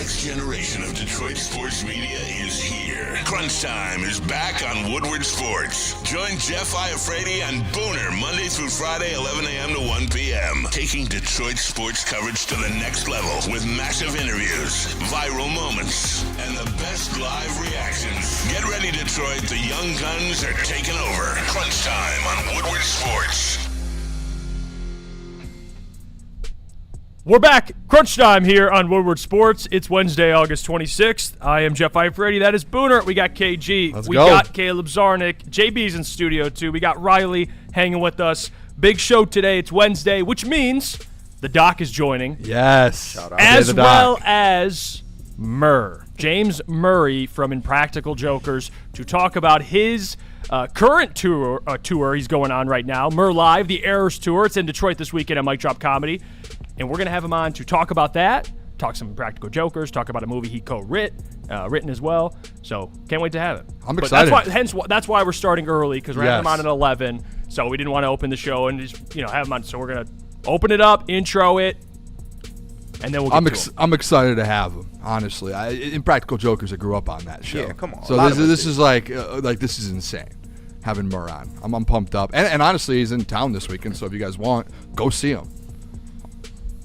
next generation of Detroit sports media is here. Crunch Time is back on Woodward Sports. Join Jeff Iafrate and Booner Monday through Friday, 11 a.m. to 1 p.m. Taking Detroit sports coverage to the next level with massive interviews, viral moments, and the best live reactions. Get ready, Detroit. The young guns are taking over. Crunch Time on Woodward Sports. We're back. Crunch Time here on Woodward Sports. It's Wednesday, August 26th. I am Jeff Iafrate. That is Booner. We got KG. Let's we go. got Caleb Czarnik. JB's in studio, too. We got Riley hanging with us. Big show today. It's Wednesday, which means the Doc is joining. Yes. Shout out. As well as Murr. James Murray from Impractical Jokers to talk about his current tour he's going on right now. Murr Live, the Errors Tour. It's in Detroit this weekend at Mic Drop Comedy. And we're going to have him on to talk about that, talk some Impractical Jokers, talk about a movie he written as well. So can't wait to have him. I'm excited. That's why we're starting early, because we're having him on Yes. at 11. So we didn't want to open the show and just have him on. So we're going to open it up, intro it, and then we'll get to him. I'm excited to have him. Honestly, Impractical Jokers, I grew up on that show. Yeah, come on. So this is like this is insane. Having Murr on, I'm pumped up. And honestly, he's in town this weekend. So if you guys want, go see him.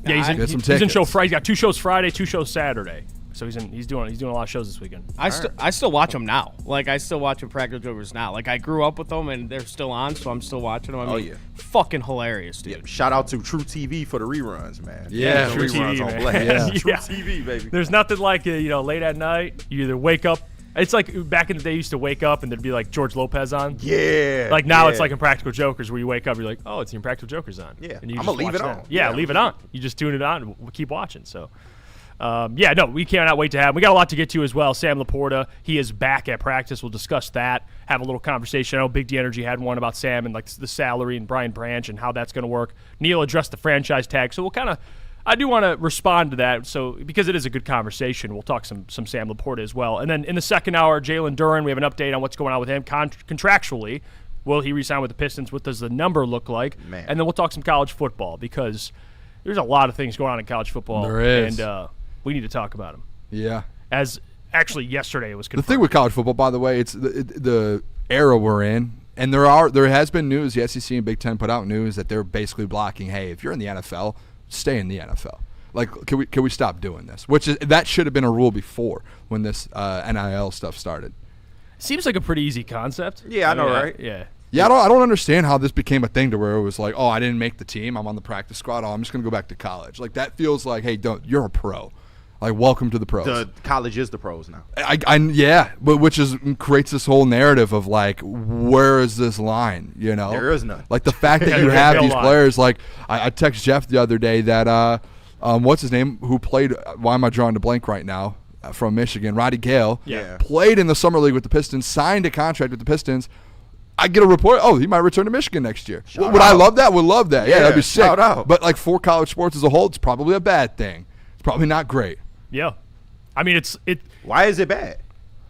Yeah, Get some he's in tickets. show Friday. He's got 2 shows Friday, 2 shows Saturday. So he's doing a lot of shows this weekend. I still watch them now. Like, I still watch Impractical Jokers now. Like, I grew up with them, and they're still on, so I'm still watching them. I mean, yeah. fucking hilarious, dude. Yeah, shout out to True TV for the reruns, man. Yeah, the True reruns TV, on man. Blast. Yeah. True Yeah. TV, baby. There's nothing like late at night. You either wake up. It's like back in the day, you used to wake up and there'd be like George Lopez on. Yeah. Like now, yeah. it's like Impractical Jokers, where you wake up, you're like, oh, it's the Impractical Jokers on. Yeah. and you I'ma just leave watch it that. on. Yeah, Yeah. leave it on. You just tune it on and we'll keep watching. So, we cannot wait to have him. We got a lot to get to as well. Sam Laporta, he is back at practice. We'll discuss that. Have a little conversation. I know Big D Energy had one about Sam and like the salary and Brian Branch and how that's going to work. Neil addressed the franchise tag, so we'll kind of. I do want to respond to that, so because it is a good conversation. We'll talk some Sam Laporta as well. And then in the second hour, Jalen Duren, we have an update on what's going on with him contractually. Will he re-sign with the Pistons? What does the number look like? Man. And then we'll talk some college football, because there's a lot of things going on in college football. There is. And we need to talk about them. Yeah. As actually yesterday it was The confirmed. thing with college football, by the way, it's the era we're in, and there has been news. The SEC and Big Ten put out news that they're basically blocking. Hey, if you're in the NFL, stay in the NFL. Like, can we stop doing this? That should have been a rule before when this NIL stuff started. Seems like a pretty easy concept. Yeah, I know, right? Yeah. Yeah, I don't understand how this became a thing to where it was like, oh, I didn't make the team, I'm on the practice squad, oh, I'm just gonna go back to college. Like, that feels like, hey, you're a pro. Like, welcome to the pros. The college is the pros now. But which creates this whole narrative of like, where is this line? There is none. Like the fact that Yeah, you there is have no these line. players. Like I texted Jeff the other day that what's his name? Who played? Why am I drawing a blank right now? From Michigan, Roddy Gale. Yeah. Played in the summer league with the Pistons. Signed a contract with the Pistons. I get a report. Oh, he might return to Michigan next year. Would I love that? Would love that. Yeah, that'd be sick. shout out. But like for college sports as a whole, it's probably a bad thing. It's probably not great. Yeah. I mean, Why is it bad?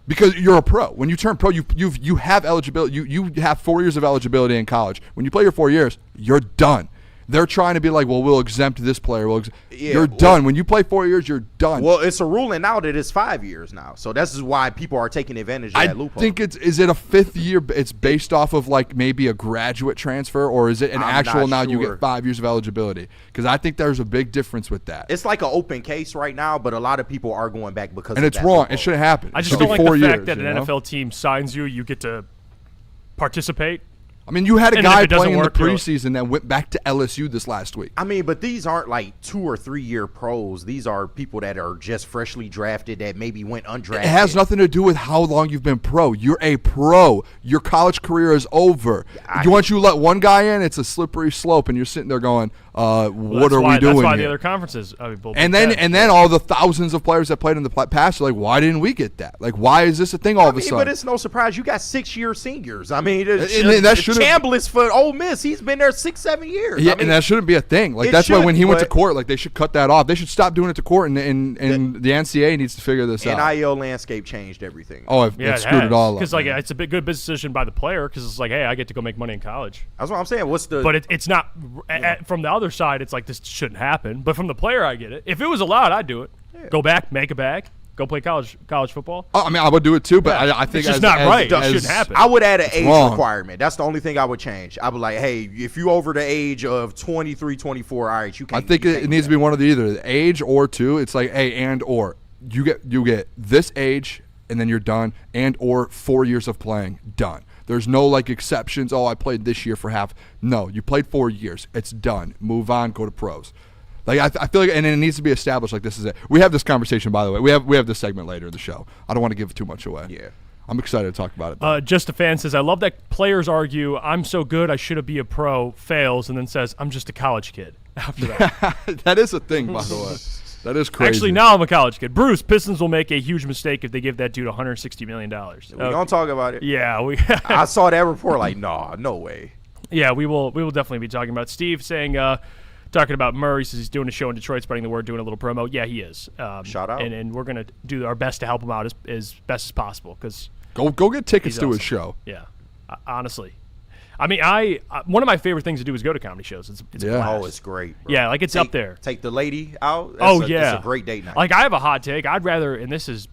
Because you're a pro. When you turn pro, you have eligibility. You have 4 years of eligibility in college. When you play your 4 years, you're done. They're trying to be like, well, we'll exempt this player. You're done. When you play 4 years, you're done. Well, it's a ruling now that it's 5 years now. So this is why people are taking advantage of that loophole. I think is it a 5th year? It's based off of like maybe a graduate transfer, or is it an I'm actual not you sure. get 5 years of eligibility? Because I think there's a big difference with that. It's like an open case right now, but a lot of people are going back because And of it's that wrong. loophole. It shouldn't happen. I It just should don't be like the 4 fact years, that you an know? NFL team signs you get to participate. I mean, you had a And if guy it doesn't playing in the work, you're- preseason that went back to LSU this last week. I mean, but these aren't like 2 or 3 year pros. These are people that are just freshly drafted that maybe went undrafted. It has nothing to do with how long you've been pro. You're a pro. Your college career is over. Once you let one guy in, it's a slippery slope, and you're sitting there going, "What are we doing That's why here?" the other conferences. And then all the thousands of players that played in the past are like, "Why didn't we get that? Like, why is this a thing all of a sudden?" But it's no surprise. You got 6-year seniors. I mean, And that shouldn't- Chambliss for Ole Miss. He's been there 6-7 years. Yeah, I mean, and that shouldn't be a thing. Like it that's why when shouldn't, he went to but- court, like they should cut that off. They should stop doing it to court, and the NCAA needs to figure this out. NIL landscape changed everying. Oh, it screwed it all up. Because like it's a good business decision by the player, because it's like, hey, I get to go make money in college. That's what I'm saying. What's the? But it's not. From the other side, it's like this shouldn't happen. But from the player, I get it. If it was allowed, I'd do it. Go back, make a bag, go play college football. I mean, I would do it too, but I think it's just not right. It shouldn't happen. I would add an age wrong. requirement. That's the only thing I would change. I would like, hey, if you over the age of 23, 24, all right, you can't. I think it needs to be one of the either the age or two. It's like, hey, and or you get this age and then you're done, and or 4 years of playing, done. There's no like exceptions. Oh, I played this year for half. No, you played 4 years. It's done. Move on. Go to pros. Like I feel like, and it needs to be established. Like this is it. We have this conversation, by the way. We have this segment later in the show. I don't want to give too much away. Yeah, I'm excited to talk about it. Though. Just a fan says, I love that players argue, I'm so good, I should be a pro, fails, and then says, I'm just a college kid after that. That is a thing, by the way. That is crazy. Actually, now I'm a college kid. Bruce, Pistons will make a huge mistake if they give that dude $160 million. we don't talk about it. Yeah. I saw that report like, nah, no way. Yeah, we will definitely be talking about it. Steve saying, talking about Murr, he says he's doing a show in Detroit, spreading the word, doing a little promo. Yeah, he is. Shout out. And we're going to do our best to help him out as best as possible. Cause Go get tickets to awesome. his show. Yeah, honestly. I mean, one of my favorite things to do is go to comedy shows. It's a Yeah. blast. Oh, it's great, bro. Yeah, like it's up there. Take the lady out. Yeah. It's a great date night. Like I have a hot take. I'd rather, and this is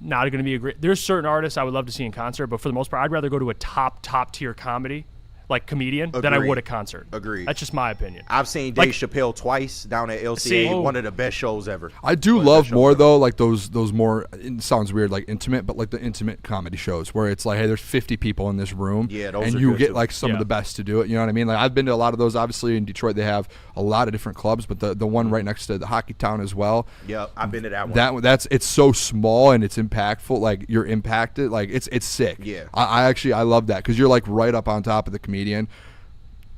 not going to be a great. There's certain artists I would love to see in concert, but for the most part, I'd rather go to a top tier comedy, like comedian, than I Agreed. would a concert. Agreed. That's just my opinion. I've seen Like- Dave Chappelle twice down at LCA. See- One of the best shows ever. I do One of the love best shows more ever. though, like those more. It sounds weird, like intimate, but like the intimate comedy shows where it's like, hey, there's 50 people in this room, Yeah, those and are you good, get too. like some Yeah. of the best to do it. You know what I mean? Like I've been to a lot of those. Obviously in Detroit, they have a lot of different clubs, but the one right next to the hockey town as well. Yep, I've been to that one. That's it's so small and it's impactful. Like you're impacted. Like it's sick. Yeah. I actually love that because you're like right up on top of the comedian.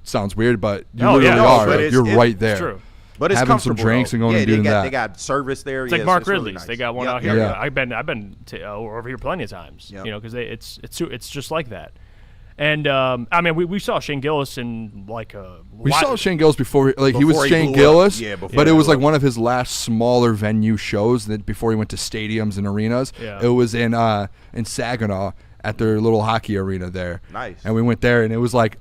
Sounds weird, but you Oh, really yeah. No, are. but Like, you're it's right there. It's true. But it's having some comfortable, drinks though. and going yeah, and doing they that. got service there. It's like Yes, Mark it's really Ridley's. nice. They got one Yep, out here. Yeah. I've been to, over here plenty of times. Yep. You know, because it's just like that. And I mean, we saw Shane Gillis in like a. We saw Shane Gillis before, like he was Before he Shane blew up. Gillis, Yeah, before but he it was blew like up. one of his last smaller venue shows that before he went to stadiums and arenas. Yeah. It was in Saginaw at their little hockey arena there. Nice. And we went there, and it was like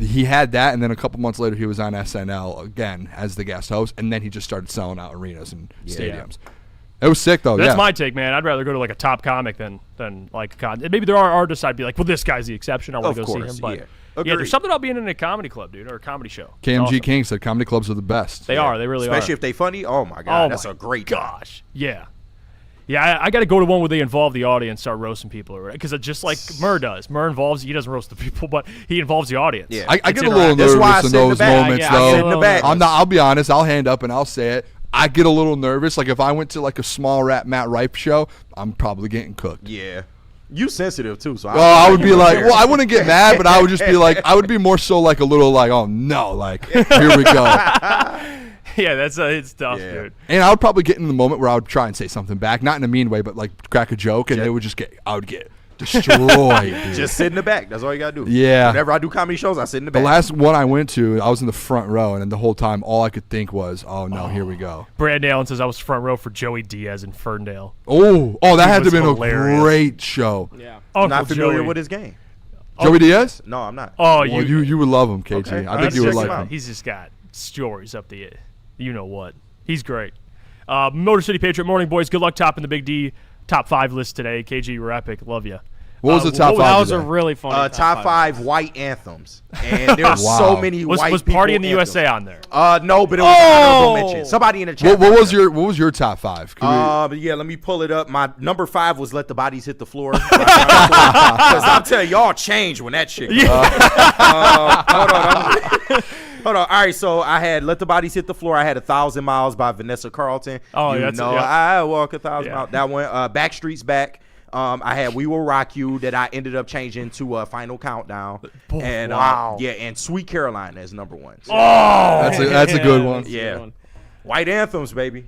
he had that, and then a couple months later he was on SNL again as the guest host, and then he just started selling out arenas and stadiums. It was sick though. That's yeah. my take, man. I'd rather go to like a top comic than like maybe there are artists I'd be like, well, this guy's the exception. I want to Of go see course, him. But yeah. yeah, Agreed. there's something about being in a comedy club, dude, or a comedy show. It's KMG awesome. King said comedy clubs are the best. They are. They really Especially are. if they funny. Oh my god, Oh that's my a great time. gosh. Yeah. Yeah, I got to go to one where they involve the audience, start roasting people, because just like Murr does. Murr involves. He doesn't roast the people, but he involves the audience. Yeah. I It's get a little interactive. That's why I nervous in sit in the those back. moments Yeah, I though. sit in the back. I'm not. I'll be honest. I'll hand up and I'll say it. I get a little nervous. Like if I went to like a small rap Matt Rife show, I'm probably getting cooked. Yeah, you sensitive too. So I would be like, well, I wouldn't get mad, but I would just be like, I would be more so like a little like, oh no, like here we go. Yeah, that's it's tough, Yeah. dude. And I would probably get in the moment where I would try and say something back, not in a mean way, but like crack a joke, and it would just I would get destroyed. Dude. just sit in the back. That's all you gotta do. Yeah. Whenever I do comedy shows, I sit in the The back. last one I went to, I was in the front row, and then the whole time, all I could think was, "Oh no, here we go." Brad Allen says I was front row for Joey Diaz in Ferndale. Oh, that had to was have been hilarious. a great show. Yeah. Uncle Not familiar Joey. with his game. Joey Diaz? No, I'm not. Oh, Well, you would love him, KG. Okay. I think you would check like him him. out. He's just got stories up the, you know what? He's great. Motor City Patriot Morning, boys. Good luck topping the Big D top 5 list today. KG, you were epic. Love you. What was the top That five? was a today? really funny Top five white anthems, and there were so Wow. many Was white Party people in the anthems. USA on there? No, but it was an honorable mention. Somebody in the chat. What was your top five? Can we- Yeah, let me pull it up. My number 5 was "Let the Bodies Hit the Floor." Because I'm telling y'all, change when that shit. Goes. Hold on. All right, so I had "Let the Bodies Hit the Floor." I had 1,000 Miles by Vanessa Carlton. Oh, you that's- know, yeah. I walk 1,000 Yeah. miles. That one. Backstreet's Back. I had "We Will Rock You" that I ended up changing to "Final Countdown." And wow. and "Sweet Caroline" as number 1. So, that's a good one. yeah, white anthems, baby.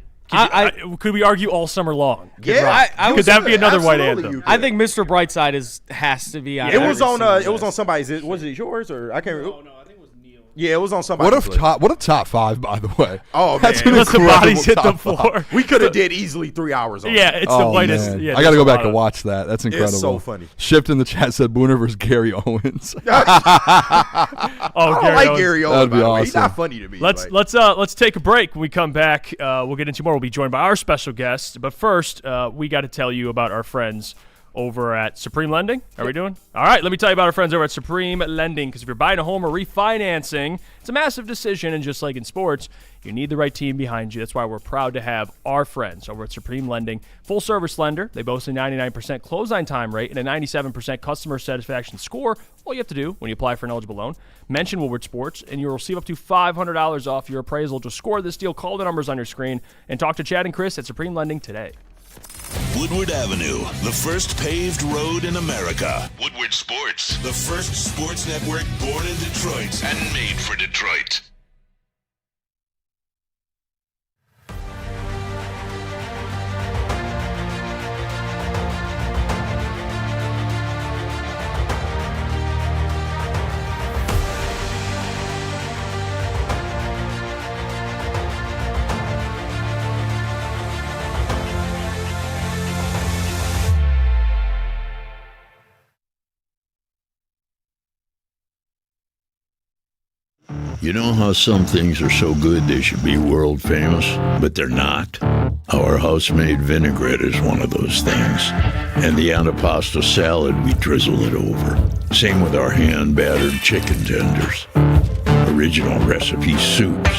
Could we argue all summer long? Yeah, Could that be another white absolutely anthem? you I could. think Mr. Brightside has to be on. It was every on single it was on list. somebody's. Was it yours or I can't remember? I think it was Neil. Yeah, it was on somebody's list. What a top 5, by the way. Oh, That's man. an Unless the incredible bodies hit the top floor. 5. We could have did easily 3 hours on Yeah, it. it's the Oh, whitest. man. Yeah, I got to there's go a back lot and of- watch that. That's incredible. so funny. Shift in the chat said Booner versus Gary Owens. Oh, I don't like Owens. Gary Owens, That'd by be the way. He's awesome. not funny to me. Let's take a break. When we come back, we'll get into more. We'll be joined by our special guest. But first, we got to tell you about our friends over at Supreme Lending. Are we doing? All right, let me tell you about our friends over at Supreme Lending, because if you're buying a home or refinancing, it's a massive decision, and just like in sports, you need the right team behind you. That's why we're proud to have our friends over at Supreme Lending. Full-service lender. They boast a 99% close-line time rate and a 97% customer satisfaction score. All you have to do when you apply for an eligible loan, mention Woodward Sports, and you'll receive up to $500 off your appraisal. To score this deal, call the numbers on your screen and talk to Chad and Chris at Supreme Lending today. Woodward Avenue, the first paved road in America. Woodward Sports, the first sports network born in Detroit and made for Detroit. You know how some things are so good they should be world famous, but they're not? Our house-made vinaigrette is one of those things. And the antipasta salad, we drizzle it over. Same with our hand-battered chicken tenders. Original recipe soups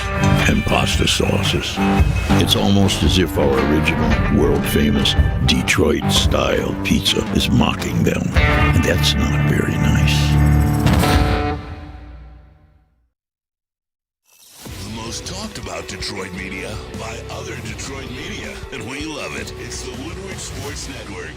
and pasta sauces. It's almost as if our original, world-famous Detroit-style pizza is mocking them. And that's not very nice. Most talked about Detroit media by other Detroit media, and we love it. It's the Woodward Sports Network.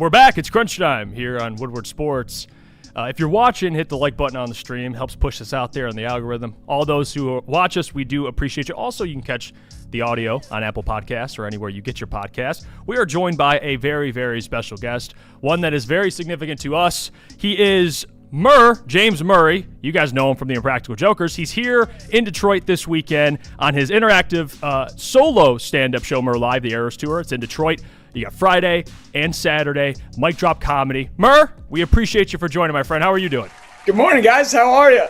We're back. It's crunch time here on Woodward Sports. If you're watching, hit the like button on the stream. Helps push us out there on the algorithm. All those who watch us, we do appreciate you. Also, you can catch the audio on Apple Podcasts or anywhere you get your podcast. We are joined by a very, very special guest, one that is very significant to us. He is Murr, James Murray. You guys know him from the Impractical Jokers. He's here in Detroit this weekend on his interactive solo stand-up show, Murr Live, the Eras Tour. It's in Detroit. You got Friday and Saturday, mic drop comedy. Murr, we appreciate you for joining, my friend. How are you doing? Good morning, guys. How are you?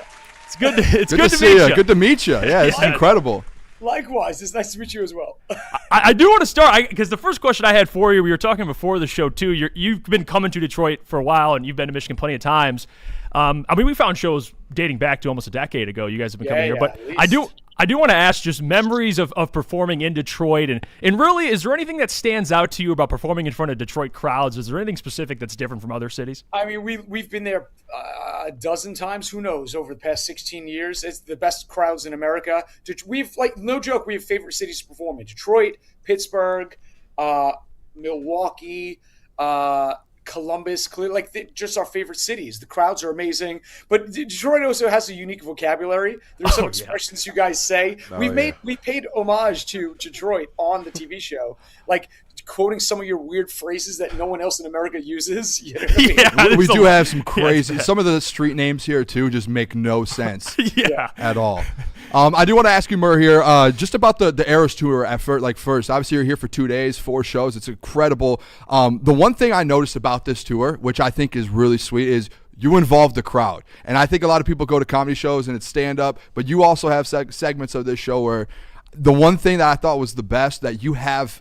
It's good to, Good to see meet you. Good to meet you. Yeah, this is incredible. Likewise. It's nice to meet you as well. I do want to start, because the first question I had for you, we were talking before the show too, you've been coming to Detroit for a while, and you've been to Michigan plenty of times. I mean, we found shows dating back to almost a decade ago. You guys have been coming here. But I do want to ask just memories of performing in Detroit. And really, is there anything that stands out to you about performing in front of Detroit crowds? Is there anything specific that's different from other cities? I mean, we've been there a dozen times. Who knows? Over the past 16 years, it's the best crowds in America. We've, like, no joke, we have favorite cities to perform in: Detroit, Pittsburgh, Milwaukee, Columbus, just our favorite cities. The crowds are amazing, but Detroit also has a unique vocabulary. There's some expressions you guys say. We paid homage to Detroit on the TV show, like quoting some of your weird phrases that no one else in America uses. You know what I mean? Yeah, We do have some crazy. Some of the street names here too just make no sense at all. I do want to ask you, Murr, here, just about the Eras Tour effort. Like, first, obviously you're here for 2 days, 4 shows. It's incredible. The one thing I noticed about this tour, which I think is really sweet, is you involve the crowd. And I think a lot of people go to comedy shows and it's stand-up, but you also have segments of this show where the one thing that I thought was the best, that you have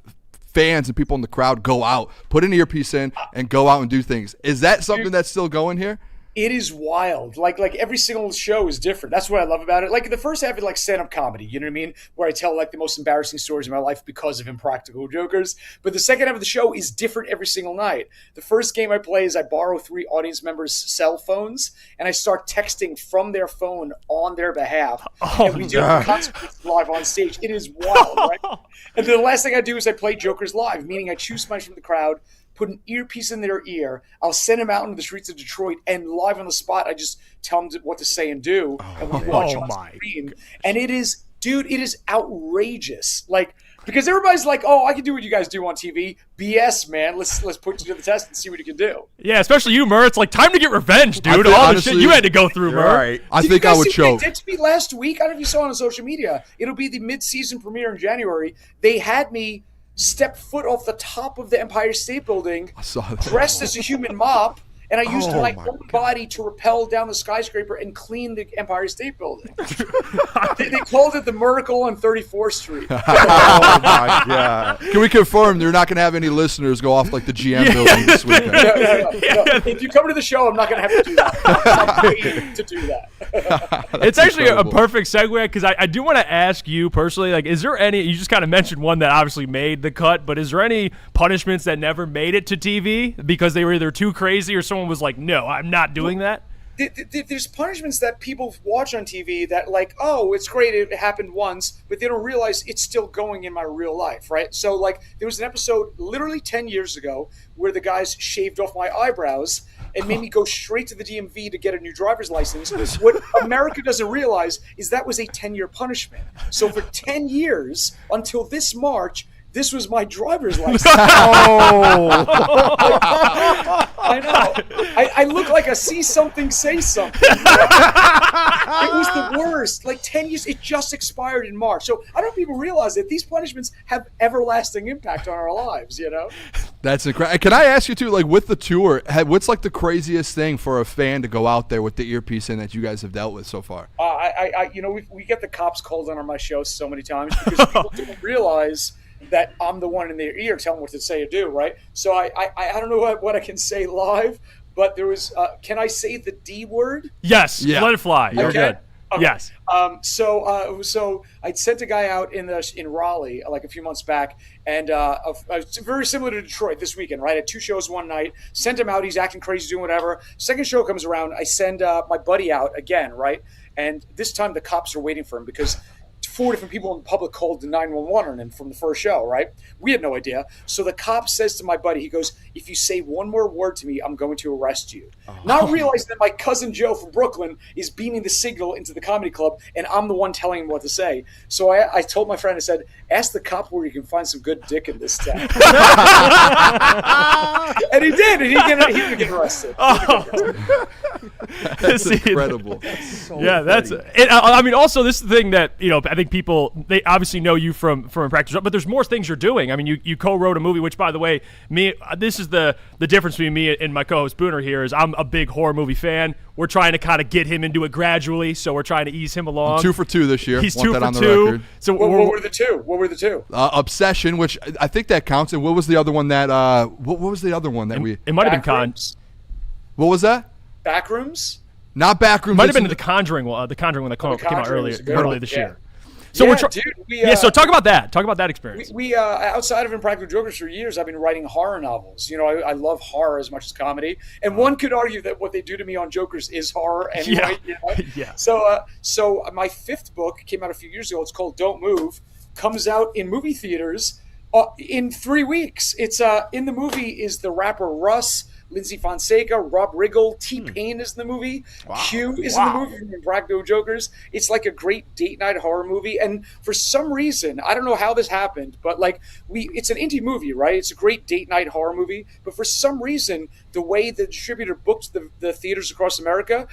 fans and people in the crowd go out, put an earpiece in, and go out and do things. Is that something that's still going here? It is wild. Like every single show is different. That's what I love about it. Like the first half is like stand-up comedy, you know what I mean? Where I tell like the most embarrassing stories of my life because of Impractical Jokers. But the second half of the show is different every single night. The first game I play is I borrow 3 audience members' cell phones and I start texting from their phone on their behalf. And we do consequences live on stage. It is wild, right? And then the last thing I do is I play Jokers live, meaning I choose somebody from the crowd, put an earpiece in their ear. I'll send them out into the streets of Detroit, and live on the spot, I just tell them what to say and do. And we watch on screen. And it is, dude, it is outrageous. Like, Because everybody's like, oh, I can do what you guys do on TV. BS, man. Let's put you to the test and see what you can do. Yeah, especially you, Murr. It's like time to get revenge, dude. think, All honestly, the shit you had to go through, Murr. Right. I Did think you I guys would see what choke. they did to me last week? I don't know if you saw it on social media. It'll be the mid-season premiere in January. They had me step foot off the top of the Empire State Building, I saw that. dressed as a human mop, and I used Oh my my own body to rappel down the skyscraper and clean the Empire State Building. they called it the Miracle on 34th Street. Oh my god. Can we confirm you're not going to have any listeners go off like the GM building this weekend? No. If you come to the show, I'm not going to have to do that. I'm paid to do that. It's actually incredible. a perfect segue because I do want to ask you personally, like, is there any, you just kind of mentioned one that obviously made the cut, but is there any punishments that never made it to TV because they were either too crazy or someone was like, no, I'm not doing that? There's punishments that people watch on TV that like, oh, it's great, it happened once, but they don't realize it's still going in my real life, right? So like there was an episode literally 10 years ago where the guys shaved off my eyebrows and made me go straight to the DMV to get a new driver's license. What America doesn't realize is that was a 10-year punishment. So for 10 years until this March, this was my driver's license. I know. I look like a see something, say something. It was the worst. Like 10 years, it just expired in March. So I don't know if people realize that these punishments have everlasting impact on our lives, you know? That's incredible. Can I ask you too, like with the tour, what's like the craziest thing for a fan to go out there with the earpiece in that you guys have dealt with so far? We get the cops called on my show so many times because people don't realize that I'm the one in their ear telling them what to say or do, right? So I don't know what I can say live, but there was, can I say the D word? Yes, Yeah. let it fly. You're Okay. good. Okay. Yes. So I'd sent a guy out in Raleigh like a few months back, and it's very similar to Detroit this weekend, right? I had 2 shows one night, sent him out, he's acting crazy, doing whatever. Second show comes around, I send my buddy out again, right? And this time the cops are waiting for him because 4 different people in the public called the 911 on him from the first show, right? We had no idea. So the cop says to my buddy, he goes, if you say one more word to me, I'm going to arrest you. Not realizing that my cousin Joe from Brooklyn is beaming the signal into the comedy club, and I'm the one telling him what to say. So I told my friend, I said, ask the cop where you can find some good dick in this town. And he did, and he didn't get arrested. That's See, incredible. Yeah, that's it. I mean, also this is the thing that I think people, they obviously know you from Impractical, but there's more things you're doing. I mean, you co-wrote a movie, which by the way, this is the difference between me and my co-host Booner here is I'm a big horror movie fan. We're trying to kind of get him into it gradually, so we're trying to ease him along. 2 for 2 this year. He's Want 2 that for on the 2. record. So What were the two? What were the two? Obsession, which I think that counts. And what was the other one that? What was the other one that we? it might have been Backrooms? What was that? Backrooms? Not Backrooms. might have been it's- the Conjuring one. The Conjuring one that came out Conjuring was a good earlier one, this yeah. year. So Yeah, we're dude, so talk about that. Talk about that experience. We outside of Impractical Jokers for years, I've been writing horror novels. You know, I love horror as much as comedy, and one could argue that what they do to me on Jokers is horror anyway. Yeah. You know? Yeah. So my 5th book came out a few years ago. It's called Don't Move. Comes out in movie theaters in 3 weeks. It's in the movie is the rapper Russ, Lindsay Fonseca, Rob Riggle, T-Pain is in the movie. Q is in the movie from Impractical Jokers. It's like a great date night horror movie. And for some reason, I don't know how this happened, but like it's an indie movie, right? It's a great date night horror movie. But for some reason, the way the distributor booked the theaters across America,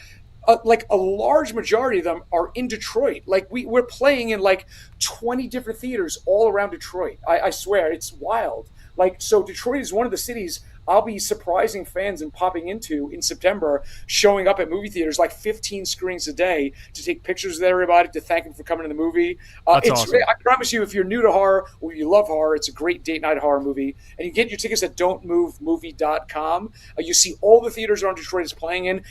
like a large majority of them are in Detroit. Like we're playing in like 20 different theaters all around Detroit. I swear, it's wild. Like, so Detroit is one of the cities I'll be surprising fans and popping into in September, showing up at movie theaters like 15 screenings a day to take pictures with everybody, to thank them for coming to the movie. That's It's awesome. I promise you, if you're new to horror or you love horror, it's a great date night horror movie. And you get your tickets at don'tmovemovie.com. You see all the theaters around Detroit is playing in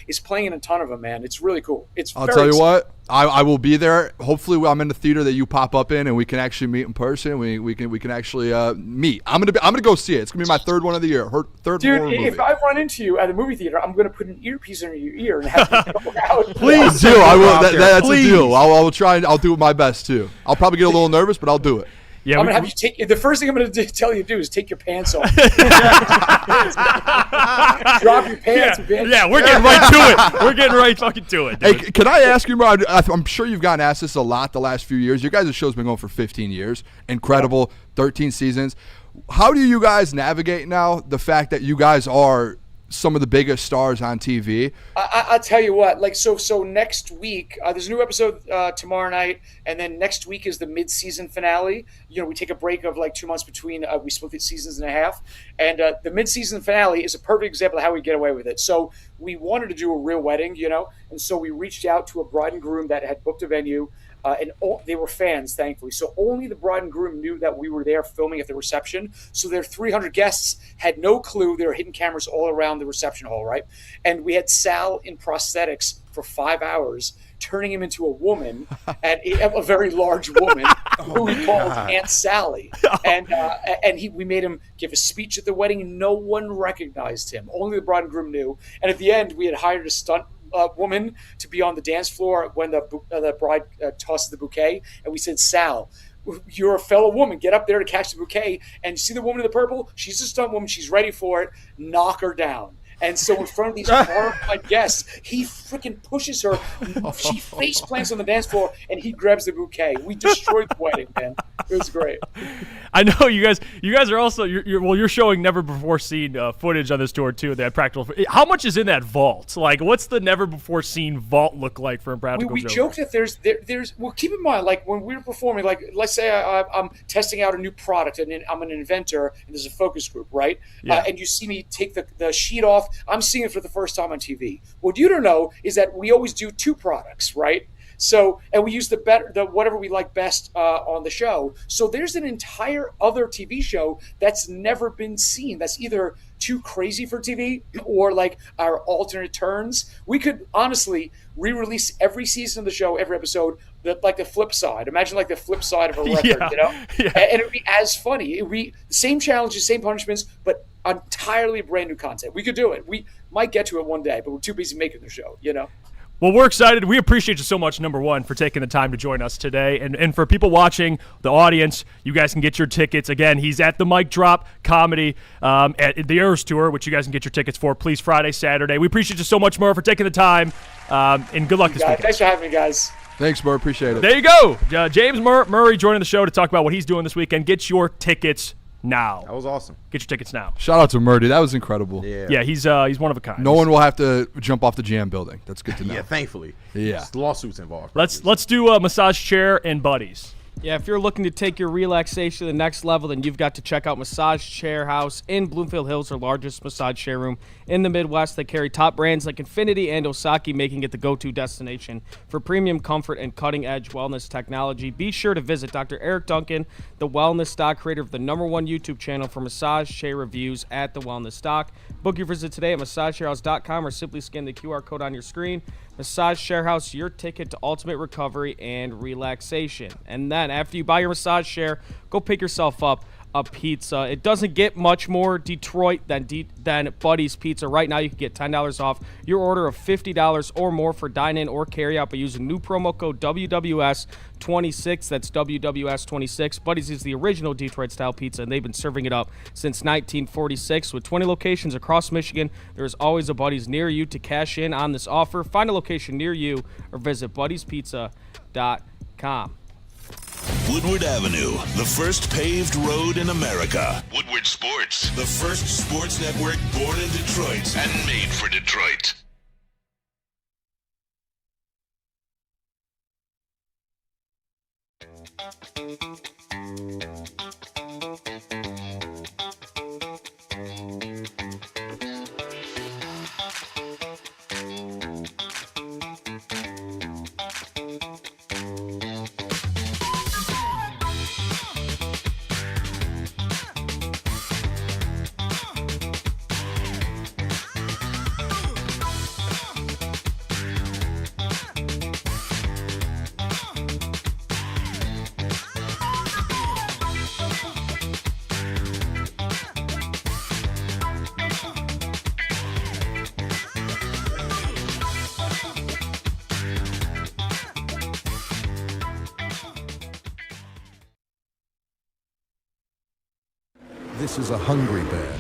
a ton of them, man. It's really cool. I'll tell you what. I will be there. Hopefully, I'm in the theater that you pop up in, and we can actually meet in person. We can actually meet. I'm gonna go see it. It's gonna be my 3rd one of the year. Her 3rd Dude, horror movie. if I run into you at a movie theater, I'm going to put an earpiece in your ear and have you go out. Please do. I will. out there. That's Please. a deal. I'll try and I'll do my best too. I'll probably get a little nervous, but I'll do it. Yeah, I'm gonna have you take. The first thing I'm gonna tell you to do is take your pants off. Drop your pants. Bitch. Yeah, we're getting right to it. We're getting right fucking to it, dude. Hey, can I ask you, Murr? I'm sure you've gotten asked this a lot the last few years. Your guys' show's been going for 15 years. Incredible, 13 seasons. How do you guys navigate now the fact that you guys are some of the biggest stars on TV? I'll tell you what, like, so next week, there's a new episode tomorrow night, and then next week is the mid-season finale. You know, we take a break of like 2 months between, we split the seasons in half, and the mid-season finale is a perfect example of how we get away with it. So we wanted to do a real wedding, you know, and so we reached out to a bride and groom that had booked a venue, and they were fans, thankfully. So only the bride and groom knew that we were there filming at the reception. So their 300 guests had no clue. There were hidden cameras all around the reception hall, right? And we had Sal in prosthetics for 5 hours, turning him into a woman, and a very large woman who we called Aunt Sally. And we made him give a speech at the wedding. No one recognized him. Only the bride and groom knew. And at the end, we had hired a stunt woman to be on the dance floor when the bride tosses the bouquet, and we said, Sal, you're a fellow woman, get up there to catch the bouquet, and you see the woman in the purple, she's a stunt woman, she's ready for it, knock her down. And so in front of these horrified guests, he freaking pushes her. She face plants on the dance floor, and he grabs the bouquet. We destroyed the wedding, man. It was great. I know you guys are also you're showing never before seen footage on this tour too. That practical. How much is in that vault? Like, what's the never before seen vault look like for Impractical We Jokers? joke that there's. Well, keep in mind, like when we're performing, like let's say I'm testing out a new product and I'm an inventor and there's a focus group, right? Yeah. And you see me take the sheet off. I'm seeing it for the first time on TV. What you don't know is that we always do 2 products, right? So, and we use the whatever we like best on the show. So there's an entire other TV show that's never been seen. That's either too crazy for TV or like our alternate turns. We could honestly re-release every season of the show, every episode, like the flip side. Imagine like the flip side of a record, Yeah. you know? Yeah. And it would be as funny. It would be the same challenges, same punishments, but entirely brand new content. We could do it. We might get to it one day, but we're too busy making the show, you know? Well, we're excited. We appreciate you so much, number one, for taking the time to join us today. And for people watching, the audience, you guys can get your tickets. Again, he's at the Mic Drop Comedy at the Eras Tour, which you guys can get your tickets for, please, Friday, Saturday. We appreciate you so much, Murr, for taking the time. And good luck this weekend. Thanks for having me, guys. Thanks, Murr. Appreciate it. There you go. James Murray joining the show to talk about what he's doing this weekend. Get your tickets now. That was awesome. Get your tickets now. Shout out to Murr, dude. That was incredible. Yeah, he's one of a kind. No one will have to jump off the GM building. That's good to know. Yeah, thankfully. Yeah. There's lawsuits involved. Let's do a massage chair and buddies. Yeah, if you're looking to take your relaxation to the next level, then you've got to check out Massage Chair House in Bloomfield Hills, our largest massage chair room in the Midwest. They carry top brands like Infinity and Osaki, making it the go-to destination for premium comfort and cutting-edge wellness technology. Be sure to visit Dr. Eric Duncan, the Wellness Doc, creator of the #1 YouTube channel for massage chair reviews at the Wellness Doc. Book your visit today at massagechairhouse.com or simply scan the QR code on your screen. Massage Chair House, your ticket to ultimate recovery and relaxation. And then after you buy your massage chair, go pick yourself up a pizza. It doesn't get much more Detroit than Buddy's Pizza. Right now, you can get $10 off your order of $50 or more for dine-in or carry-out by using new promo code WWS26. That's WWS26. Buddy's is the original Detroit-style pizza, and they've been serving it up since 1946. With 20 locations across Michigan, there is always a Buddy's near you to cash in on this offer. Find a location near you or visit buddyspizza.com. Woodward Avenue, the first paved road in America. Woodward Sports, the first sports network born in Detroit and made for Detroit. This is a hungry bear.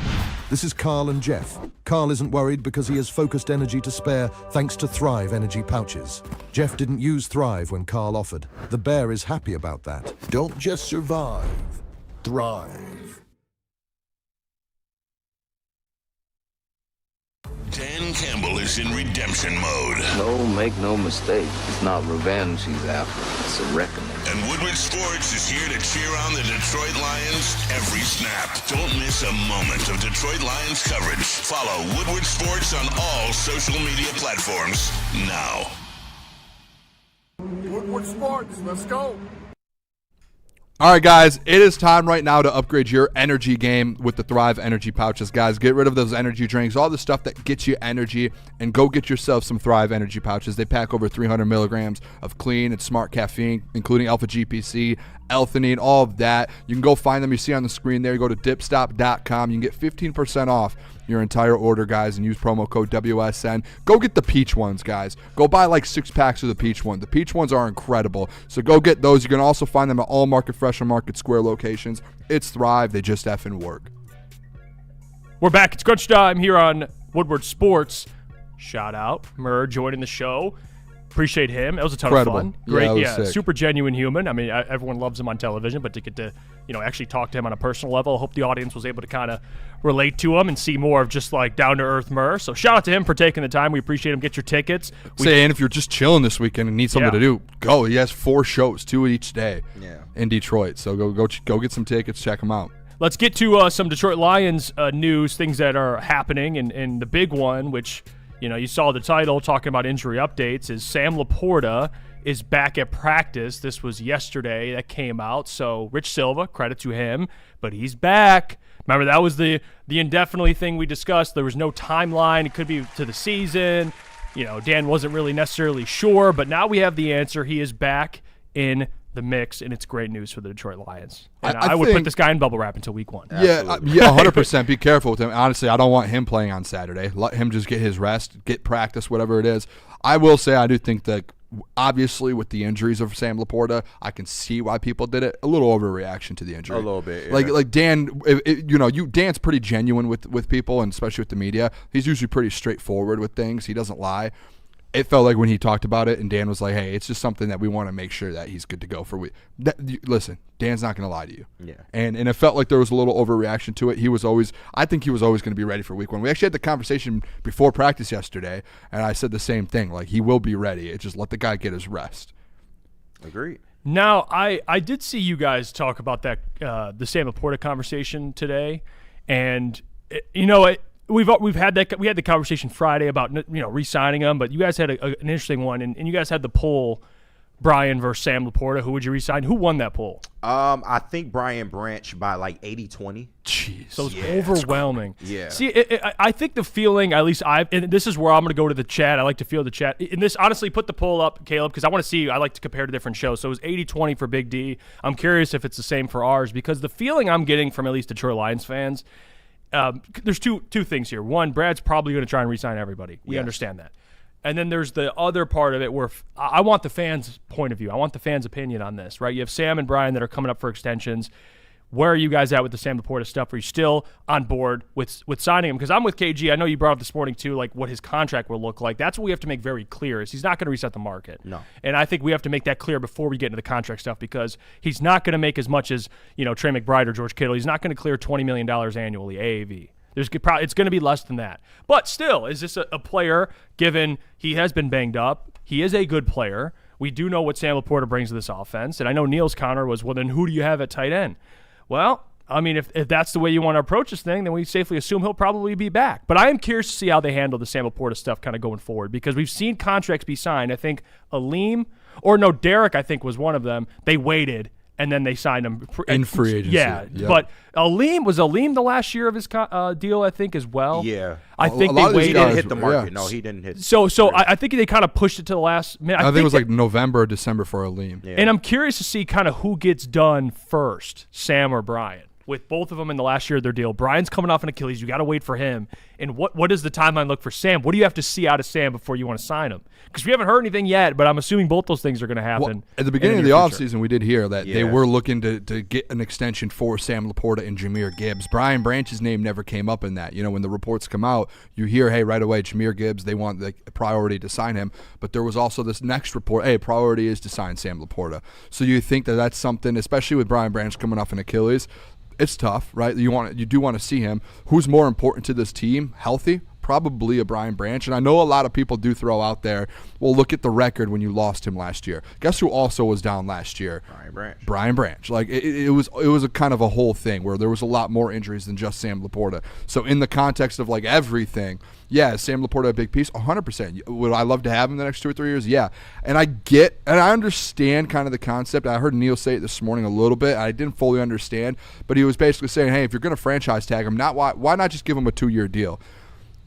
This is Carl and Jeff. Carl isn't worried because he has focused energy to spare thanks to Thrive energy pouches. Jeff didn't use Thrive when Carl offered. The bear is happy about that. Don't just survive, thrive. Dan Campbell is in redemption mode. No, make no mistake. It's not revenge he's after. It's a reckoning. And Woodward Sports is here to cheer on the Detroit Lions every snap. Don't miss a moment of Detroit Lions coverage. Follow Woodward Sports on all social media platforms now. Woodward Sports, let's go. All right, guys, it is time right now to upgrade your energy game with the Thrive energy pouches. Guys, get rid of those energy drinks, all the stuff that gets you energy, and go get yourself some Thrive energy pouches. They pack over 300 milligrams of clean and smart caffeine, including alpha GPC, L-theanine, all of that. You can go find them. You see on the screen there. You go to dipstop.com. You can get 15% off your entire order, guys, and use promo code WSN. Go get the peach ones, guys. Go buy like 6 packs of the peach one. The peach ones are incredible. So go get those. You can also find them at all Market Fresh and Market Square locations. It's Thrive. They just effing work. We're back. It's crunch time here on Woodward Sports. Shout out Murr joining the show. Appreciate him. It was a ton Incredible. of fun. Great, Yeah, it was sick. Super genuine human. I mean, everyone loves him on television, but to get to, actually talk to him on a personal level, I hope the audience was able to kind of relate to him and see more of just like down-to-earth Murr. So shout out to him for taking the time. We appreciate him. Get your tickets. And if you're just chilling this weekend and need something to do, go. He has 4 shows, 2 each day in Detroit. So go get some tickets. Check them out. Let's get to some Detroit Lions news, things that are happening, and the big one, which you saw the title talking about injury updates, is Sam Laporta is back at practice. This was yesterday that came out. So Rich Silva, credit to him, but he's back. Remember, that was the indefinitely thing we discussed. There was no timeline. It could be to the season. Dan wasn't really necessarily sure, but now we have the answer. He is back in the mix, and it's great news for the Detroit Lions. And I would put this guy in bubble wrap until week 1. Yeah, 100%. Be careful with him. Honestly, I don't want him playing on Saturday. Let him just get his rest, get practice, whatever it is. I will say I do think that, obviously, with the injuries of Sam Laporta, I can see why people did it. A little overreaction to the injury. A little bit, yeah. Like Dan, Dan's pretty genuine with people, and especially with the media. He's usually pretty straightforward with things. He doesn't lie. It felt like when he talked about it and Dan was like, hey, it's just something that we want to make sure that he's good to go for. Listen, Dan's not going to lie to you. Yeah. And it felt like there was a little overreaction to it. I think he was always going to be ready for week 1. We actually had the conversation before practice yesterday, and I said the same thing. Like, he will be ready. It's just let the guy get his rest. Agreed. Now, I did see you guys talk about that the Sam Laporta conversation today, and we had the conversation Friday about re-signing him, but you guys had an interesting one, and you guys had the poll, Brian versus Sam Laporta. Who would you re-sign? Who won that poll? I think Brian Branch by like 80-20. Jeez, so it's overwhelming. Yeah. See, I think the feeling, at least and this is where I'm going to go to the chat. I like to feel the chat. And this, honestly, put the poll up, Caleb, because I want to see. I like to compare to different shows. So it was 80-20 for Big D. I'm curious if it's the same for ours, because the feeling I'm getting from at least Detroit Lions fans. There's two things here. One, Brad's probably going to try and re-sign everybody. We understand that. And then there's the other part of it where I want the fans' point of view. I want the fans' opinion on this, right? You have Sam and Brian that are coming up for extensions. Where are you guys at with the Sam Laporta stuff? Are you still on board with signing him? Because I'm with KG. I know you brought up this morning, too, like what his contract will look like. That's what we have to make very clear, is he's not going to reset the market. No. And I think we have to make that clear before we get into the contract stuff, because he's not going to make as much as, Trey McBride or George Kittle. He's not going to clear $20 million annually, AAV. It's going to be less than that. But still, is this a player, given he has been banged up? He is a good player. We do know what Sam Laporta brings to this offense. And I know Neil's counter was, well, then who do you have at tight end? Well, I mean, if that's the way you want to approach this thing, then we safely assume he'll probably be back. But I am curious to see how they handle the Sam Laporta stuff kind of going forward, because we've seen contracts be signed. I think Derek, I think, was one of them. They waited, and then they signed him in free agency. Yeah, yep. But was Aleem the last year of his deal, I think, as well. Yeah, I think they waited. He didn't hit the market. No, he didn't hit. So I think they kind of pushed it to the last minute. I think it was like November or December for Aleem. Yeah. And I'm curious to see kind of who gets done first, Sam or Brian. with both of them in the last year of their deal. Brian's coming off an Achilles. You got to wait for him. And what does the timeline look for Sam? What do you have to see out of Sam before you want to sign him? Because we haven't heard anything yet, but I'm assuming both those things are going to happen. Well, at the beginning of the offseason, we did hear that they Yeah. were looking to get an extension for Sam Laporta and Jahmyr Gibbs. Brian Branch's name never came up in that. You know, when the reports come out, you hear, hey, right away, Jahmyr Gibbs, they want the priority to sign him. But there was also this next report, hey, priority is to sign Sam Laporta. So you think that that's something, especially with Brian Branch coming off an Achilles, it's tough, right? You do want to see him. Who's more important to this team? Healthy? Probably a Brian Branch. And I know a lot of people do throw out there, well, look at the record when you lost him last year. Guess who also was down last year? Brian Branch. Like it was a kind of a whole thing where there was a lot more injuries than just Sam Laporta. So in the context of like everything, yeah, is Sam Laporta a big piece? 100%. Would I love to have him the next 2 or 3 years? Yeah. And I understand kind of the concept. I heard Neil say it this morning a little bit. I didn't fully understand, but he was basically saying, hey, if you're going to franchise tag him, why not just give him a 2-year deal?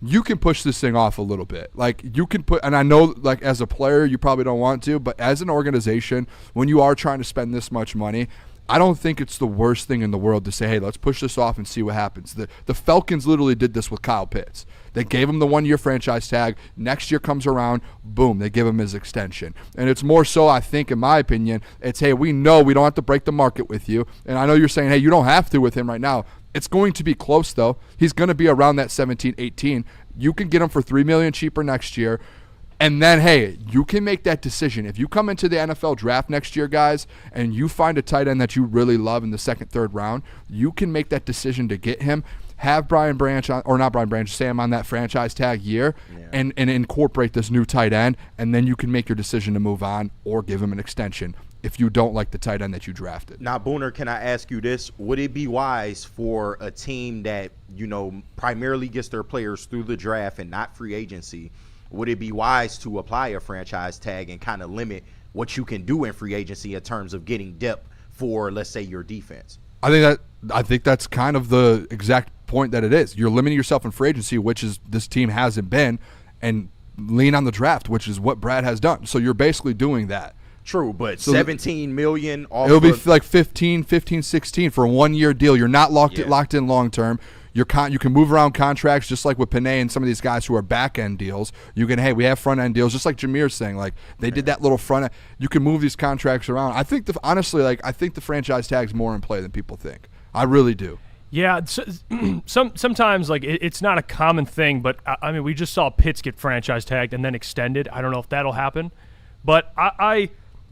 You can push this thing off a little bit. Like you can put, and I know like as a player you probably don't want to, but as an organization, when you are trying to spend this much money, I don't think it's the worst thing in the world to say, hey, let's push this off and see what happens. The Falcons literally did this with Kyle Pitts. They gave him the 1-year franchise tag. Next year comes around, boom, they give him his extension. And it's more so, I think, in my opinion, it's, hey, we know we don't have to break the market with you. And I know you're saying, hey, you don't have to with him right now. It's going to be close, though. He's going to be around that 17, 18. You can get him for $3 million cheaper next year. And then, hey, you can make that decision. If you come into the NFL draft next year, guys, and you find a tight end that you really love in the second, third round, you can make that decision to get him, have Brian Branch, Sam on that franchise tag year, and incorporate this new tight end, and then you can make your decision to move on or give him an extension if you don't like the tight end that you drafted. Now, Booner, can I ask you this? Would it be wise for a team that, you know, primarily gets their players through the draft and not free agency, would it be wise to apply a franchise tag and kind of limit what you can do in free agency in terms of getting depth for, let's say, your defense? I think that's kind of the exact point that it is. You're limiting yourself in free agency, which is this team hasn't been, and lean on the draft, which is what Brad has done. So you're basically doing that. True, but so $17 million off. It'll be like 15, 16 for a 1-year deal. You're not locked in long term. You can move around contracts just like with Panay and some of these guys who are back end deals. You can, hey, we have front end deals, just like Jahmyr's saying. Like they did that little front end. You can move these contracts around. I think I think the franchise tag's more in play than people think. I really do. Yeah, sometimes like it's not a common thing, but I mean we just saw Pitts get franchise tagged and then extended. I don't know if that'll happen, but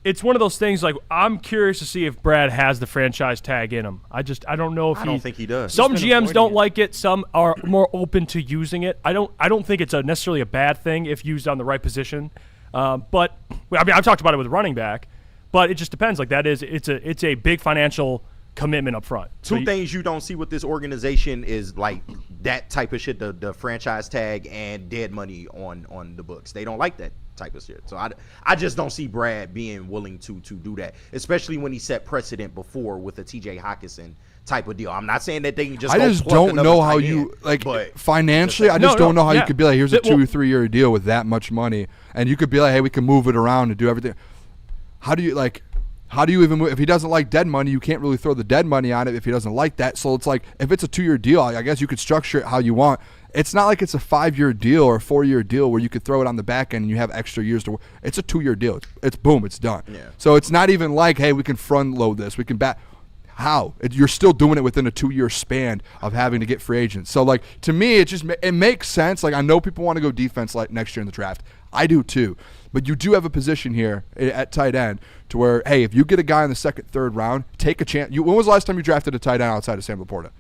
it's one of those things like I'm curious to see if Brad has the franchise tag in him. I don't know if I don't think he does. Some GMs don't like it. Some are more open to using it. I don't think it's necessarily a bad thing if used on the right position. But I mean I've talked about it with running back, but it just depends. Like it's a big financial commitment up front. Two things you don't see with this organization is like that type of shit, the franchise tag and dead money on the books. They don't like that type of shit. So I just don't see Brad being willing to do that, especially when he set precedent before with the TJ Hawkinson type of deal. I'm not saying that they can just I just don't know how you like financially. I just don't know how you could be like, here's a 2 or 3 year deal with that much money, and you could be like, hey, we can move it around and do everything. How do you even move? If he doesn't like dead money, you can't really throw the dead money on it if he doesn't like that. So it's like, if it's a 2-year deal, I guess you could structure it how you want. It's not like it's a 5-year deal or a 4-year deal where you could throw it on the back end and you have extra years to work. It's a 2-year deal. It's boom, it's done. Yeah. So it's not even like, hey, we can front load this. We can back. How? You're still doing it within a 2-year span of having to get free agents. So like to me, it makes sense. Like I know people want to go defense like next year in the draft. I do too. But you do have a position here at tight end to where, hey, if you get a guy in the second, third round, take a chance. When was the last time you drafted a tight end outside of Sam Laporta?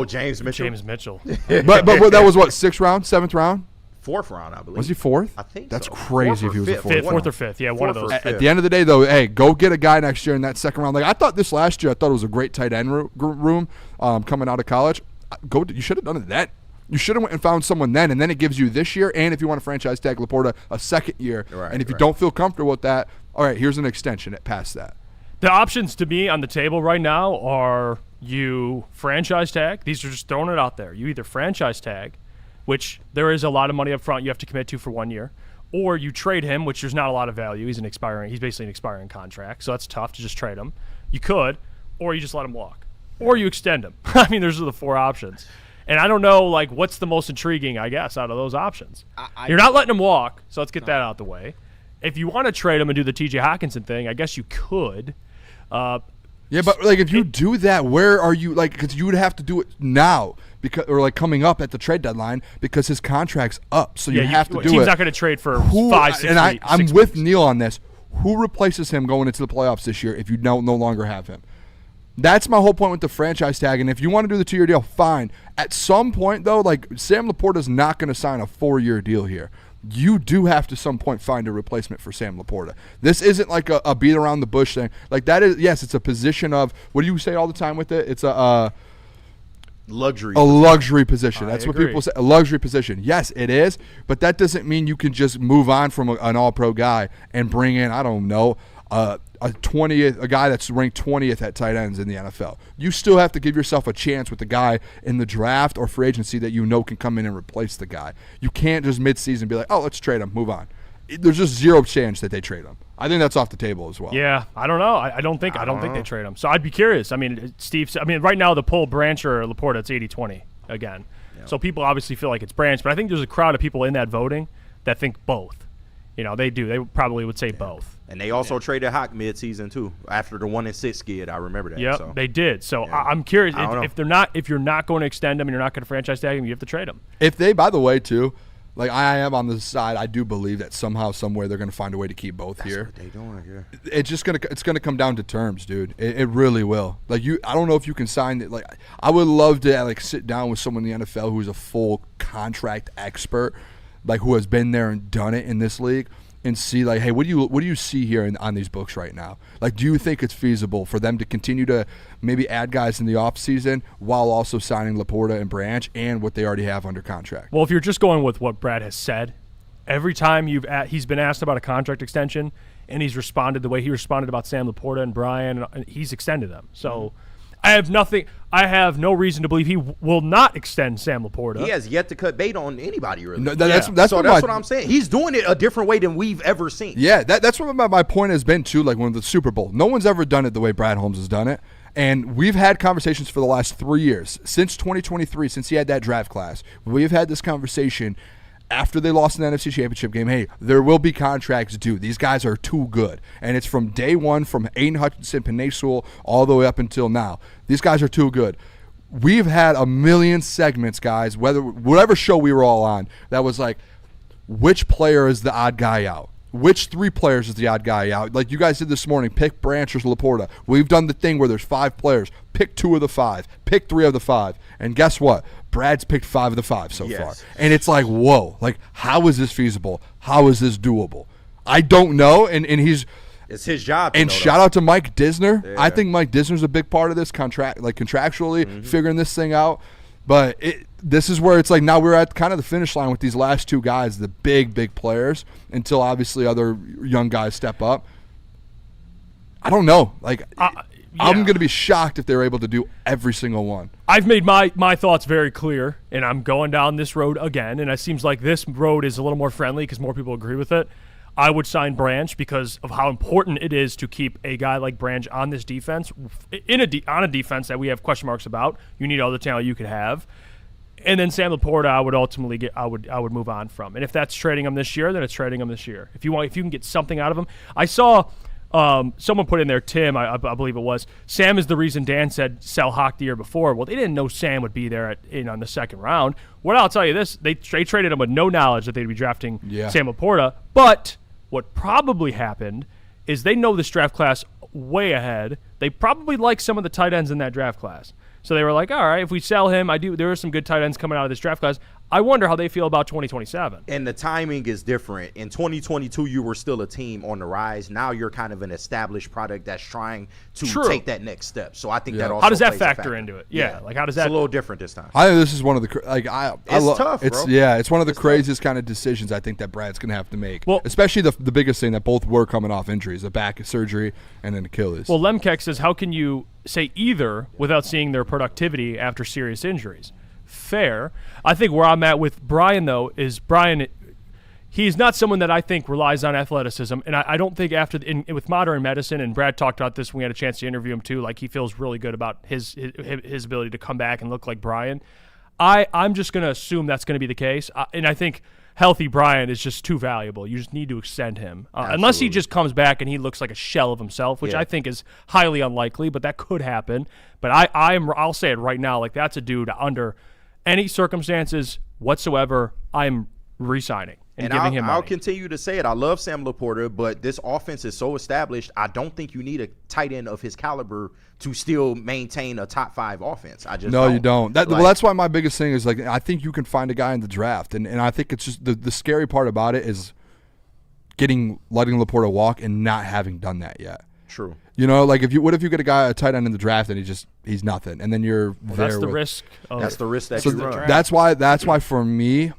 James Mitchell. James Mitchell. but that was what, 6th round, 7th round? 4th round, I believe. Was he 4th? I think that's so. crazy if he was a 4th. 4th or 5th, yeah, one of those. At the end of the day, though, hey, go get a guy next year in that second round. Like I thought this last year, I thought it was a great tight end room coming out of college. You should have done it then. You should have went and found someone then, and then it gives you this year, and if you want to franchise tag Laporta, a second year. Right, and if you don't feel comfortable with that, all right, here's an extension past that. The options to me on the table right now are you franchise tag. These are just throwing it out there. You either franchise tag, which there is a lot of money up front you have to commit to for 1 year, or you trade him, which there's not a lot of value. He's basically an expiring contract, so that's tough to just trade him. You could, or you just let him walk, or you extend him. I mean, those are the 4 options. And I don't know, like, what's the most intriguing, I guess, out of those options. You're not letting him walk, so let's get that out of the way. If you want to trade him and do the T.J. Hockenson thing, I guess you could. Yeah, but like if you do that, where are you? Like, because you would have to do it now, because or like coming up at the trade deadline because his contract's up. So you have to do it. Team's not going to trade for 5, 6 And I'm weeks. with Neil on this. Who replaces him going into the playoffs this year if you no longer have him? That's my whole point with the franchise tag. And if you want to do the 2-year deal, fine. At some point, though, like Sam Laporta's not going to sign a 4-year deal here. You do have to some point find a replacement for Sam Laporta. This isn't like a beat around the bush thing. Like that is, yes, it's a position of, what do you say all the time with it? It's a luxury position. That's what people say. A luxury position. Yes, it is, but that doesn't mean you can just move on from an all-pro guy and bring in, I don't know, a guy that's ranked 20th at tight ends in the NFL. You still have to give yourself a chance with the guy in the draft or free agency that you know can come in and replace the guy. You can't just mid-season be like, oh, let's trade him, move on. There's just zero chance that they trade him. I think that's off the table as well. Yeah, I don't know. I don't think they trade him. So I'd be curious. I mean, right now the poll Branch or Laporta, it's 80-20 again. Yep. So people obviously feel like it's Branch, but I think there's a crowd of people in that voting that think both. You know, they do. They probably would say both. And they also traded Hawk mid-season too, after the 1-6 skid. I remember that. Yep, so. they did. So yeah. I'm curious if you're not going to extend them and you're not going to franchise tag them, you have to trade them. If they, by the way, too, like I am on the side, I do believe that somehow, somewhere, they're going to find a way to keep both here. That's what they doing here. It's gonna come down to terms, dude. It really will. Like I don't know if you can sign it. Like I would love to like sit down with someone in the NFL who's a full contract expert, like who has been there and done it in this league, and see like, hey, what do you see here on these books right now? Like, do you think it's feasible for them to continue to maybe add guys in the offseason while also signing Laporta and Branch and what they already have under contract? Well, if you're just going with what Brad has said, every time he's been asked about a contract extension and he's responded the way he responded about Sam Laporta and Brian, and he's extended them. So I have no reason to believe he will not extend Sam Laporta. He has yet to cut bait on anybody, really. No, that's what I'm saying. He's doing it a different way than we've ever seen. Yeah, that's what my point has been, too, like when the Super Bowl. No one's ever done it the way Brad Holmes has done it. And we've had conversations for the last 3 years. Since 2023, since he had that draft class, we've had this conversation after they lost in the NFC Championship game. Hey, there will be contracts due. These guys are too good. And it's from day one, from Aiden Hutchinson, Penei Sewell, all the way up until now. These guys are too good. We've had a million segments, guys, whatever show we were all on, that was like, which player is the odd guy out? Which 3 players is the odd guy out? Like you guys did this morning, pick Branch or Laporta. We've done the thing where there's 5 players. Pick 2 of the 5. Pick 3 of the 5. And guess what? Brad's picked 5 of the 5 so far. And it's like, whoa. Like, how is this feasible? How is this doable? I don't know. And it's his job. And shout out to Mike Disner. Yeah. I think Mike Disner's a big part of this contract, like contractually figuring this thing out. But this is where it's like now we're at kind of the finish line with these last 2 guys, the big players, until obviously other young guys step up. I don't know. Like, I'm going to be shocked if they're able to do every single one. I've made my thoughts very clear, and I'm going down this road again, and it seems like this road is a little more friendly because more people agree with it. I would sign Branch because of how important it is to keep a guy like Branch on this defense, on a defense that we have question marks about. You need all the talent you could have. And then Sam Laporta, I would ultimately I would move on from. And if that's trading him this year, then it's trading him this year. If you can get something out of him. I saw someone put in there, Tim, I believe it was, Sam is the reason Dan said sell Hawk the year before. Well, they didn't know Sam would be there on the second round. Well, I'll tell you this, they traded him with no knowledge that they'd be drafting Sam Laporta. But what probably happened is they know this draft class way ahead. They probably like some of the tight ends in that draft class. So they were like, all right, if we sell him, there are some good tight ends coming out of this draft class. I wonder how they feel about 2027. And the timing is different. In 2022, you were still a team on the rise. Now you're kind of an established product that's trying to take that next step. So I think that also how does that plays factor into it? Yeah, like how does that? It's a little different this time. I think this is one of the it's tough, bro. It's one of the craziest kind of decisions I think that Brad's gonna have to make. Well, especially the biggest thing that both were coming off injuries, a back surgery and an Achilles. Well, Lemkeck says, how can you say either without seeing their productivity after serious injuries? Fair. I think where I'm at with Brian, though, is Brian, he's not someone that I think relies on athleticism, and I don't think with modern medicine, and Brad talked about this when we had a chance to interview him too, like he feels really good about his ability to come back and look like Brian. I'm just going to assume that's going to be the case, and I think healthy Brian is just too valuable. You just need to extend him. Unless he just comes back and he looks like a shell of himself, which I think is highly unlikely, but that could happen. But I'll say it right now, like that's a dude under any circumstances whatsoever, I'm re-signing and giving him money. I'll continue to say it. I love Sam Laporta, but this offense is so established, I don't think you need a tight end of his caliber to still maintain a top 5 offense. You don't. That's why my biggest thing is, like, I think you can find a guy in the draft, and I think it's just the scary part about it is letting Laporta walk and not having done that yet. True. You know, like what if you get a tight end in the draft and he's nothing, and then you're there. That's the risk. That's the risk that you run. That's why for me,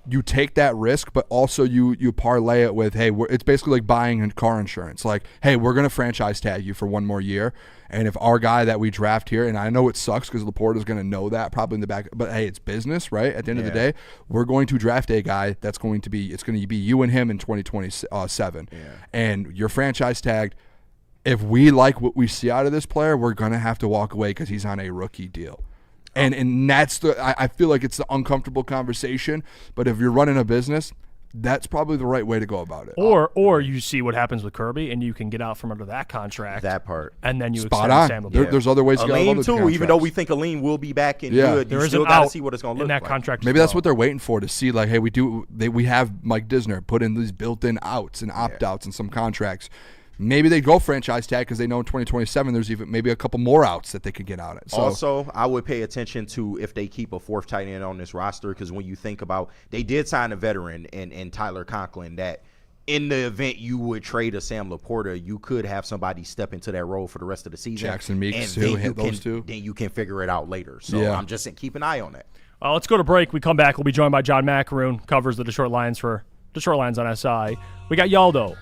you take that risk, but also you parlay it with, hey, it's basically like buying car insurance. Like, hey, we're going to franchise tag you for one more year, and if our guy that we draft here, and I know it sucks because Laporta's going to know that probably in the back, but hey, it's business, right? At the end of the day, we're going to draft a guy it's going to be you and him in 2027, and you're franchise tagged. If we like what we see out of this player, we're going to have to walk away because he's on a rookie deal. And that's I feel like it's the uncomfortable conversation, but if you're running a business, that's probably the right way to go about it. Or you see what happens with Kirby, and you can get out from under that contract. That part. And then you Spot extend on. Sam Laporta. There's other ways to get out of Aleem other too, contracts. even though we think Aleem will be back and good, you still got to see what it's going to look like. In that like. contract Maybe that's what they're waiting for, to see, like, hey, we have Mike Disner put in these built-in outs and opt-outs in some contracts. Maybe they go franchise tag because they know in 2027 there's even maybe a couple more outs that they could get out of. So, also, I would pay attention to if they keep a 4th tight end on this roster, because when you think about, they did sign a veteran in Tyler Conklin that in the event you would trade a Sam Laporta, you could have somebody step into that role for the rest of the season. Jackson Meeks and too, hit those two. Then you can figure it out later. So I'm just saying, keep an eye on that. Let's go to break. We come back. We'll be joined by John Macaroon, covers the Detroit Lions for Detroit Lions on SI. We got Yaldo.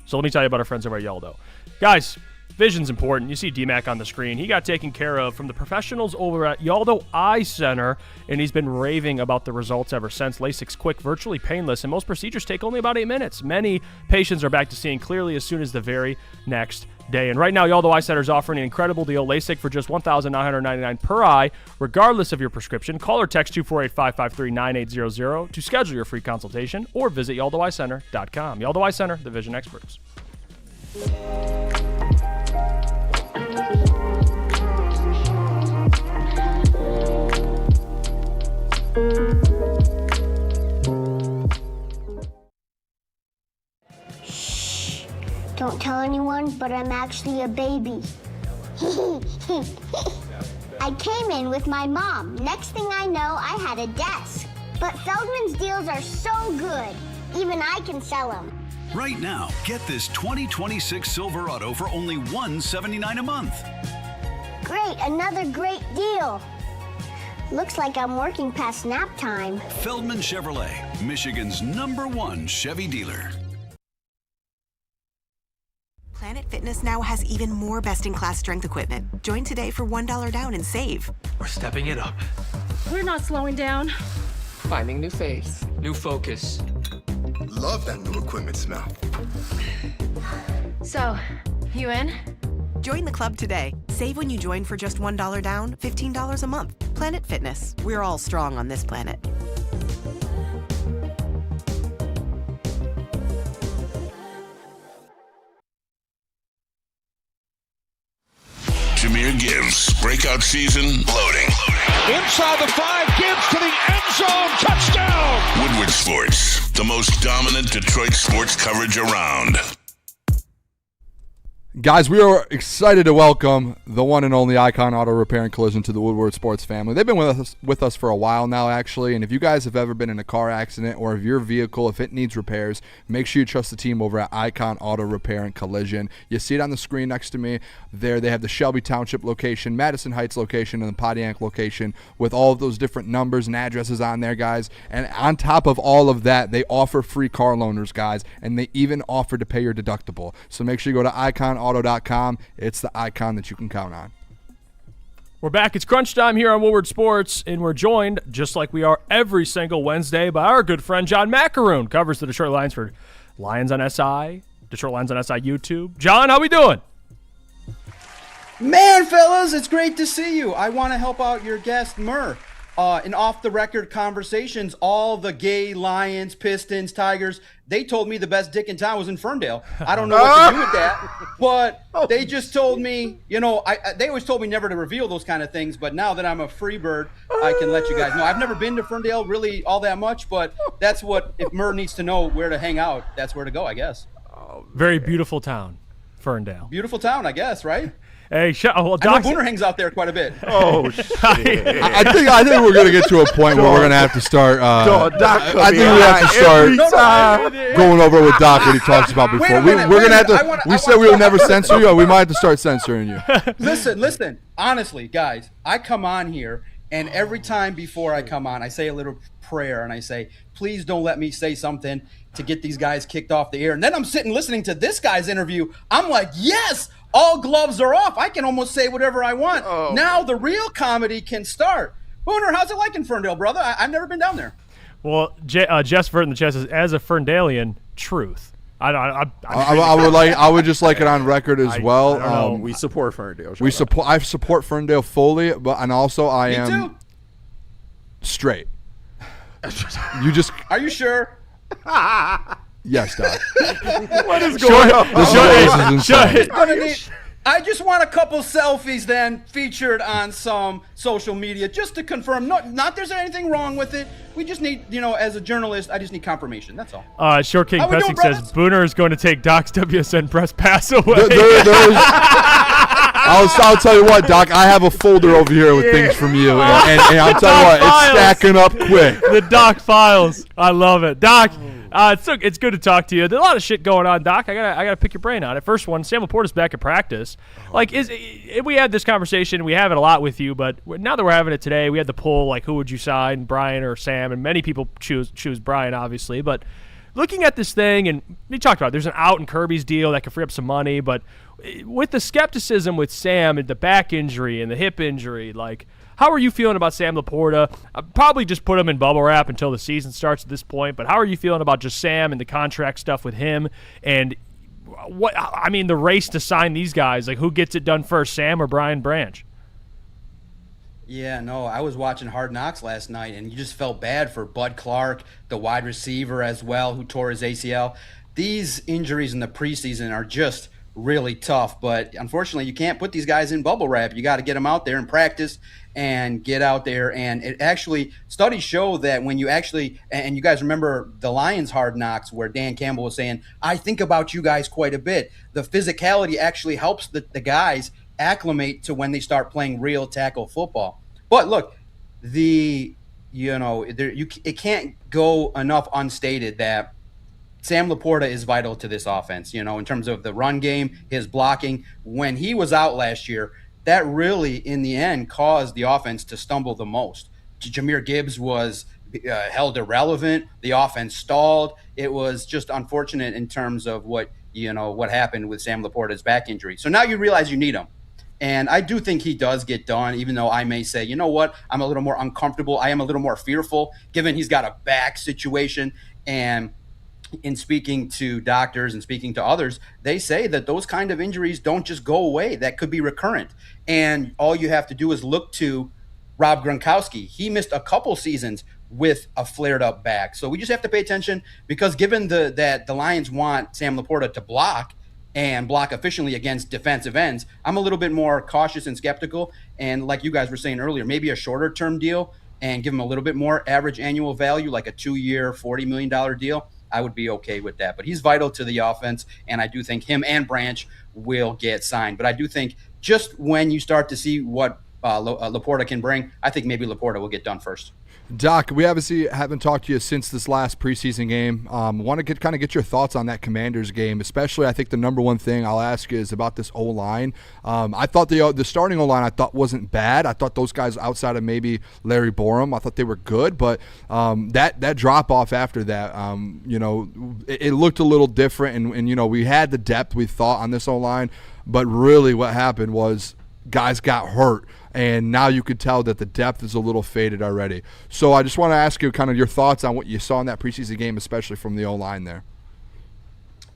So let me tell you about our friends over at Yaldo. Guys, vision's important. You see DMAC on the screen. He got taken care of from the professionals over at Yaldo Eye Center, and he's been raving about the results ever since. LASIK's quick, virtually painless, and most procedures take only about 8 minutes. Many patients are back to seeing clearly as soon as the very next day. And right now, Yaldo Eye Center is offering an incredible deal. LASIK for just $1,999 per eye, regardless of your prescription. Call or text 248-553-9800 to schedule your free consultation, or visit YaldoEyeCenter.com. Yaldo Eye Center, the vision experts. Shh. Don't tell anyone, but I'm actually a baby. I came in with my mom. Next thing I know, I had a desk. But Feldman's deals are so good, even I can sell them. Right now, get this 2026 Silverado for only $179 a month. Great, another great deal. Looks like I'm working past nap time. Feldman Chevrolet, Michigan's #1 Chevy dealer. Planet Fitness now has even more best-in-class strength equipment. Join today for $1 down and save. We're stepping it up. We're not slowing down. Finding new faith, new focus. Love that new equipment smell. So, you in? Join the club today. Save when you join for just $1 down, $15 a month. Planet Fitness. We're all strong on this planet. Jameer Gibbs, breakout season, loading. Inside the 5, Gibbs to the end zone, touchdown! Woodward Sports, the most dominant Detroit sports coverage around. Guys, we are excited to welcome the one and only Icon Auto Repair and Collision to the Woodward Sports family. They've been with us for a while now, actually, and if you guys have ever been in a car accident or if your vehicle, if it needs repairs, make sure you trust the team over at Icon Auto Repair and Collision. You see it on the screen next to me. There they have the Shelby Township location, Madison Heights location, and the Pontiac location with all of those different numbers and addresses on there, guys. And on top of all of that, they offer free car loaners, guys, and they even offer to pay your deductible. So make sure you go to iconauto.com. It's the Icon that you can count on. We're back. It's crunch time here on Woodward Sports, and we're joined, just like we are every single Wednesday, by our good friend John Macaroon. Covers the Detroit Lions for Lions on SI, Detroit Lions on SI YouTube. John, how we doing? Man, fellas, it's great to see you. I want to help out your guest, Murr. In off-the-record conversations, all the gay Lions, Pistons, Tigers, they told me the best dick in town was in Ferndale. I don't know what to do with that, but they just told me, they always told me never to reveal those kind of things, but now that I'm a free bird, I can let you guys know. I've never been to Ferndale really all that much, but that's what, if Murr needs to know where to hang out, that's where to go, I guess. Very beautiful town, Ferndale. Beautiful town, I guess, right? Hey, I know Booner hangs out there quite a bit. Oh, shit. I think we're going to get to a point where we're going to have to start. I think we have to start going over with Doc what he talks about before. We're going to have to. We said we would never censor you, or we might have to start censoring you. Listen. Honestly, guys, I come on here, and every time before I come on, I say a little prayer, and I say, please don't let me say something to get these guys kicked off the air. And then I'm sitting listening to this guy's interview. I'm like, yes. All gloves are off. I can almost say whatever I want. Oh. Now the real comedy can start. Booner, how's it like in Ferndale, brother? I've never been down there. Well, Jess Vert in the chat says, as a Ferndalian, truth. I would just like it on record as well. We support Ferndale. I support Ferndale fully, and also I am straight. Are you sure? Yes, Doc. What is going on? I just want a couple selfies then featured on some social media just to confirm. Not there's anything wrong with it. We just need, as a journalist, I just need confirmation. That's all. Short King Pessic says Booner is going to take Doc's WSN press pass away. I'll tell you what, Doc. I have a folder over here with things from you, and I'll tell you what, it's stacking up quick. The Doc files. I love it, Doc. It's good to talk to you. There's a lot of shit going on, Doc. I gotta pick your brain on it. First one, Sam Laporta's back at practice. We had this conversation, we have it a lot with you, but now that we're having it today, we had the poll, like, who would you sign, Brian or Sam? And many people choose Brian, obviously. But looking at this thing, and we talked about there's an out in Kirby's deal that could free up some money, but with the skepticism with Sam and the back injury and the hip injury, like, how are you feeling about Sam Laporta? I'd probably just put him in bubble wrap until the season starts at this point, but how are you feeling about just Sam and the contract stuff with him and the race to sign these guys? Like, who gets it done first, Sam or Brian Branch? Yeah, no, I was watching Hard Knocks last night, and you just felt bad for Bud Clark, the wide receiver as well, who tore his ACL. These injuries in the preseason are just really tough, but unfortunately you can't put these guys in bubble wrap. You got to get them out there and practice and get out there. And it actually, studies show that when you actually, and you guys remember the Lions Hard Knocks where Dan Campbell was saying, I think about you guys quite a bit. The physicality actually helps the guys acclimate to when they start playing real tackle football. But look, it can't go enough unstated that Sam Laporta is vital to this offense, in terms of the run game, his blocking. When he was out last year, that really, in the end, caused the offense to stumble the most. Jahmyr Gibbs was held irrelevant. The offense stalled. It was just unfortunate in terms of what happened with Sam Laporta's back injury. So now you realize you need him. And I do think he does get done, even though I may say, you know what, I'm a little more uncomfortable. I am a little more fearful, given he's got a back situation. And in speaking to doctors and speaking to others, they say that those kind of injuries don't just go away. That could be recurrent. And all you have to do is look to Rob Gronkowski. He missed a couple seasons with a flared up back. So we just have to pay attention, because given that the Lions want Sam Laporta to block and block efficiently against defensive ends, I'm a little bit more cautious and skeptical. And like you guys were saying earlier, maybe a shorter term deal and give him a little bit more average annual value, like a 2-year, $40 million deal. I would be okay with that. But he's vital to the offense, and I do think him and Branch will get signed. But I do think just when you start to see what Laporta can bring, I think maybe Laporta will get done first. Doc, we obviously haven't talked to you since this last preseason game. Want to get your thoughts on that Commanders game, especially I think the number one thing I'll ask you is about this O-line. I thought the starting O-line I thought wasn't bad. I thought those guys outside of maybe Larry Borum, I thought they were good, but that drop-off after that, it looked a little different, and we had the depth we thought on this O-line, but really what happened was guys got hurt. and now you could tell that the depth is a little faded already. So I just want to ask you kind of your thoughts on what you saw in that preseason game, especially from the O-line there.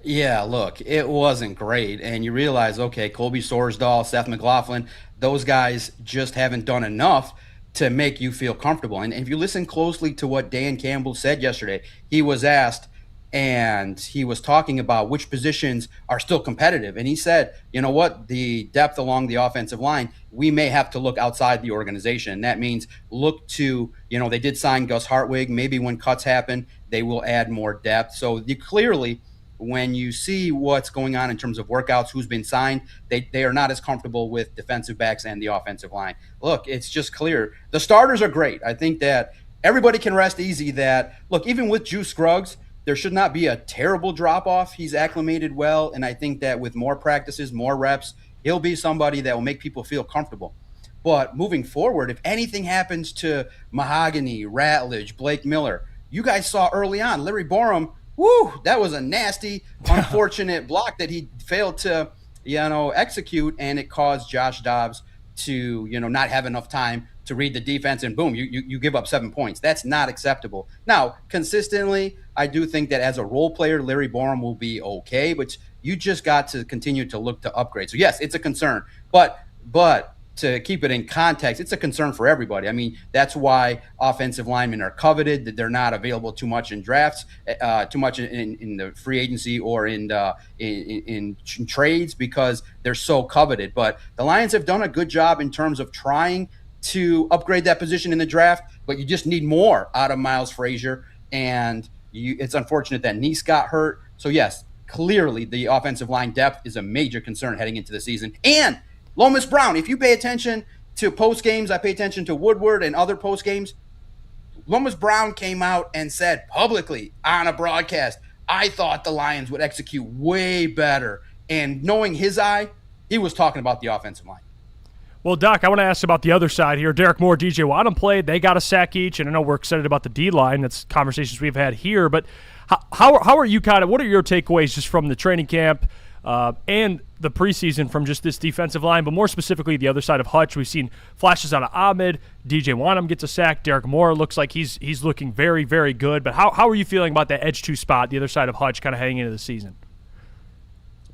Yeah, look, it wasn't great. And you realize, okay, Colby Sorsdahl, Seth McLaughlin, those guys just haven't done enough to make you feel comfortable. And if you listen closely to what Dan Campbell said yesterday, he was asked, and he was talking about which positions are still competitive. And he said, you know what, the depth along the offensive line, we may have to look outside the organization. And that means look to, they did sign Gus Hartwig. Maybe when cuts happen, they will add more depth. So you clearly, when you see what's going on in terms of workouts, who's been signed, they are not as comfortable with defensive backs and the offensive line. Look, it's just clear. The starters are great. I think that everybody can rest easy that, look, even with Juice Scruggs, there should not be a terrible drop-off. He's acclimated well, and I think that with more practices, more reps, he'll be somebody that will make people feel comfortable. But moving forward, if anything happens to Mahogany, Ratledge, Blake Miller, you guys saw early on, Larry Borum, that was a nasty, unfortunate block that he failed to, execute, and it caused Josh Dobbs to, not have enough time to read the defense, and boom, you give up 7 points. That's not acceptable. Now, consistently, I do think that as a role player, Larry Borum will be okay, but you just got to continue to look to upgrade. So yes, it's a concern, but to keep it in context, it's a concern for everybody. I mean, that's why offensive linemen are coveted, that they're not available too much in drafts, too much in the free agency or in trades, because they're so coveted. But the Lions have done a good job in terms of trying to upgrade that position in the draft, but you just need more out of Miles Frazier, and it's unfortunate that Nice got hurt. So yes, clearly the offensive line depth is a major concern heading into the season. And Lomas Brown, if you pay attention to post games, I pay attention to Woodward and other post games. Lomas Brown came out and said publicly on a broadcast, I thought the Lions would execute way better. And knowing his eye, he was talking about the offensive line. Well, Doc, I want to ask about the other side here. Derek Moore, DJ Wadham played. They got a sack each, and I know we're excited about the D-line. That's conversations we've had here. But how are you what are your takeaways just from the training camp and the preseason from just this defensive line, but more specifically the other side of Hutch? We've seen flashes out of Ahmed. DJ Wadham gets a sack. Derek Moore looks like he's looking very, very good. But how are you feeling about that edge 2 spot, the other side of Hutch, kind of heading into the season?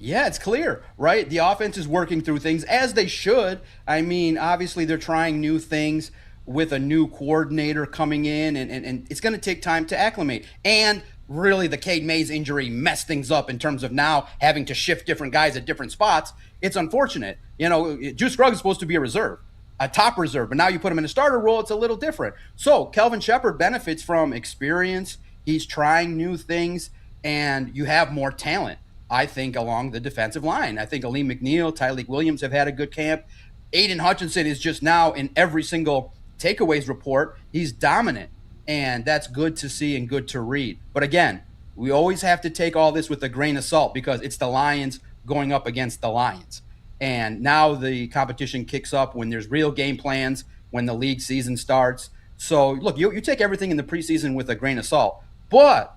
Yeah, it's clear, right? The offense is working through things as they should. I mean, obviously they're trying new things with a new coordinator coming in, and it's going to take time to acclimate. And really, the Cade Mays injury messed things up in terms of now having to shift different guys at different spots. It's unfortunate. Juice Scruggs is supposed to be a reserve, a top reserve, but now you put him in a starter role, it's a little different. So Kelvin Shepard benefits from experience. He's trying new things, and you have more talent, I think, along the defensive line. I think Aleem McNeil, Tyleek Williams have had a good camp. Aiden Hutchinson is just now in every single takeaways report. He's dominant, and that's good to see and good to read. But again, we always have to take all this with a grain of salt because it's the Lions going up against the Lions. And now the competition kicks up when there's real game plans, when the league season starts. So, look, you take everything in the preseason with a grain of salt. But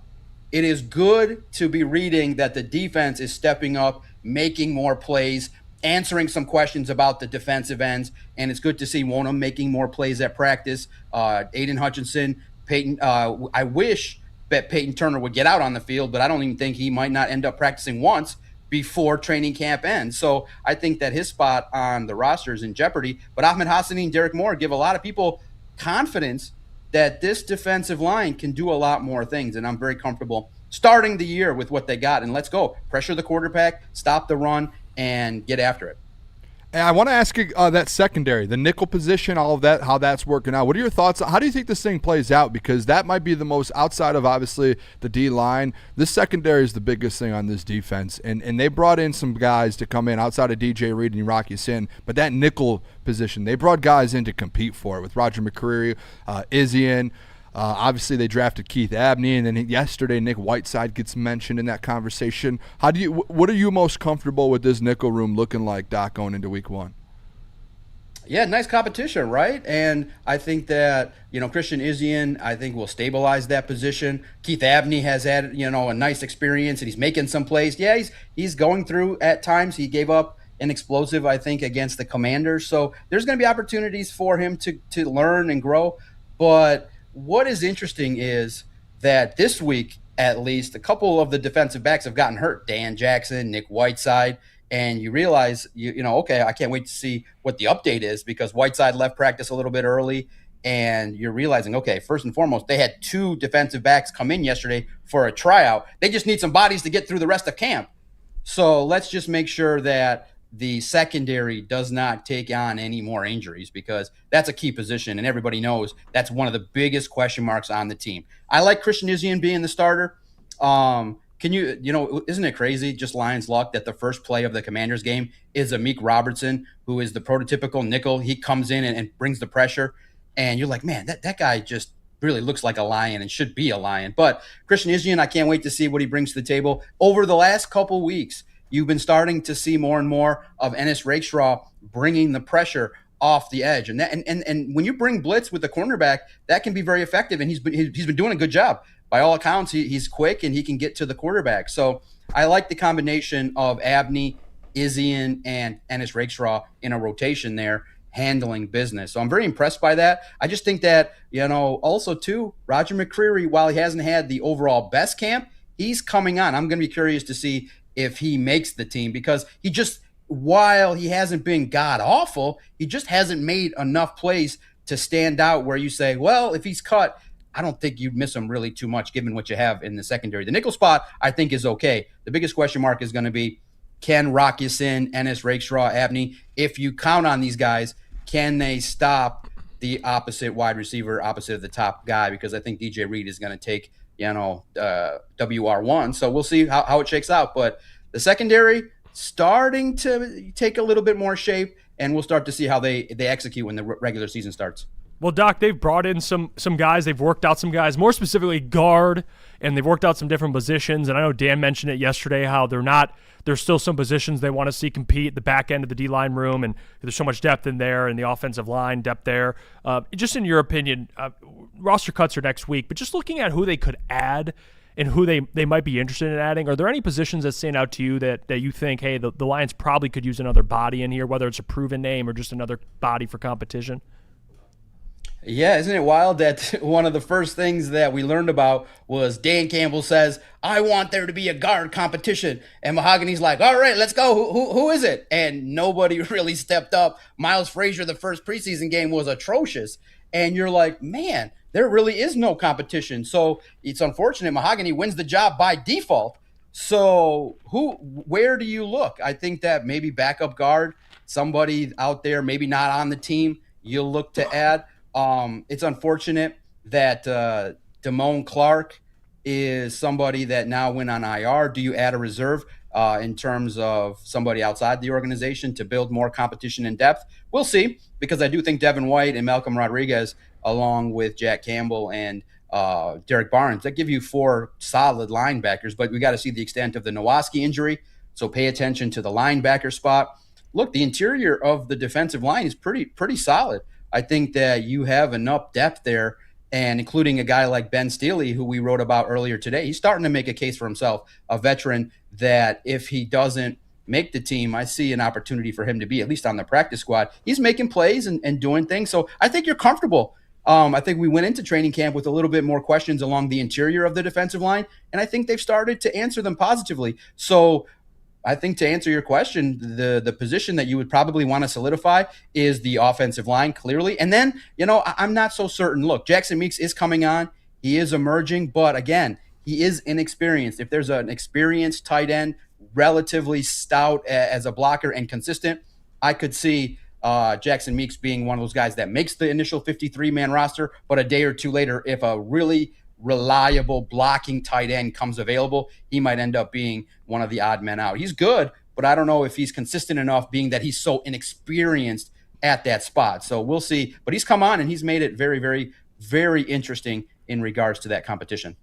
it is good to be reading that the defense is stepping up, making more plays, answering some questions about the defensive ends, and it's good to see Wonham making more plays at practice. Aiden Hutchinson, Peyton. I wish that Peyton Turner would get out on the field, but I don't even think he might not end up practicing once before training camp ends. So I think that his spot on the roster is in jeopardy. But Ahmed Hassani and Derek Moore give a lot of people confidence that this defensive line can do a lot more things, and I'm very comfortable starting the year with what they got. And let's go. Pressure the quarterback, stop the run, and get after it. And I want to ask you that secondary, the nickel position, all of that, how that's working out. What are your thoughts? How do you think this thing plays out? Because that might be the most, outside of obviously the D-line, this secondary is the biggest thing on this defense. And they brought in some guys to come in outside of DJ Reed and Rocky Sin, but that nickel position, they brought guys in to compete for it with Roger McCreary, Izzian. Obviously, they drafted Keith Abney, and then yesterday Nick Whiteside gets mentioned in that conversation. What are you most comfortable with this nickel room looking like, Doc, going into Week 1? Yeah, nice competition, right? And I think that, Christian Izzian, I think, will stabilize that position. Keith Abney has had, a nice experience, and he's making some plays. Yeah, he's going through at times. He gave up, and explosive, I think, against the Commanders. So there's going to be opportunities for him to learn and grow. But what is interesting is that this week, at least, a couple of the defensive backs have gotten hurt. Dan Jackson, Nick Whiteside. And you realize, okay, I can't wait to see what the update is, because Whiteside left practice a little bit early. And you're realizing, okay, first and foremost, they had 2 defensive backs come in yesterday for a tryout. They just need some bodies to get through the rest of camp. So let's just make sure that the secondary does not take on any more injuries, because that's a key position, and everybody knows that's one of the biggest question marks on the team. I like Christian Izien being the starter. Can isn't it crazy, just Lions luck, that the first play of the Commanders game is Amik Robertson, who is the prototypical nickel. He comes in and brings the pressure, and you're like, man, that guy just really looks like a Lion and should be a Lion. But Christian Izien, I can't wait to see what he brings to the table. Over the last couple weeks, you've been starting to see more and more of Ennis Rakestraw bringing the pressure off the edge. And when you bring blitz with the cornerback, that can be very effective, and he's been doing a good job. By all accounts, he's quick and he can get to the quarterback. So I like the combination of Abney, Izien, and Ennis Rakestraw in a rotation there, handling business. So I'm very impressed by that. I just think that, also too, Roger McCreary, while he hasn't had the overall best camp, he's coming on. I'm going to be curious to see if he makes the team, because while he hasn't been god awful, he just hasn't made enough plays to stand out where you say, well, if he's cut, I don't think you'd miss him really too much given what you have in the secondary. The nickel spot, I think, is okay. The biggest question mark is going to be, can Rock Ya-Sin, Ennis Rakestraw, Abney, if you count on these guys, can they stop the opposite wide receiver, opposite of the top guy? Because I think DJ Reed is going to take, WR1. So we'll see how it shakes out. But the secondary starting to take a little bit more shape, and we'll start to see how they execute when the regular season starts. Well, Doc, they've brought in some guys. They've worked out some guys, more specifically guard, and they've worked out some different positions. And I know Dan mentioned it yesterday, how there's still some positions they want to see compete at the back end of the D-line room, and there's so much depth in there, and the offensive line depth there. Just in your opinion, roster cuts are next week, but just looking at who they could add and who they might be interested in adding, are there any positions that stand out to you that you think, hey, the Lions probably could use another body in here, whether it's a proven name or just another body for competition? Yeah, isn't it wild that one of the first things that we learned about was Dan Campbell says, I want there to be a guard competition. And Mahogany's like, all right, let's go. Who is it? And nobody really stepped up. Miles Frazier, the first preseason game, was atrocious. And you're like, man, there really is no competition. So it's unfortunate Mahogany wins the job by default. So where do you look? I think that maybe backup guard, somebody out there, maybe not on the team, you'll look to add. It's unfortunate that Damone Clark is somebody that now went on IR. Do you add a reserve in terms of somebody outside the organization to build more competition and depth? We'll see, because I do think Devin White and Malcolm Rodriguez, along with Jack Campbell and Derek Barnes, that give you 4 solid linebackers, but we got to see the extent of the Nowaski injury, so pay attention to the linebacker spot. Look, the interior of the defensive line is pretty solid. I think that you have enough depth there, and including a guy like Ben Steely, who we wrote about earlier today, he's starting to make a case for himself, a veteran that if he doesn't make the team, I see an opportunity for him to be at least on the practice squad. He's making plays and doing things, so I think you're comfortable. I think we went into training camp with a little bit more questions along the interior of the defensive line, and I think they've started to answer them positively. So I think to answer your question, the position that you would probably want to solidify is the offensive line, clearly. And then, I'm not so certain. Look, Jackson Meeks is coming on. He is emerging, but again, he is inexperienced. If there's an experienced tight end, relatively stout as a blocker and consistent, I could see Jackson Meeks being one of those guys that makes the initial 53-man roster, but a day or two later, if a really reliable blocking tight end comes available, he might end up being one of the odd men out. He's good, but I don't know if he's consistent enough, being that he's so inexperienced at that spot. So we'll see. But he's come on and he's made it very, very, very interesting in regards to that competition.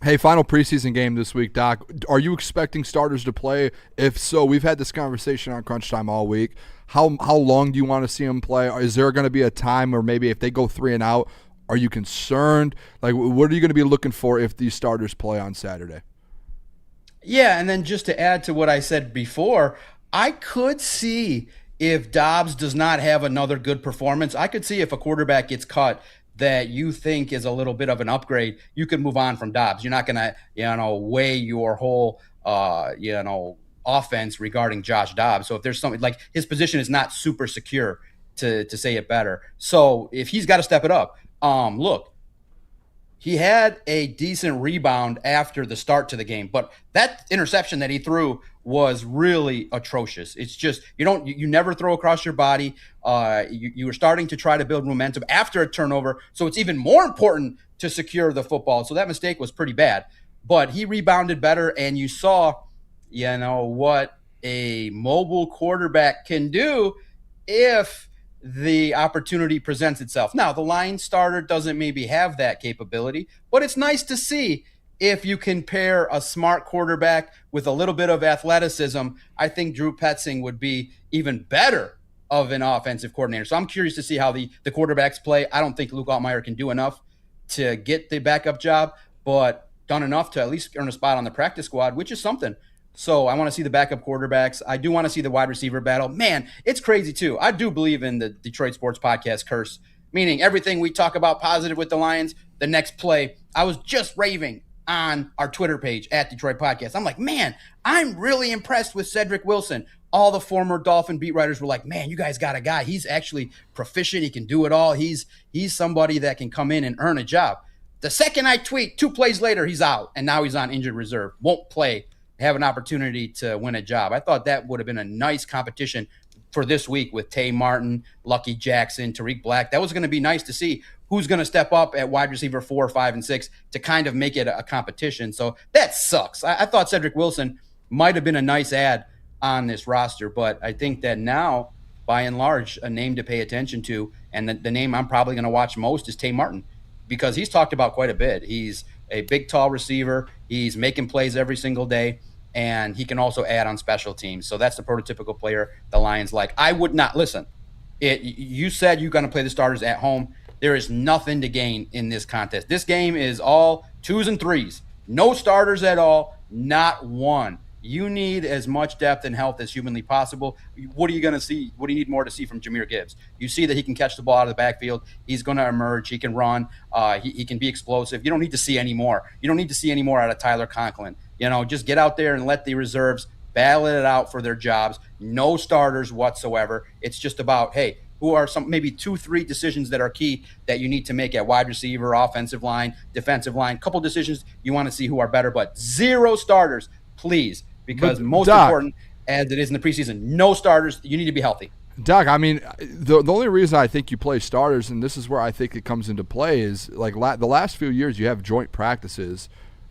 Hey, final preseason game this week, Doc. Are you expecting starters to play? If so, we've had this conversation on Crunch Time all week. How long do you want to see them play? Is there going to be a time where maybe if they go 3 and out, are you concerned? Like, what are you going to be looking for if these starters play on Saturday? Yeah, and then just to add to what I said before, I could see if Dobbs does not have another good performance. I could see if a quarterback gets cut that you think is a little bit of an upgrade, you could move on from Dobbs. You're not going to, weigh your whole, offense regarding Josh Dobbs. So if there's something like his position is not super secure, to say it better. So if he's got to step it up, look, he had a decent rebound after the start to the game, but that interception that he threw was really atrocious. It's just, you never throw across your body. You were starting to try to build momentum after a turnover. So it's even more important to secure the football. So that mistake was pretty bad, but he rebounded better. And you saw, what a mobile quarterback can do if the opportunity presents itself. Now, the Lions starter doesn't maybe have that capability, but it's nice to see if you can pair a smart quarterback with a little bit of athleticism. I think Drew Petzing would be even better of an offensive coordinator. So I'm curious to see how the quarterbacks play. I don't think Luke Altmaier can do enough to get the backup job, but done enough to at least earn a spot on the practice squad, which is something. So I want to see the backup quarterbacks. I do want to see the wide receiver battle. Man, it's crazy too. I do believe in the Detroit Sports Podcast curse, meaning everything we talk about positive with the Lions, the next play. I was just raving on our Twitter page at Detroit Podcast. I'm like, man, I'm really impressed with Cedric Wilson. All the former Dolphin beat writers were like, man, you guys got a guy. He's actually proficient. He can do it all. He's somebody that can come in and earn a job. The second I tweet, 2 plays later, he's out, and now he's on injured reserve. Won't play. Have an opportunity to win a job. I thought that would have been a nice competition for this week with Tay Martin, Lucky Jackson, Tariq Black. That was going to be nice to see who's going to step up at wide receiver 4, 5, and 6 to kind of make it a competition. So that sucks. I thought Cedric Wilson might have been a nice add on this roster, but I think that now, by and large, a name to pay attention to, and the name I'm probably going to watch most is Tay Martin, because he's talked about quite a bit. He's a big, tall receiver. He's making plays every single day. And he can also add on special teams. So that's the prototypical player the Lions like. I would not – listen, you said you're going to play the starters at home. There is nothing to gain in this contest. This game is all 2s and 3s. No starters at all, not one. You need as much depth and health as humanly possible. What are you going to see? What do you need more to see from Jahmyr Gibbs? You see that he can catch the ball out of the backfield. He's going to emerge. He can run. He can be explosive. You don't need to see any more. You don't need to see any more out of Tyler Conklin. Just get out there and let the reserves battle it out for their jobs. No starters whatsoever. It's just about, hey, who are some maybe 2-3 decisions that are key that you need to make at wide receiver, offensive line, defensive line. Couple decisions you want to see who are better, but 0 starters, please. Because most important, as it is in the preseason, no starters. You need to be healthy. Doc, I mean, the only reason I think you play starters, and this is where I think it comes into play, is like the last few years you have joint practices,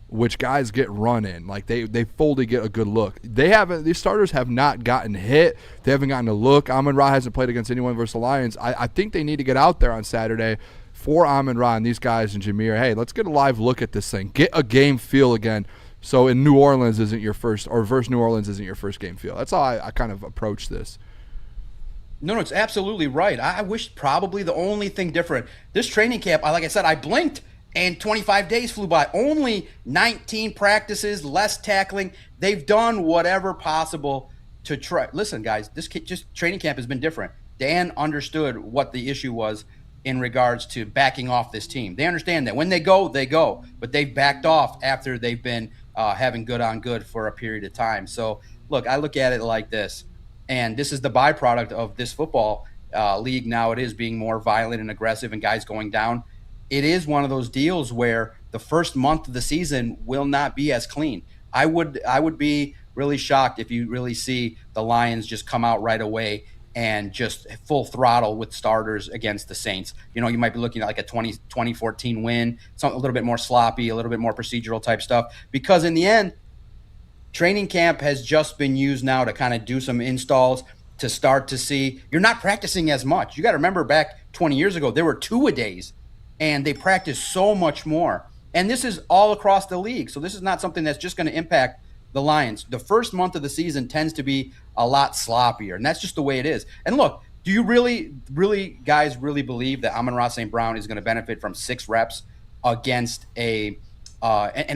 which guys get run in. Like they fully get a good look. These starters have not gotten hit. They haven't gotten a look. Amon-Ra hasn't played against anyone versus the Lions. I think they need to get out there on Saturday for Amon-Ra and these guys and Jahmyr. Hey, let's get a live look at this thing. Get a game feel again. So in New Orleans isn't your first, or versus New Orleans isn't your first game feel. That's how I kind of approach this. No, it's absolutely right. I wish probably the only thing different. This training camp, like I said, I blinked and 25 days flew by. Only 19 practices, less tackling. They've done whatever possible to try. Listen, guys, this just training camp has been different. Dan understood what the issue was in regards to backing off this team. They understand that when they go, but they've backed off after they've been having good on good for a period of time. So, look, I look at it like this, and this is the byproduct of this football league now. It is being more violent and aggressive and guys going down. It is one of those deals where the first month of the season will not be as clean. I would be really shocked if you really see the Lions just come out right away and just full throttle with starters against the Saints. You might be looking at like a 2014 win, something a little bit more sloppy, a little bit more procedural type stuff. Because in the end, training camp has just been used now to kind of do some installs, to start to see. You're not practicing as much. You got to remember back 20 years ago, there were 2-a-days, and they practiced so much more. And this is all across the league. So this is not something that's just going to impact the Lions. The first month of the season tends to be a lot sloppier, and that's just the way it is. And look, do you really guys really believe that Amon-Ra St. Brown is going to benefit from 6 reps against and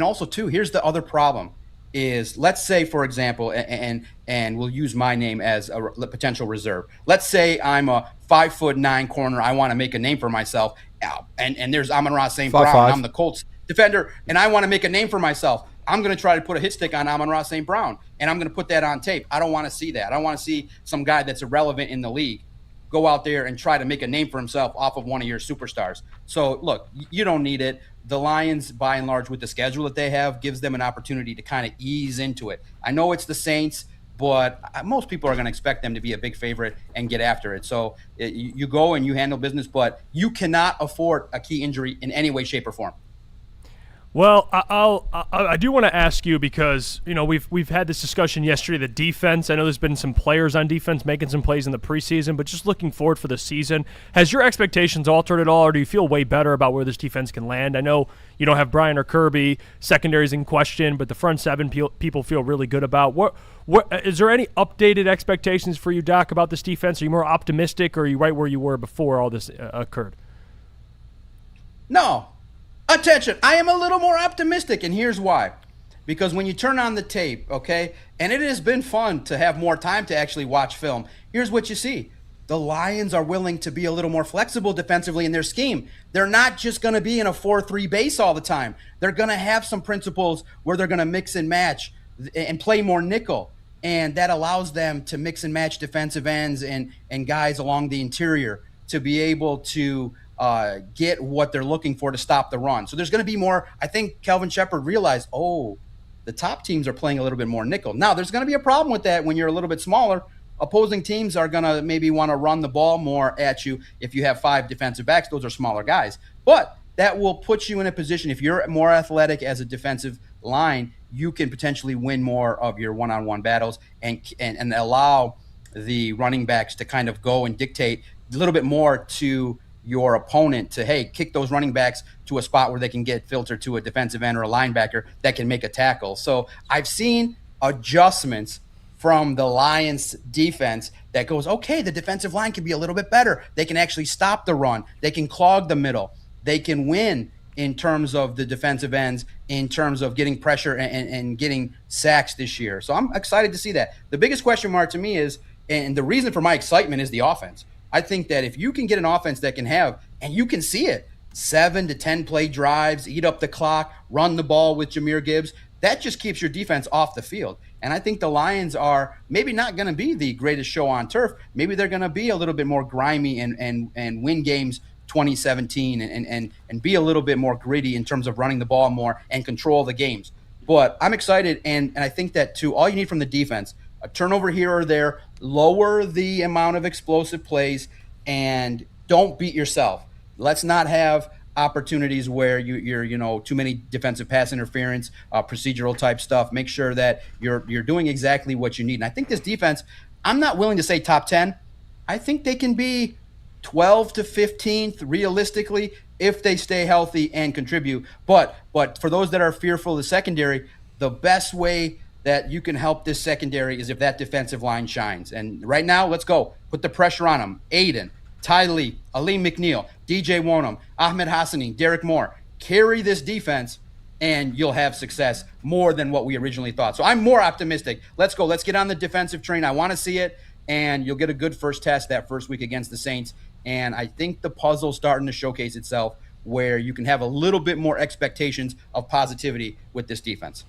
also too, here's the other problem. is, let's say, for example, and we'll use my name as a potential reserve. Let's say I'm a 5'9" corner. I want to make a name for myself. And there's Amon-Ra St. Brown. I'm the Colts defender, and I want to make a name for myself. I'm going to try to put a hit stick on Amon-Ra St. Brown, and I'm going to put that on tape. I don't want to see that. I don't want to see some guy that's irrelevant in the league go out there and try to make a name for himself off of one of your superstars. So, look, you don't need it. The Lions, by and large, with the schedule that they have, gives them an opportunity to kind of ease into it. I know it's the Saints, but most people are going to expect them to be a big favorite and get after it. So you go and you handle business, but you cannot afford a key injury in any way, shape, or form. Well, I do want to ask you because, you know, we've had this discussion yesterday, the defense. I know there's been some players on defense making some plays in the preseason, but just looking forward for the season, has your expectations altered at all, or do you feel way better about where this defense can land? I know you don't have Brian or Kirby, secondary's in question, but the front seven people feel really good about. What is there any updated expectations for you, Doc, about this defense? Are you more optimistic, or are you right where you were before all this occurred? No. Attention, I am a little more optimistic, and here's why. Because when you turn on the tape, okay, and it has been fun to have more time to actually watch film, here's what you see. The Lions are willing to be a little more flexible defensively in their scheme. They're not just going to be in a 4-3 base all the time. They're going to have some principles where they're going to mix and match and play more nickel, and that allows them to mix and match defensive ends and guys along the interior to be able to get what they're looking for to stop the run. So there's going to be more. I think Kelvin Shepard realized, the top teams are playing a little bit more nickel. Now, there's going to be a problem with that when you're a little bit smaller. Opposing teams are going to maybe want to run the ball more at you if you have 5 defensive backs. Those are smaller guys. But that will put you in a position, if you're more athletic as a defensive line, you can potentially win more of your one-on-one battles and allow the running backs to kind of go and dictate a little bit more to your opponent to, hey, kick those running backs to a spot where they can get filtered to a defensive end or a linebacker that can make a tackle. So I've seen adjustments from the Lions defense that goes, okay, the defensive line can be a little bit better. They can actually stop the run. They can clog the middle. They can win in terms of the defensive ends, in terms of getting pressure and getting sacks this year. So I'm excited to see that. The biggest question mark to me is, and the reason for my excitement is the offense. I think that if you can get an offense that can have, and you can see it, 7 to 10 play drives, eat up the clock, run the ball with Jahmyr Gibbs, that just keeps your defense off the field. And I think the Lions are maybe not going to be the greatest show on turf. Maybe they're going to be a little bit more grimy and win games 2017 and be a little bit more gritty in terms of running the ball more and control the games. But I'm excited, and I think that, too, all you need from the defense, a turnover here or there, lower the amount of explosive plays, and don't beat yourself. Let's not have opportunities where you're too many defensive pass interference, procedural type stuff. Make sure that you're doing exactly what you need. And I think this defense, I'm not willing to say top 10. I think they can be 12 to 15th realistically if they stay healthy and contribute. But for those that are fearful of the secondary, the best way that you can help this secondary is if that defensive line shines. And right now, let's go. Put the pressure on them. Aiden, Ty Lee, Aleem McNeil, DJ Wonham, Ahmed Hassani, Derek Moore. Carry this defense, and you'll have success more than what we originally thought. So I'm more optimistic. Let's go. Let's get on the defensive train. I want to see it, and you'll get a good first test that first week against the Saints. And I think the puzzle's starting to showcase itself where you can have a little bit more expectations of positivity with this defense.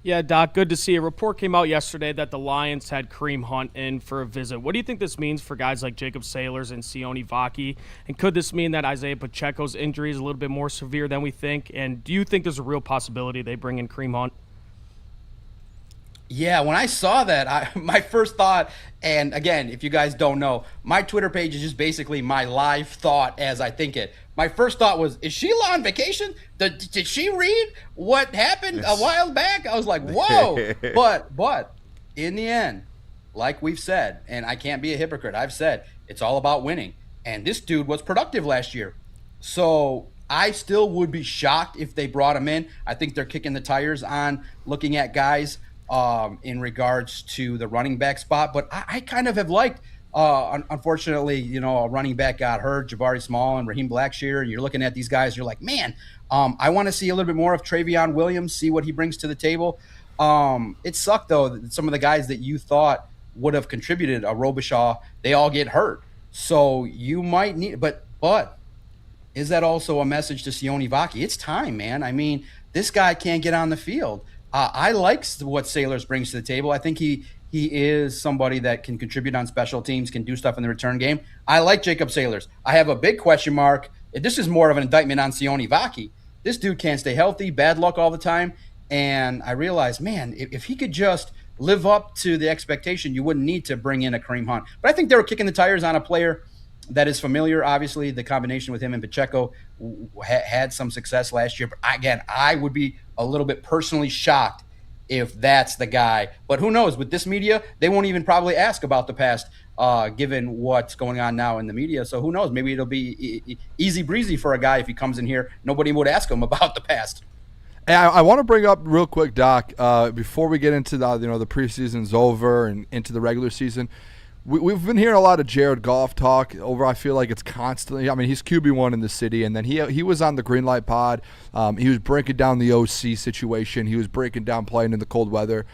Yeah, Doc, good to see. A report came out yesterday that the Lions had Kareem Hunt in for a visit. What do you think this means for guys like Jacob Saylors and Sione Vaki? And could this mean that Isaiah Pacheco's injury is a little bit more severe than we think? And do you think there's a real possibility they bring in Kareem Hunt? Yeah, when I saw that, my first thought, and again, if you guys don't know, my Twitter page is just basically my live thought as I think it. My first thought was, is Sheila on vacation? Did she read what happened a while back? I was like, whoa. But in the end, like we've said, and I can't be a hypocrite, I've said it's all about winning. And this dude was productive last year. So I still would be shocked if they brought him in. I think they're kicking the tires on looking at guys in regards to the running back spot. But I kind of have liked, unfortunately, a running back got hurt, Jabari Small and Raheem Blackshear, and you're looking at these guys, you're like, man, I want to see a little bit more of Travion Williams, see what he brings to the table. It sucked, though, that some of the guys that you thought would have contributed, a Robichaud, they all get hurt. So you might need – but is that also a message to Sione Vaki? It's time, man. I mean, this guy can't get on the field. I like what Sailors brings to the table. I think he is somebody that can contribute on special teams, can do stuff in the return game. I like Jacob Sailors. I have a big question mark. This is more of an indictment on Sione Vaki. This dude can't stay healthy, bad luck all the time. And I realized, man, if he could just live up to the expectation, you wouldn't need to bring in a Kareem Hunt. But I think they were kicking the tires on a player that is familiar. Obviously, the combination with him and Pacheco had some success last year. But again, I would be a little bit personally shocked if that's the guy. But who knows? With this media, they won't even probably ask about the past, given what's going on now in the media. So who knows? Maybe it'll be easy breezy for a guy if he comes in here. Nobody would ask him about the past. And I want to bring up real quick, Doc, before we get into the preseason's over and into the regular season. We've been hearing a lot of Jared Goff talk over. I feel like it's constantly. I mean, he's QB1 in the city, and then he was on the Greenlight Pod. He was breaking down the OC situation. He was breaking down playing in the cold weather.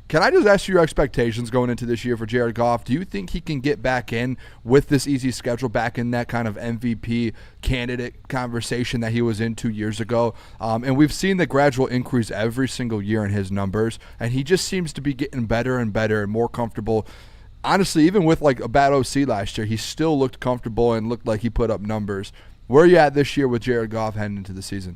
Can I just ask you your expectations going into this year for Jared Goff? Do you think he can get back in with this easy schedule, back in that kind of MVP candidate conversation that he was in 2 years ago? And we've seen the gradual increase every single year in his numbers, and he just seems to be getting better and better and more comfortable. Honestly, even with like a bad OC last year, he still looked comfortable and looked like he put up numbers. Where are you at this year with Jared Goff heading into the season?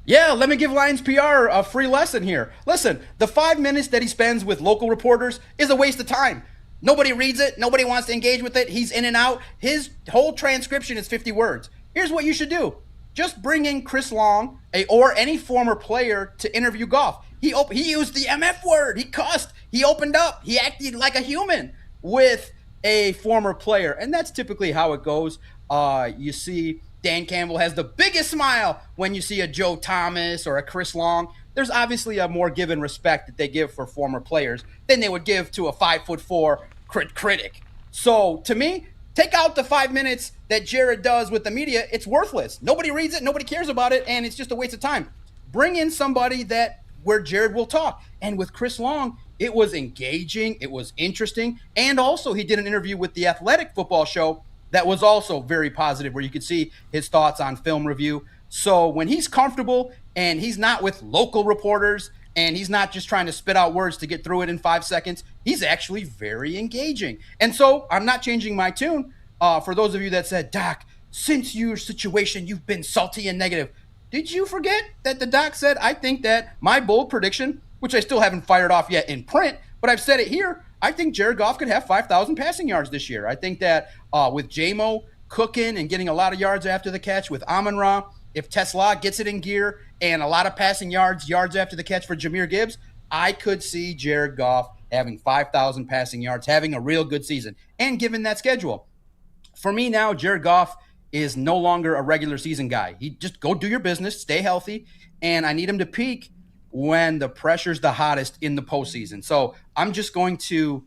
Yeah, let me give Lions PR a free lesson here. Listen, the 5 minutes that he spends with local reporters is a waste of time. Nobody reads it. Nobody wants to engage with it. He's in and out. His whole transcription is 50 words. Here's what you should do. Just bring in Chris Long or any former player to interview Goff. He used the MF word. He cussed. He opened up. He acted like a human with a former player. And that's typically how it goes. You see Dan Campbell has the biggest smile when you see a Joe Thomas or a Chris Long. There's obviously a more given respect that they give for former players than they would give to a 5'4" critic. So to me, take out the 5 minutes that Jared does with the media. It's worthless. Nobody reads it. Nobody cares about it. And it's just a waste of time. Bring in somebody where Jared will talk. And with Chris Long, it was engaging. It was interesting. And also he did an interview with the Athletic Football Show that was also very positive, where you could see his thoughts on film review. So when he's comfortable and he's not with local reporters and he's not just trying to spit out words to get through it in 5 seconds, he's actually very engaging. And so I'm not changing my tune. For those of you that said, Doc, since your situation, you've been salty and negative. Did you forget that the doc said, I think that my bold prediction, which I still haven't fired off yet in print, but I've said it here, I think Jared Goff could have 5,000 passing yards this year. I think that with J-Mo cooking and getting a lot of yards after the catch, with Amon-Ra, if Tesla gets it in gear and a lot of passing yards after the catch for Jahmyr Gibbs, I could see Jared Goff having 5,000 passing yards, having a real good season. And given that schedule, for me now, Jared Goff is no longer a regular season guy. He just go do your business, stay healthy, and I need him to peak when the pressure's the hottest in the postseason. So I'm just going to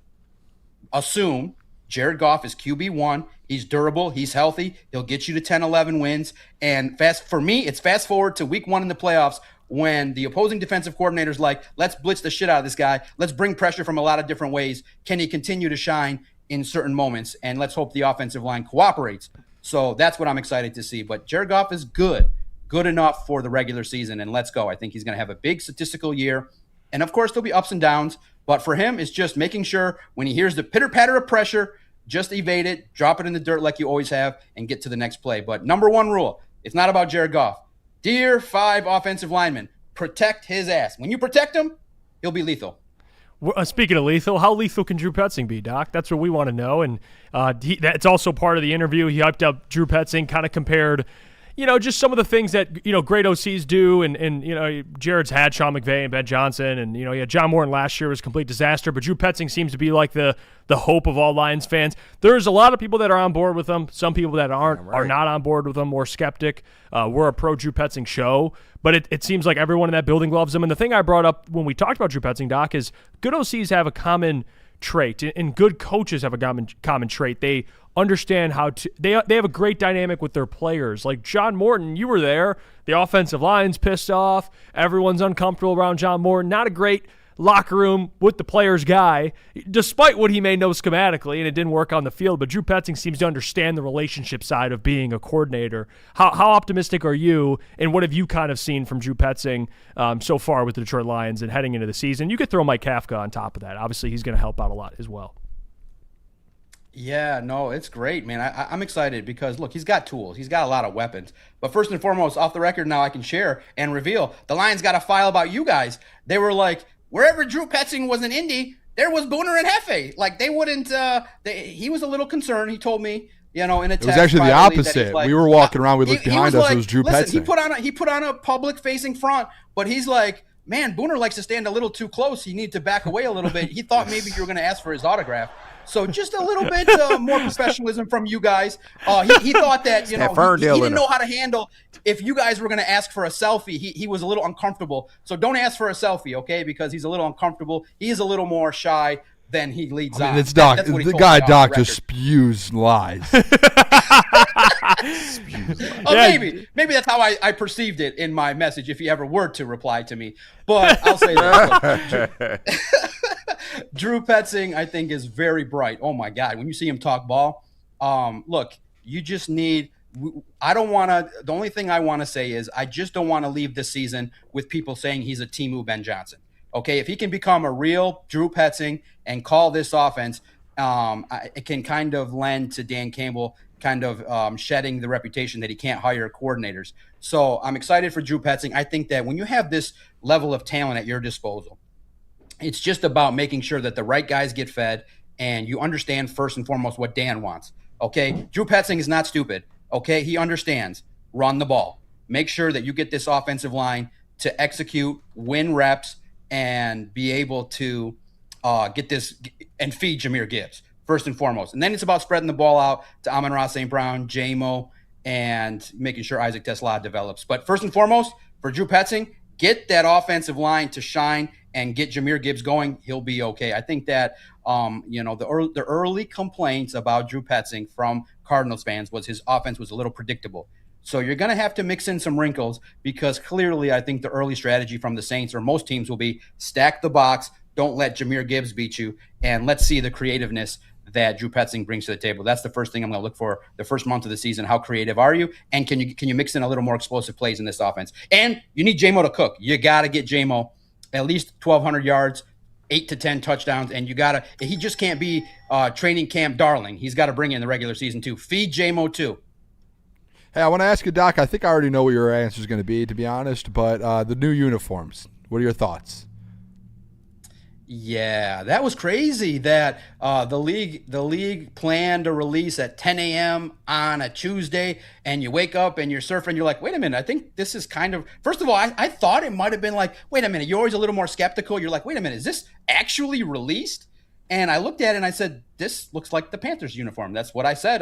assume Jared Goff is QB1. He's durable. He's healthy. He'll get you to 10, 11 wins. And for me, it's fast forward to week 1 in the playoffs when the opposing defensive coordinator's like, let's blitz the shit out of this guy. Let's bring pressure from a lot of different ways. Can he continue to shine in certain moments? And let's hope the offensive line cooperates. So that's what I'm excited to see. But Jared Goff is good enough for the regular season, and let's go. I think he's going to have a big statistical year. And, of course, there'll be ups and downs. But for him, it's just making sure when he hears the pitter-patter of pressure, just evade it, drop it in the dirt like you always have, and get to the next play. But number one rule, it's not about Jared Goff. Dear 5 offensive linemen, protect his ass. When you protect him, he'll be lethal. Speaking of lethal, how lethal can Drew Petzing be, Doc? That's what we want to know. And that's also part of the interview. He hyped up Drew Petzing, kind of compared, just some of the things that, great OCs do. And Jared's had Sean McVay and Ben Johnson. And, he had John Morton last year was a complete disaster. But Drew Petzing seems to be like the hope of all Lions fans. There's a lot of people that are on board with him. Some people that are not on board with him, more skeptic. We're a pro-Drew Petzing show. But it seems like everyone in that building loves him. And the thing I brought up when we talked about Drew Petzing, Doc, is good OCs have a common trait, and good coaches have a common trait. They understand how to they have a great dynamic with their players. Like John Morton, you were there. The offensive line's pissed off. Everyone's uncomfortable around John Morton. Not a great locker room with the player's guy, despite what he may know schematically, and it didn't work on the field. But Drew Petzing seems to understand the relationship side of being a coordinator. How optimistic are you, and what have you kind of seen from Drew Petzing so far with the Detroit Lions and heading into the season? You could throw Mike Kafka on top of that. Obviously, he's going to help out a lot as well. Yeah, no, it's great, man. I'm excited because, look, he's got tools. He's got a lot of weapons. But first and foremost, off the record now, I can share and reveal, the Lions got a file about you guys. They were like, wherever Drew Petzing was in Indy, there was Booner and Hefe. Like, they wouldn't he was a little concerned. He told me, in a text. It was actually the opposite. Like, we were walking around, we looked behind us, like, it was Drew listen, Petzing. He put on a public-facing front, but he's like, man, Booner likes to stand a little too close. You need to back away a little bit. He thought maybe you were going to ask for his autograph. So just a little bit more professionalism from you guys. He thought that, he didn't know how to handle if you guys were going to ask for a selfie. He was a little uncomfortable. So don't ask for a selfie, okay? Because he's a little uncomfortable. He's a little more shy than he leads on. It's Doc. The guy Doc just spews lies. Maybe that's how I perceived it in my message, if he ever were to reply to me. But I'll say that. Drew Petzing, I think, is very bright. Oh my God, when you see him talk ball, look, you just need. The only thing I want to say is I just don't want to leave this season with people saying he's a Temu Ben Johnson. Okay, if he can become a real Drew Petzing and call this offense, it can kind of lend to Dan Campbell kind of shedding the reputation that he can't hire coordinators. So I'm excited for Drew Petzing. I think that when you have this level of talent at your disposal, it's just about making sure that the right guys get fed and you understand first and foremost what Dan wants. Okay, Drew Petzing is not stupid. Okay, he understands. Run the ball. Make sure that you get this offensive line to execute, win reps, and be able to get this and feed Jahmyr Gibbs first and foremost. And then it's about spreading the ball out to Amon-Ra St. Brown, J-Mo, and making sure Isaac Tesla develops. But first and foremost, for Drew Petzing, get that offensive line to shine and get Jahmyr Gibbs going. He'll be okay. I think that the early complaints about Drew Petzing from Cardinals fans was his offense was a little predictable. So you're going to have to mix in some wrinkles because clearly I think the early strategy from the Saints or most teams will be stack the box, don't let Jahmyr Gibbs beat you, and let's see the creativeness that Drew Petzing brings to the table. That's the first thing I'm going to look for the first month of the season. How creative are you? And can you mix in a little more explosive plays in this offense? And you need J-Mo to cook. You got to get J-Mo at least 1,200 yards, 8 to 10 touchdowns, and he just can't be training camp darling. He's got to bring in the regular season too. Feed J-Mo too. Hey, I want to ask you, Doc, I think I already know what your answer is going to be, to be honest, but the new uniforms, what are your thoughts? Yeah, that was crazy that the league planned a release at 10 a.m. on a Tuesday, and you wake up and you're surfing. You're like, wait a minute, I think this is kind of. First of all, I thought it might have been like, wait a minute. You're always a little more skeptical. You're like, wait a minute, is this actually released? And I looked at it and I said, this looks like the Panthers uniform. That's what I said.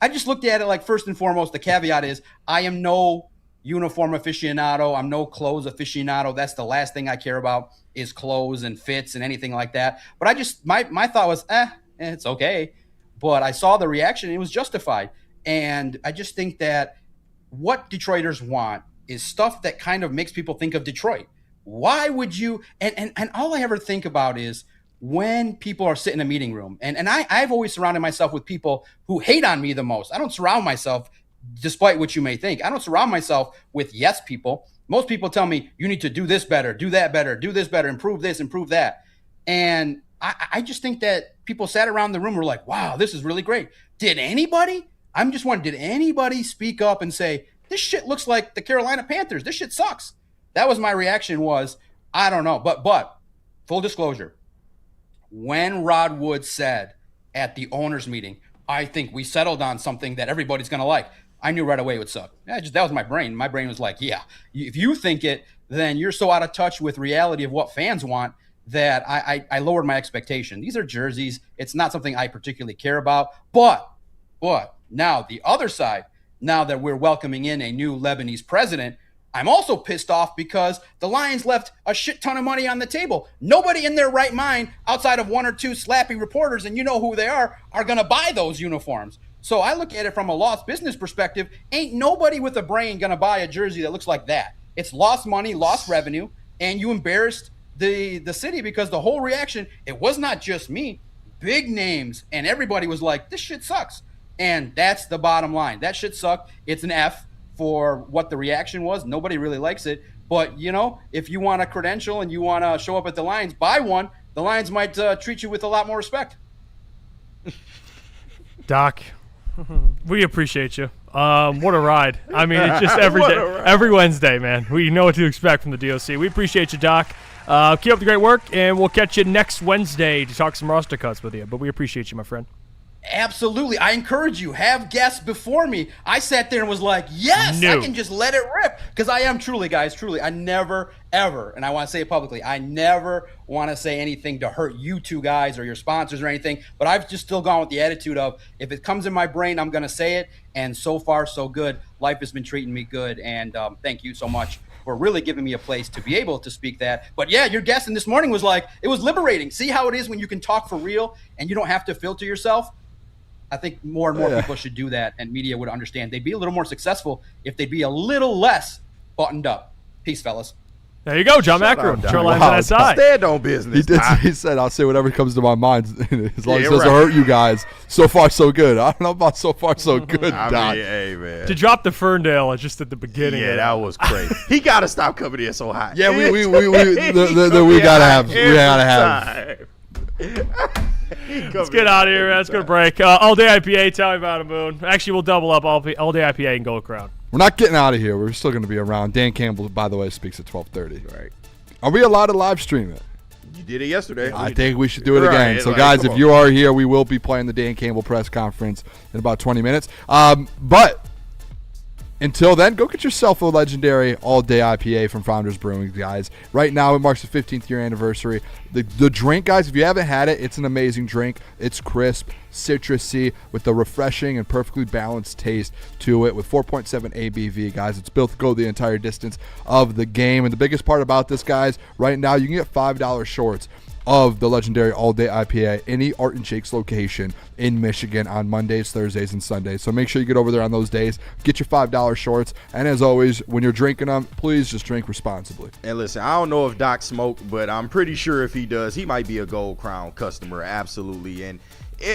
I just looked at it like, first and foremost, the caveat is I am no uniform aficionado. I'm no clothes aficionado. That's the last thing I care about is clothes and fits and anything like that. But I just, my thought was, it's okay. But I saw the reaction and it was justified. And I just think that what Detroiters want is stuff that kind of makes people think of Detroit. Why would you, and all I ever think about is when people are sitting in a meeting room, and I've always surrounded myself with people who hate on me the most. I don't surround myself, despite what you may think, I don't surround myself with yes people. Most people tell me, you need to do this better, do that better, do this better, improve this, improve that. And I just think that people sat around the room and were like, wow, this is really great. Did anybody speak up and say, this shit looks like the Carolina Panthers. This shit sucks. That was my reaction was, I don't know. But full disclosure, when Rod Wood said at the owners meeting, I think we settled on something that everybody's going to like, I knew right away it would suck. That was my brain. My brain was like, yeah, if you think it, then you're so out of touch with reality of what fans want that I lowered my expectation. These are jerseys. It's not something I particularly care about. But now the other side, now that we're welcoming in a new Lebanese president, I'm also pissed off because the Lions left a shit ton of money on the table. Nobody in their right mind, outside of one or two slappy reporters, and you know who they are going to buy those uniforms. So I look at it from a lost business perspective. Ain't nobody with a brain going to buy a jersey that looks like that. It's lost money, lost revenue, and you embarrassed the city because the whole reaction, it was not just me. Big names, and everybody was like, this shit sucks. And that's the bottom line. That shit sucked. It's an F for what the reaction was. Nobody really likes it. But, you know, if you want a credential and you want to show up at the Lions, buy one. The Lions might treat you with a lot more respect. Doc, we appreciate you. What a ride. I mean, it's just every day, every Wednesday, man. We know what to expect from the DOC. We appreciate you, Doc. Keep up the great work, and we'll catch you next Wednesday to talk some roster cuts with you. But we appreciate you, my friend. Absolutely. I encourage you. Have guests before me. I sat there and was like, yes, I can just let it rip. Because I am truly, guys, truly. I never, ever, and I want to say it publicly, I never want to say anything to hurt you two guys or your sponsors or anything. But I've just still gone with the attitude of, if it comes in my brain, I'm going to say it. And so far, so good. Life has been treating me good. And thank you so much for really giving me a place to be able to speak that. But yeah, your guest in this morning was like, it was liberating. See how it is when you can talk for real and you don't have to filter yourself? I think more and more people should do that, and media would understand. They'd be a little more successful if they'd be a little less buttoned up. Peace, fellas. There you go, John Macro. Shoreline on that side. Stand on business. He said, I'll say whatever comes to my mind as long as it doesn't hurt you guys. So far, so good. I don't know about so far, so good, Doc. I mean, hey, man. To drop the Ferndale just at the beginning. Yeah, that was crazy. He got to stop coming in so hot. Yeah, we got to have. Let's get out of here, man. Let's go to break. All Day IPA, tell me about it, Moon. Actually, we'll double up All Day IPA and Gold Crown. We're not getting out of here. We're still going to be around. Dan Campbell, by the way, speaks at 12:30. Right. Are we allowed to live stream it? You did it yesterday. I think we should do it again. So, guys, if you are here, we will be playing the Dan Campbell press conference in about 20 minutes. But until then, go get yourself a legendary all-day IPA from Founders Brewing, guys. Right now, it marks the 15th year anniversary. The drink, guys, if you haven't had it, it's an amazing drink. It's crisp, citrusy, with a refreshing and perfectly balanced taste to it with 4.7 ABV, guys. It's built to go the entire distance of the game. And the biggest part about this, guys, right now, you can get $5 shorts of the legendary all-day IPA, any Art and Shakes location in Michigan on Mondays, Thursdays, and Sundays. So make sure you get over there on those days. Get your $5 shorts. And as always, when you're drinking them, please just drink responsibly. And listen, I don't know if Doc smoked, but I'm pretty sure if he does, he might be a Gold Crown customer. Absolutely. And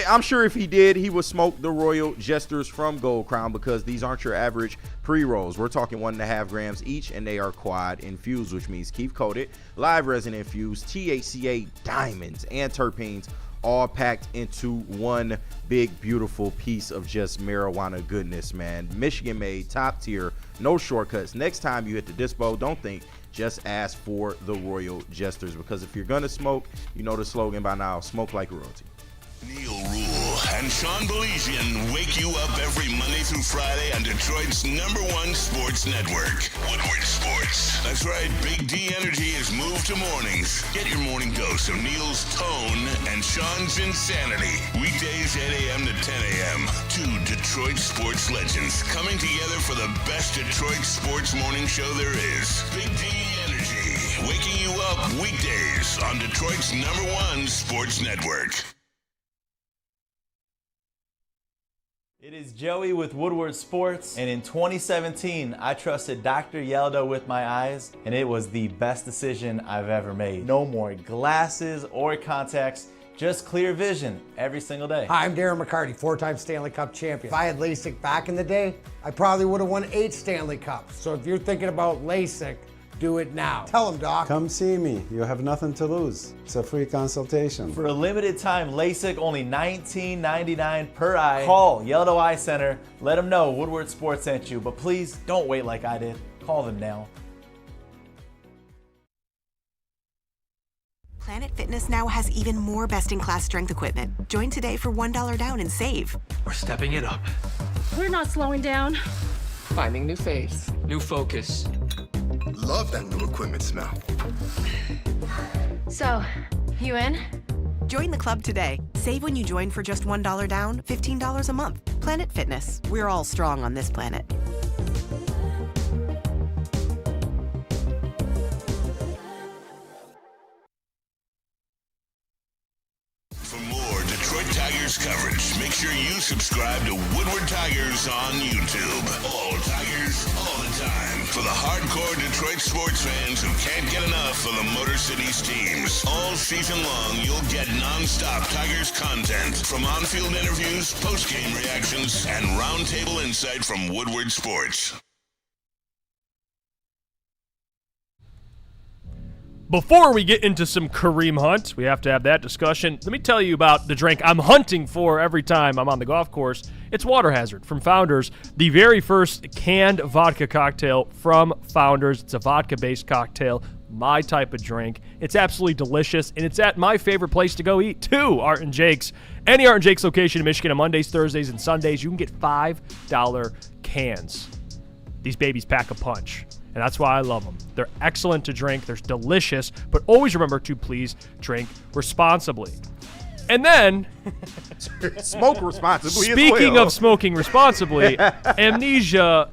I'm sure if he did, he would smoke the Royal Jesters from Gold Crown, because these aren't your average pre-rolls. We're talking 1.5 grams each, and they are quad infused, which means keep coated, live resin infused, THCA, diamonds, and terpenes, all packed into one big, beautiful piece of just marijuana goodness, man. Michigan made, top tier, no shortcuts. Next time you hit the dispo, don't think, just ask for the Royal Jesters, because if you're gonna smoke, you know the slogan by now, smoke like royalty. Neil Rule and Sean Belizian wake you up every Monday through Friday on Detroit's #1 sports network, Woodward Sports. That's right, Big D Energy has moved to mornings. Get your morning dose of Neil's tone and Sean's insanity. Weekdays 8 a.m. to 10 a.m. Two Detroit sports legends coming together for the best Detroit sports morning show there is. Big D Energy, waking you up weekdays on Detroit's #1 sports network. It is Joey with Woodward Sports, and in 2017, I trusted Dr. Yeldo with my eyes, and it was the best decision I've ever made. No more glasses or contacts, just clear vision every single day. Hi, I'm Darren McCarty, 4-time Stanley Cup champion. If I had LASIK back in the day, I probably would have won 8 Stanley Cups. So if you're thinking about LASIK, do it now. Tell them, Doc. Come see me. You have nothing to lose. It's a free consultation. For a limited time, LASIK only $19.99 per eye. Call Yeldo Eye Center. Let them know Woodward Sports sent you. But please don't wait like I did. Call them now. Planet Fitness now has even more best-in-class strength equipment. Join today for $1 down and save. We're stepping it up. We're not slowing down. Finding new faith, new focus. Love that new equipment smell. So, you in? Join the club today. Save when you join for just $1 down, $15 a month. Planet Fitness. We're all strong on this planet. For more Detroit Tigers Tigers coverage. Make sure you subscribe to Woodward Tigers on YouTube. All Tigers, all the time. For the hardcore Detroit sports fans who can't get enough of the Motor City's teams. All season long, you'll get non-stop Tigers content from on-field interviews, post-game reactions, and roundtable insight from Woodward Sports. Before we get into some Kareem Hunt, we have to have that discussion. Let me tell you about the drink I'm hunting for every time I'm on the golf course. It's Water Hazard from Founders, the very first canned vodka cocktail from Founders. It's a vodka-based cocktail, my type of drink. It's absolutely delicious, and it's at my favorite place to go eat, too, Art and Jake's. Any Art and Jake's location in Michigan on Mondays, Thursdays, and Sundays, you can get $5 cans. These babies pack a punch. And that's why I love them. They're excellent to drink. They're delicious. But always remember to please drink responsibly. And then, smoke responsibly. Speaking of smoking responsibly, Amnesia,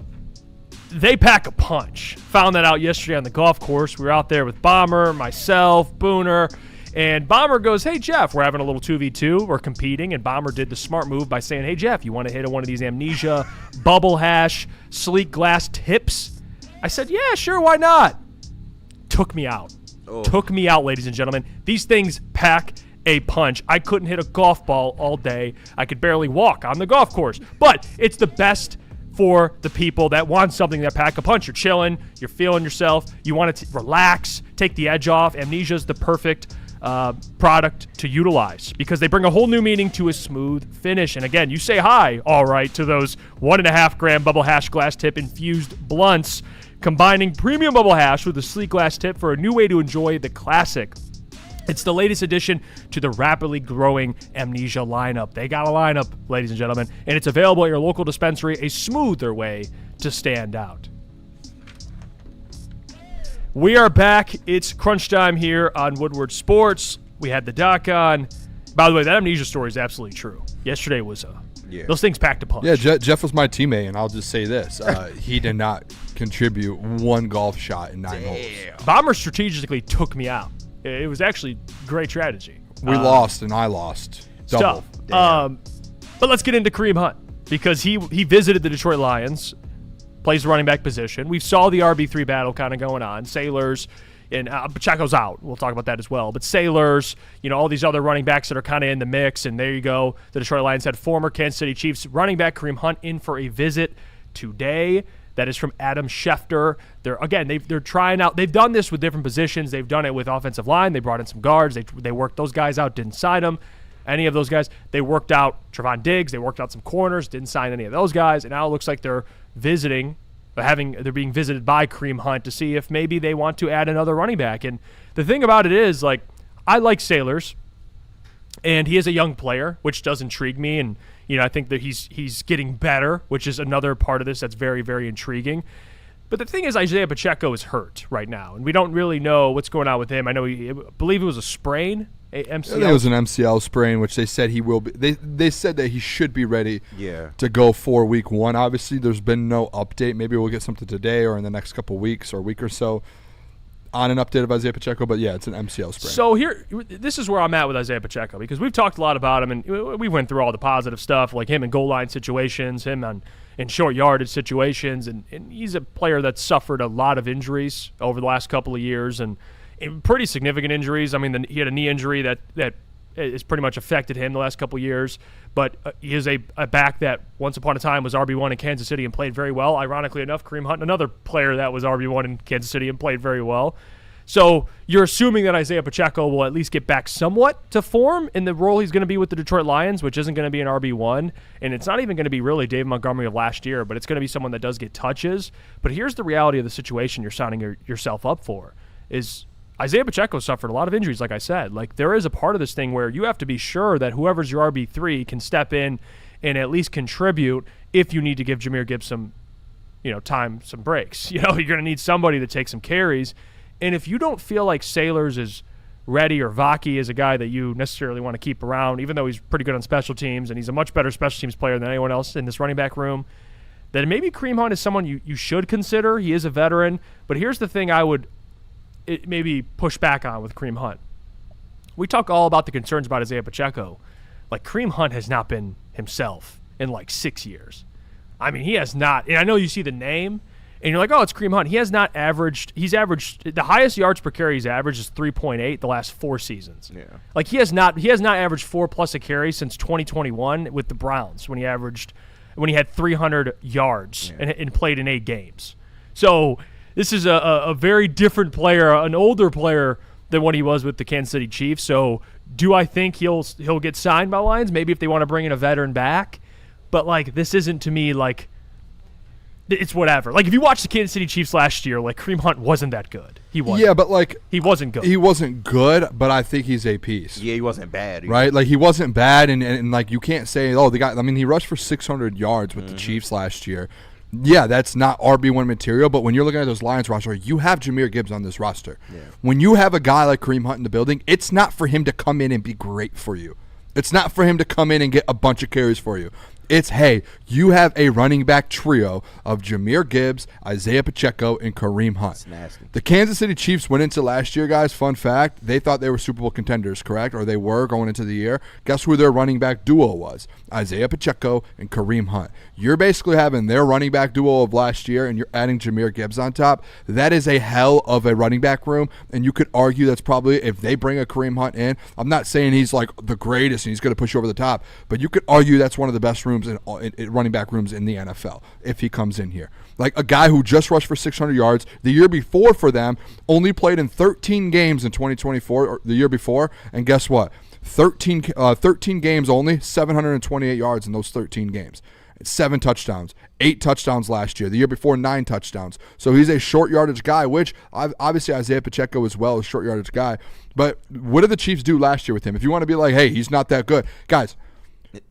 they pack a punch. Found that out yesterday on the golf course. We were out there with Bomber, myself, Booner. And Bomber goes, hey, Jeff, we're having a little 2v2. We're competing. And Bomber did the smart move by saying, hey, Jeff, you want to hit one of these Amnesia bubble hash sleek glass tips? I said, yeah, sure, why not? Took me out. Took me out, ladies and gentlemen. These things pack a punch. I couldn't hit a golf ball all day. I could barely walk on the golf course. But it's the best for the people that want something that pack a punch. You're chilling. You're feeling yourself. You want to relax, take the edge off. Amnesia's the perfect product to utilize because they bring a whole new meaning to a smooth finish. And again, you say hi, all right, to those 1.5 gram bubble hash glass tip infused blunts, combining premium bubble hash with a sleek glass tip for a new way to enjoy the classic. It's the latest addition to the rapidly growing Amnesia lineup. They got a lineup, ladies and gentlemen, and it's available at your local dispensary, a smoother way to stand out. We are back. It's crunch time here on Woodward Sports. We had the doc on. By the way, that Amnesia story is absolutely true. Yesterday was those things packed a punch. Yeah, Jeff was my teammate, and I'll just say this. He did not contribute one golf shot in 9 holes. Bomber strategically took me out. It was actually great strategy. We lost, and I lost. Double. But let's get into Kareem Hunt because he visited the Detroit Lions, plays the running back position. We saw the RB3 battle kind of going on. Sailors and Pacheco's out. We'll talk about that as well. But Sailors, all these other running backs that are kind of in the mix. And there you go. The Detroit Lions had former Kansas City Chiefs running back Kareem Hunt in for a visit today. That is from Adam Schefter. They're trying out. They've done this with different positions. They've done it with offensive line. They brought in some guards. They worked those guys out. Didn't sign them. Any of those guys. They worked out Trevon Diggs. They worked out some corners. Didn't sign any of those guys. And now it looks like they're visiting. They're being visited by Kareem Hunt to see if maybe they want to add another running back. And the thing about it is, I like Sailors, and he is a young player, which does intrigue me. And I think that he's getting better, which is another part of this that's very, very intriguing. But the thing is, Isaiah Pacheco is hurt right now, and we don't really know what's going on with him. I believe it was a sprain. MCL. It was an MCL sprain, which they said he will be. They said that he should be ready to go for week 1. Obviously, there's been no update. Maybe we'll get something today or in the next couple weeks or a week or so on an update of Isaiah Pacheco. But, yeah, it's an MCL sprain. So this is where I'm at with Isaiah Pacheco because we've talked a lot about him, and we went through all the positive stuff, like him in goal line situations, him in short yardage situations, and he's a player that's suffered a lot of injuries over the last couple of years, and pretty significant injuries. I mean, he had a knee injury that has pretty much affected him the last couple of years. But he is a back that once upon a time was RB1 in Kansas City and played very well. Ironically enough, Kareem Hunt, another player that was RB1 in Kansas City and played very well. So you're assuming that Isaiah Pacheco will at least get back somewhat to form in the role he's going to be with the Detroit Lions, which isn't going to be an RB1. And it's not even going to be really David Montgomery of last year, but it's going to be someone that does get touches. But here's the reality of the situation you're signing yourself up for is Isaiah Pacheco suffered a lot of injuries, like I said. There is a part of this thing where you have to be sure that whoever's your RB3 can step in and at least contribute if you need to give Jahmyr Gibbs some breaks. You're going to need somebody to take some carries. And if you don't feel like Sailors is ready or Vaki is a guy that you necessarily want to keep around, even though he's pretty good on special temes and he's a much better special teams player than anyone else in this running back room, then maybe Kareem Hunt is someone you should consider. He is a veteran. But here's the thing I would maybe push back on with Kareem Hunt. We talk all about the concerns about Isaiah Pacheco, Like, Kareem Hunt has not been himself in like 6 years. I mean, he has not. And I know you see the name, and you're like, oh, it's Kareem Hunt. He has not averaged. He's averaged the highest yards per carry he's averaged is 3.8 the last 4 seasons. Yeah. Like, he has not averaged 4+ a carry since 2021 with the Browns when he had 300 yards and played in 8 games. So this is a very different player, an older player than what he was with the Kansas City Chiefs. So do I think he'll get signed by Lions? Maybe if they want to bring in a veteran back. But, like, this isn't, to me, like, it's whatever. Like, if you watch the Kansas City Chiefs last year, like, Kareem Hunt wasn't that good. He wasn't. Yeah, but, like, he wasn't good. He wasn't good, but I think he's a piece. Yeah, he wasn't bad either. Right? Like, he wasn't bad, and like, you can't say, oh, the guy, I mean, he rushed for 600 yards with the Chiefs last year. Yeah, that's not RB1 material, but when you're looking at those Lions roster, you have Jahmyr Gibbs on this roster. Yeah. When you have a guy like Kareem Hunt in the building, it's not for him to come in and be great for you. It's not for him to come in and get a bunch of carries for you. It's, hey, you have a running back trio of Jahmyr Gibbs, Isaiah Pacheco, and Kareem Hunt. That's nasty. The Kansas City Chiefs went into last year, guys, fun fact, they thought they were Super Bowl contenders, correct? Or they were going into the year. Guess who their running back duo was? Isaiah Pacheco and Kareem Hunt. You're basically having their running back duo of last year, and you're adding Jahmyr Gibbs on top. That is a hell of a running back room, and you could argue that's probably, if they bring a Kareem Hunt in, I'm not saying he's like the greatest and he's going to push you over the top, but you could argue that's one of the best rooms in running back rooms in the NFL if he comes in here. Like a guy who just rushed for 600 yards the year before for them, only played in 13 games in 2024 or the year before, and guess what? 13 games only, 728 yards in those 13 games. 7 touchdowns, 8 touchdowns last year. The year before, 9 touchdowns. So he's a short yardage guy, which obviously Isaiah Pacheco as well is a short yardage guy. But what did the Chiefs do last year with him? If you want to be like, hey, he's not that good. Guys,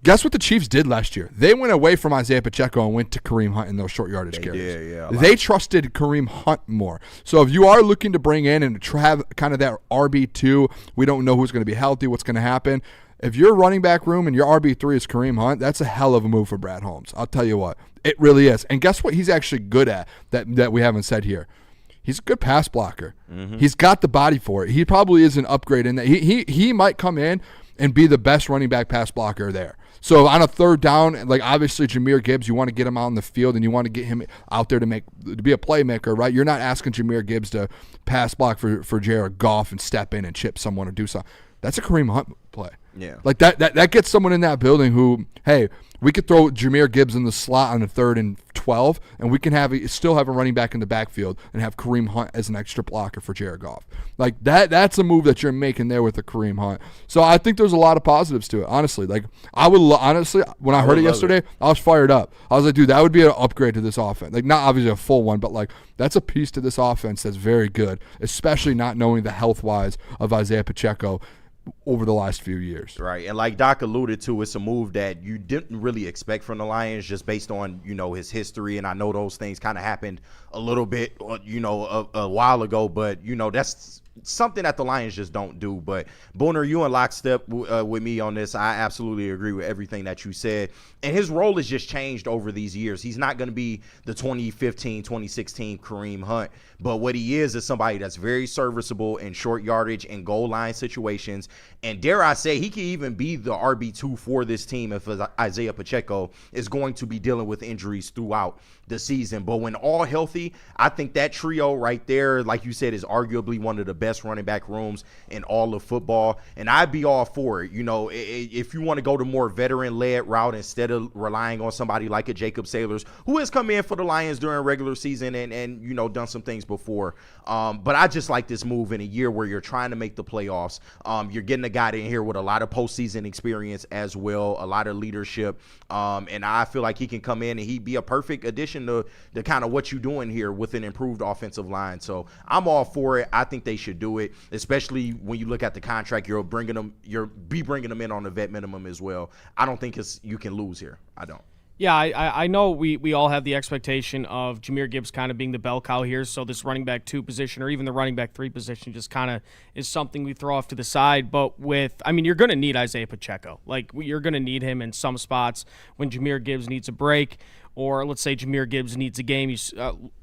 guess what the Chiefs did last year? They went away from Isaiah Pacheco and went to Kareem Hunt in those short yardage carries. They trusted Kareem Hunt more. So if you are looking to bring in and have kind of that RB2, we don't know who's going to be healthy, what's going to happen. If your running back room and your RB3 is Kareem Hunt, that's a hell of a move for Brad Holmes. I'll tell you what. It really is. And guess what he's actually good at that we haven't said here? He's a good pass blocker. Mm-hmm. He's got the body for it. He probably is an upgrade in that. He might come in and be the best running back pass blocker there. So on a third down, like obviously Jahmyr Gibbs, you want to get him out on the field and you want to get him out there to be a playmaker, right? You're not asking Jahmyr Gibbs to pass block for Jared Goff and step in and chip someone or do something. That's a Kareem Hunt play. Yeah. Like that gets someone in that building who, hey, we could throw Jahmyr Gibbs in the slot on the 3rd and 12, and we can still have a running back in the backfield and have Kareem Hunt as an extra blocker for Jared Goff. Like that's a move that you're making there with the Kareem Hunt. So I think there's a lot of positives to it, honestly. Like honestly, when I heard it yesterday, I was fired up. I was like, dude, that would be an upgrade to this offense. Like not obviously a full one, but like that's a piece to this offense that's very good, especially not knowing the health-wise of Isaiah Pacheco over the last few years. Right. And like Doc alluded to, it's a move that you didn't really expect from the Lions just based on, his history. And I know those things kind of happened a little bit, a while ago, but, that's something that the Lions just don't do. But Booner, you in lockstep with me on this. I absolutely agree with everything that you said. And his role has just changed over these years. He's not going to be the 2015, 2016 Kareem Hunt. But what he is somebody that's very serviceable in short yardage and goal line situations. And dare I say, he can even be the RB2 for this team if Isaiah Pacheco is going to be dealing with injuries throughout the season. But when all healthy, I think that trio right there, like you said, is arguably one of the best running back rooms in all of football. And I'd be all for it. If you want to go the more veteran-led route instead of relying on somebody like a Jacob Sailors, who has come in for the Lions during regular season and done some things before. But I just like this move in a year where you're trying to make the playoffs. You're getting a guy in here with a lot of postseason experience as well, a lot of leadership. And I feel like he can come in and he'd be a perfect addition to kind of what you're doing here with an improved offensive line. So I'm all for it. I think they should do it, especially when you look at the contract. You'll bringing them in on the vet minimum as well. I don't think you can lose here. I don't. Yeah, I know we all have the expectation of Jahmyr Gibbs kind of being the bell cow here, so this running back 2 position or even the running back 3 position just kind of is something we throw off to the side. But you're going to need Isaiah Pacheco. Like, you're going to need him in some spots when Jahmyr Gibbs needs a break or let's say Jahmyr Gibbs needs a game,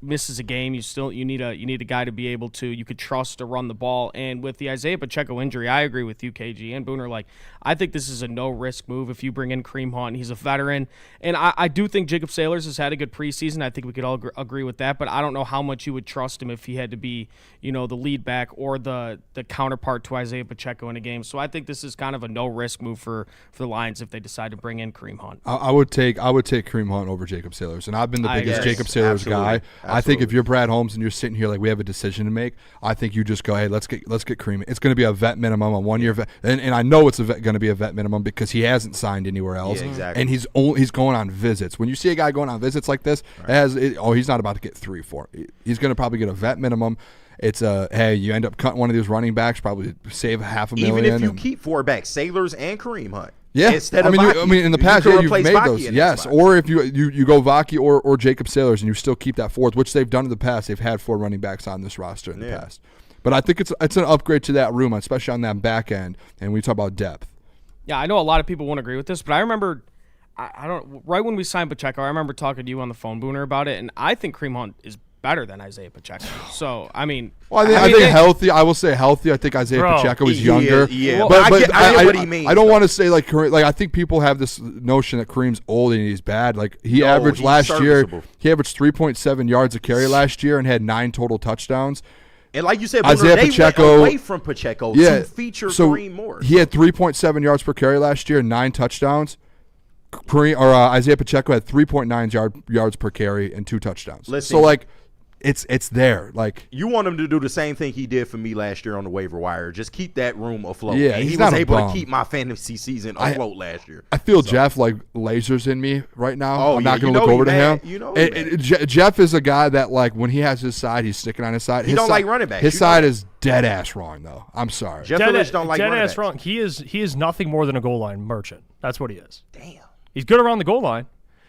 misses a game, you need a guy to be able to, you could trust to run the ball. And with the Isaiah Pacheco injury, I agree with you, KG and Booner. Like, I think this is a no risk move if you bring in Kareem Hunt. He's a veteran, and I do think Jacob Sailors has had a good preseason. I think we could all agree with that. But I don't know how much you would trust him if he had to be, the lead back or the counterpart to Isaiah Pacheco in a game. So I think this is kind of a no risk move for the Lions if they decide to bring in Kareem Hunt. I would take Kareem Hunt over Jacob Sailors, and I've been the biggest Jacob Sailors guy. I think if you're Brad Holmes and you're sitting here like we have a decision to make, I think you just go, hey, let's get Kareem. It's going to be a vet minimum, a 1 year vet, and I know it's going to be a vet minimum because he hasn't signed anywhere else. Yeah, exactly. And he's going on visits. When you see a guy going on visits like this, he's not about to get 3-4. He's going to probably get a vet minimum. It's hey, you end up cutting one of these running backs, probably save $500,000. Even if you keep 4 backs, Sailors and Kareem Hunt. Yeah, instead of in the past, you've made those. Yes, or if you go Vaki or Jacob Sailors and you still keep that fourth, which they've done in the past. They've had 4 running backs on this roster in the past. But I think it's an upgrade to that room, especially on that back end. And we talk about depth. Yeah, I know a lot of people won't agree with this, but I remember, right when we signed Pacheco, I remember talking to you on the phone, Booner, about it, and I think Kareem Hunt is better than Isaiah Pacheco. So, I mean... Well, I think healthy. I will say healthy. I think Isaiah Pacheco is younger. Yeah. But I get what he means. I don't want to say like I think people have this notion that Kareem's old and he's bad. Like he averaged last year, he averaged 3.7 yards a carry last year and had 9 total touchdowns. And like you said, Isaiah Pacheco went away from Pacheco to feature Kareem more. He had 3.7 yards per carry last year, 9 touchdowns. Isaiah Pacheco had 3.9 yards per carry and 2 touchdowns. Listen, so like, it's there. Like, you want him to do the same thing he did for me last year on the waiver wire. Just keep that room afloat. Yeah, and he was able to keep my fantasy season afloat last year. I feel Jeff like lasers in me right now. Oh, I'm not going to look over to him. Jeff is a guy that like when he has his side, he's sticking on his side. He don't like running backs. His side is dead ass wrong though. I'm sorry. Jeff Willis don't like dead running ass backs. wrong. He is nothing more than a goal line merchant. That's what he is. Damn. He's good around the goal line.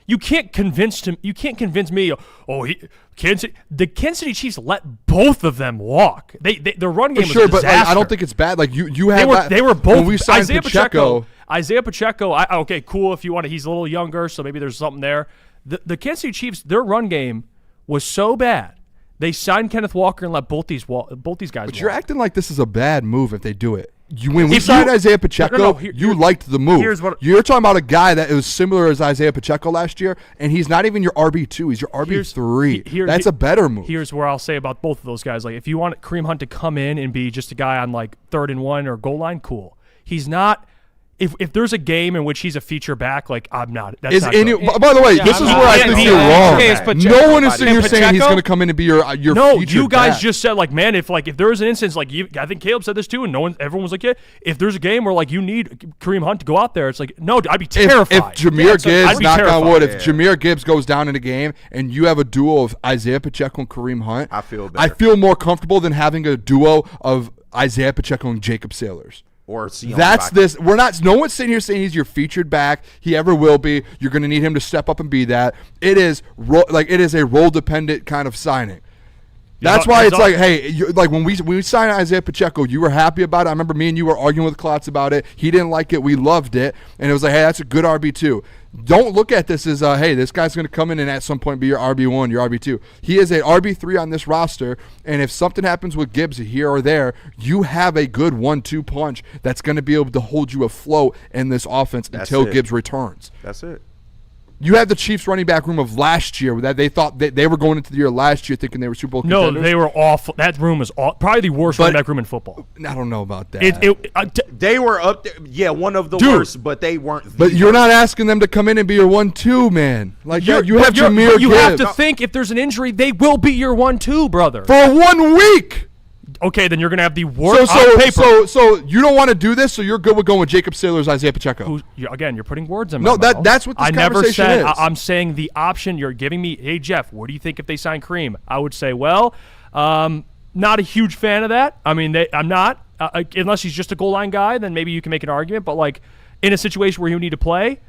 You can't convince him. You can't convince me. The Kansas City Chiefs let both of them walk. Their run game was a disaster. But I don't think it's bad. Like you have they were both. When we signed Isaiah Pacheco. Okay, cool. If you want to, he's a little younger, so maybe there's something there. The Kansas City Chiefs, their run game was so bad. They signed Kenneth Walker and let both these guys. But you're acting like this is a bad move if they do it. When we signed Isaiah Pacheco, you liked the move. You're talking about a guy that was similar as Isaiah Pacheco last year, and he's not even your RB2. He's your RB3. That's a better move. Here's where I'll say about both of those guys. Like, if you want Kareem Hunt to come in and be just a guy on like 3rd and 1 or goal line, cool. He's not. If there's a game in which he's a feature back, like I'm not. That's not good. By the way, this is where I think you're wrong. No one is sitting here saying he's going to come in and be your no, feature you guys back. just said like, man, if there was an instance like I think Caleb said this too, and everyone was like, yeah. If there's a game where like you need Kareem Hunt to go out there, it's like no, I'd be terrified. If Jahmyr Gibbs, knock on wood, if Jahmyr Gibbs goes down in a game and you have a duo of Isaiah Pacheco and Kareem Hunt, I feel better. I feel more comfortable than having a duo of Isaiah Pacheco and Jacob Sailors. Or that's this. We're not. No one's sitting here saying he's your featured back. He ever will be. You're going to need him to step up and be that. It is a role dependent kind of signing. That's why it's like, hey, like when we signed Isaiah Pacheco, you were happy about it. I remember me and you were arguing with Klotz about it. He didn't like it. We loved it, and it was like, hey, that's a good RB2. Don't look at this as, hey, this guy's going to come in and at some point be your RB1, your RB2. He is a RB3 on this roster, and if something happens with Gibbs here or there, you have a good 1-2 punch that's going to be able to hold you afloat in this offense until Gibbs returns. That's it. You had the Chiefs running back room of last year that they thought they were going into the year last year thinking they were Super Bowl contenders. No, they were awful. That room was probably the worst running back room in football. I don't know about that. They were up there. Yeah, one of the worst, but they weren't. But you're not asking them to come in and be your 1-2, man. Like you have Jahmyr Gibbs. You have to think if there's an injury, they will be your 1-2, brother. For 1 week. Okay, then you're going to have the worst So you don't want to do this, so you're good with going with Jacob Sailors, Isaiah Pacheco. Again, you're putting words in my mouth. No, that's what this conversation is. I'm saying the option you're giving me, hey, Jeff, what do you think if they sign Kareem? I would say, well, not a huge fan of that. I mean, I'm not. Unless he's just a goal line guy, then maybe you can make an argument. But, like, in a situation where you need to play,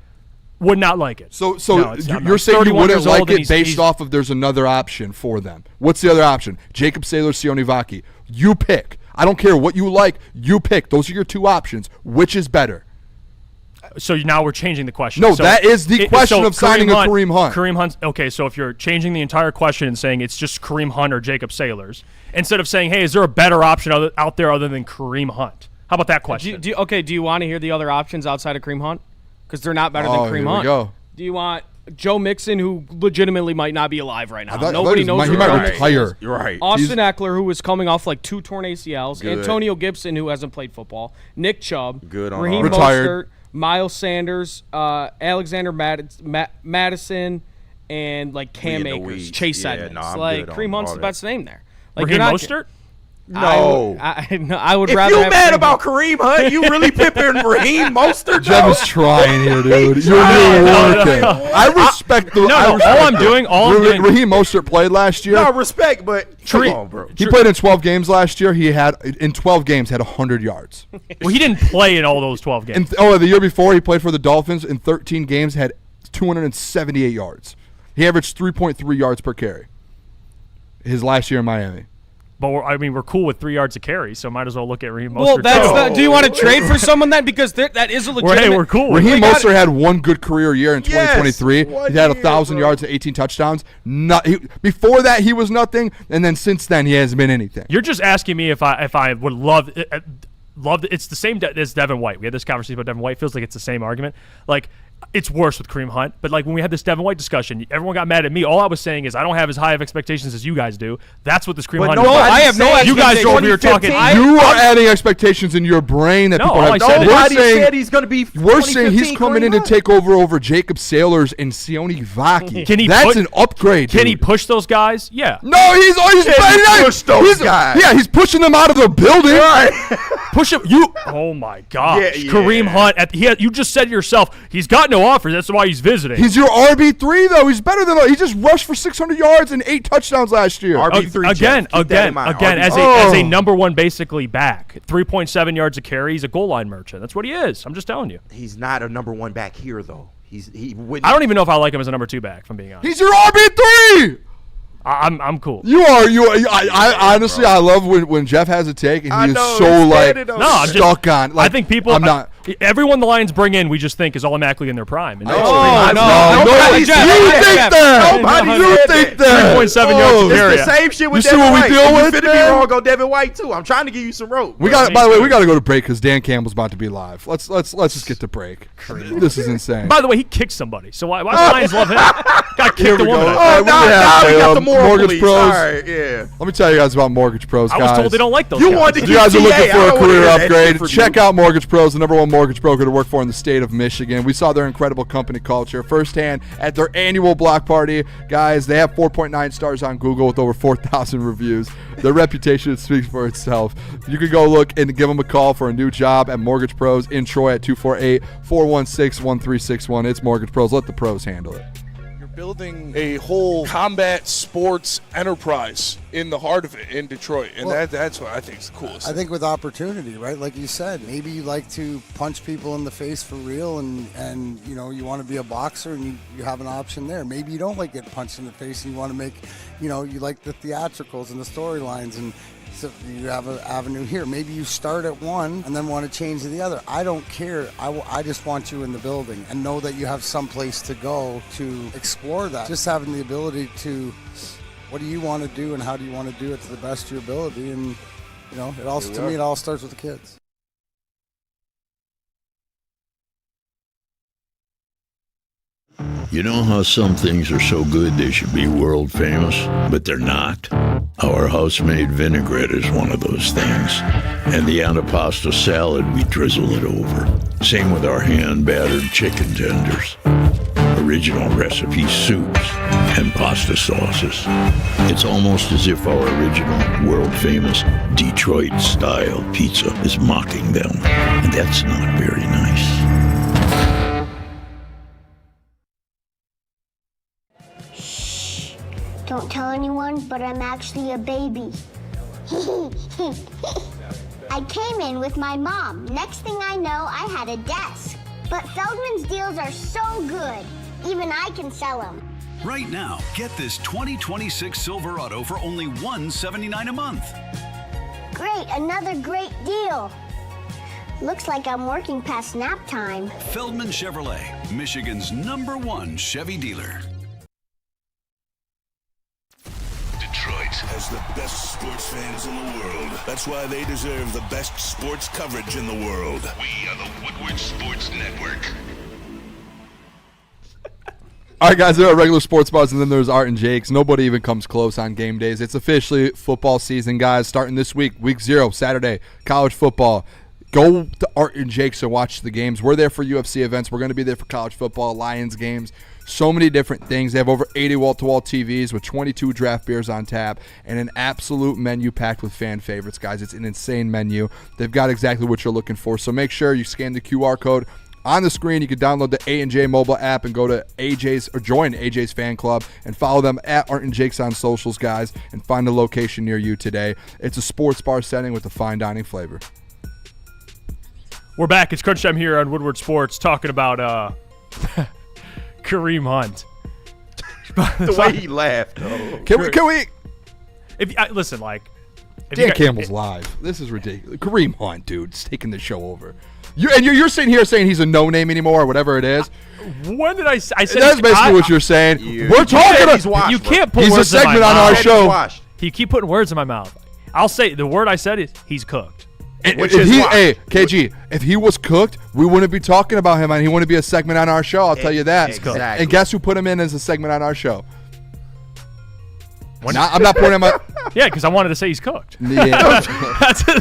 would not like it. So you're saying you wouldn't like it based off of there's another option for them. What's the other option? Jacob Sailors, Sione Vaki. You pick. I don't care what you like. You pick. Those are your 2 options. Which is better? So now we're changing the question. No, So that is the question of signing a Kareem Hunt. Kareem Hunt. Okay, so if you're changing the entire question and saying it's just Kareem Hunt or Jacob Sailors, instead of saying, hey, is there a better option out there other than Kareem Hunt? How about that question? Do you want to hear the other options outside of Kareem Hunt? Because they're not better than Kareem here Hunt. We go. Do you want Joe Mixon, who legitimately might not be alive right now? I thought Nobody knows. he might retire. You're right. Austin Eckler, who is coming off like 2 torn ACLs. Good. Antonio Gibson, who hasn't played football. Nick Chubb. Good on Raheem retired. Mostert, Miles Sanders, Alexander Madison, and like Cam We in the Akers, weeds. Chase Yeah, Edmonds. no, I'm like good on Kareem Hunt's all the that. best name there. Like Raheem you're not- Mostert? No. I would If rather you have mad Kareem about Hunt. Kareem Hunt, you really pimping Raheem Mostert? Jeff though? is trying here, dude. You're No, working. I respect the. all I'm doing. Raheem Mostert played last year. No, respect, but come on, bro. He played in 12 games last year. He had in 12 games had 100 yards. Well, he didn't play in all those 12 games. And the year before he played for the Dolphins in 13 games had 278 yards. He averaged 3.3 yards per carry. His last year in Miami. But we're cool with 3 yards a carry, so might as well look at Raheem Mostert. Well, that's not, do you want to trade for someone then? Because that is a legitimate. We're cool. with Raheem it. Mostert had one good career year in 2023. Yes, He had 1,000 yards and 18 touchdowns. Before that, he was nothing, and then since then, he hasn't been anything. You're just asking me if I would love it's the same as Devin White. We had this conversation about Devin White. It feels like it's the same argument. Like, it's worse with Kareem Hunt. But, like, when we had this Devin White discussion, everyone got mad at me. All I was saying is I don't have as high of expectations as you guys do. That's what this Kareem Hunt is. I have no You guys are over here talking. You are adding expectations in your brain that No, people all have. I said is- Nobody said he's going to be. We're saying he's 2015 coming in Kareem to take over Jacob Sailors and Sione Vaki. That's an upgrade. Can he dude. push those guys? Yeah. No, he's push those guys. Yeah, he's pushing them out of the building. Push him. You. Oh my gosh. Yeah. Kareem Hunt. You just said yourself. He's got no offers. That's why he's visiting. He's your RB3 though. He's better than he just rushed for 600 yards and 8 touchdowns last year. RB3 again, as a number one basically back, 3.7 yards a carry. He's a goal line merchant. That's what he is. I'm just telling you. He's not a number one back here though. He wouldn't. I don't even know if I like him as a number 2 back. If I'm being honest. He's your RB3. I'm cool. You are. I honestly, I love when Jeff has a take and he is so like stuck on. Like, I think people. I'm not. Everyone the Lions bring in, we just think is automatically in their prime. And No, Nobody you said think that. Nobody You said think that. 3.7 yards per carry. It's the same shit with You see Devin what White. we deal You with, finna be man? wrong on Devin White too. I'm trying to give you some rope. We got. By the way, we got to go to break because Dan Campbell's about to be live. Let's just get to break. This is insane. By the way, he kicked somebody. So why Lions love him? Got Here kicked we a woman. go. Oh, now we got the moral Mortgage police. Pros. All right, yeah. Let me tell you guys about Mortgage Pros, I guys. was told they don't like those You guys. wanted to If you guys are TA, looking I for a don't wanna career hear that upgrade, shit from check you. out Mortgage Pros, the number one mortgage broker to work for in the state of Michigan. We saw their incredible company culture firsthand at their annual block party. Guys, they have 4.9 stars on Google with over 4,000 reviews. Their reputation speaks for itself. You can go look and give them a call for a new job at Mortgage Pros in Troy at 248-416-1361. It's Mortgage Pros. Let the pros handle it. Building a whole combat sports enterprise in the heart of it in Detroit, and that's what I think is the coolest. I think with opportunity, right? Like you said, maybe you like to punch people in the face for real, and you know you want to be a boxer, and you have an option there. Maybe you don't like getting punched in the face, and you want to make, you like the theatricals and the storylines, and so you have an avenue here. Maybe you start at one and then want to change to the other. I don't care. I just want you in the building and know that you have some place to go to explore that. Just having the ability to, what do you want to do and how do you want to do it to the best of your ability? And it all starts with the kids. You know how some things are so good they should be world famous, but they're not? Our house-made vinaigrette is one of those things. And the antipasta salad, we drizzle it over. Same with our hand-battered chicken tenders. Original recipe soups and pasta sauces. It's almost as if our original, world-famous Detroit-style pizza is mocking them. And that's not very nice. Don't tell anyone, but I'm actually a baby. I came in with my mom. Next thing I know, I had a desk. But Feldman's deals are so good, even I can sell them. Right now, get this 2026 Silverado for only $179 a month. Great, another great deal. Looks like I'm working past nap time. Feldman Chevrolet, Michigan's #1 Chevy dealer. Detroit has the best sports fans in the world. That's why they deserve the best sports coverage in the world. We are the Woodward Sports Network. All right, guys, there are regular sports bars, and then there's Art and Jake's. Nobody even comes close on game days. It's officially football season, guys, starting this week, week 0, Saturday, college football. Go to Art and Jake's and watch the games. We're there for UFC events. We're going to be there for college football, Lions games, so many different things. They have over 80 wall-to-wall TVs with 22 draft beers on tap and an absolute menu packed with fan favorites, guys. It's an insane menu. They've got exactly what you're looking for, so make sure you scan the QR code on the screen. You can download the A&J mobile app and go to AJ's or join AJ's fan club and follow them at Art and Jake's on socials, guys, and find a location near you today. It's a sports bar setting with a fine dining flavor. We're back. It's Crunch Time here on Woodward Sports, talking about Kareem Hunt. The way he laughed, though. Can we? Listen, like Dan Campbell's live. This is ridiculous. Kareem Hunt, dude, is taking the show over. You're sitting here saying he's a no-name anymore or whatever it is. When did I said that's basically what you're saying. We're talking about. You can't put he's words a segment in my on mouth. our show. You keep putting words in my mouth. I'll say the word I said is he's cooked. KG, if he was cooked, we wouldn't be talking about him, and he wouldn't be a segment on our show. I'll tell you that. Exactly. And guess who put him in as a segment on our show? I'm not putting him up. Yeah, because I wanted to say he's cooked. Yeah.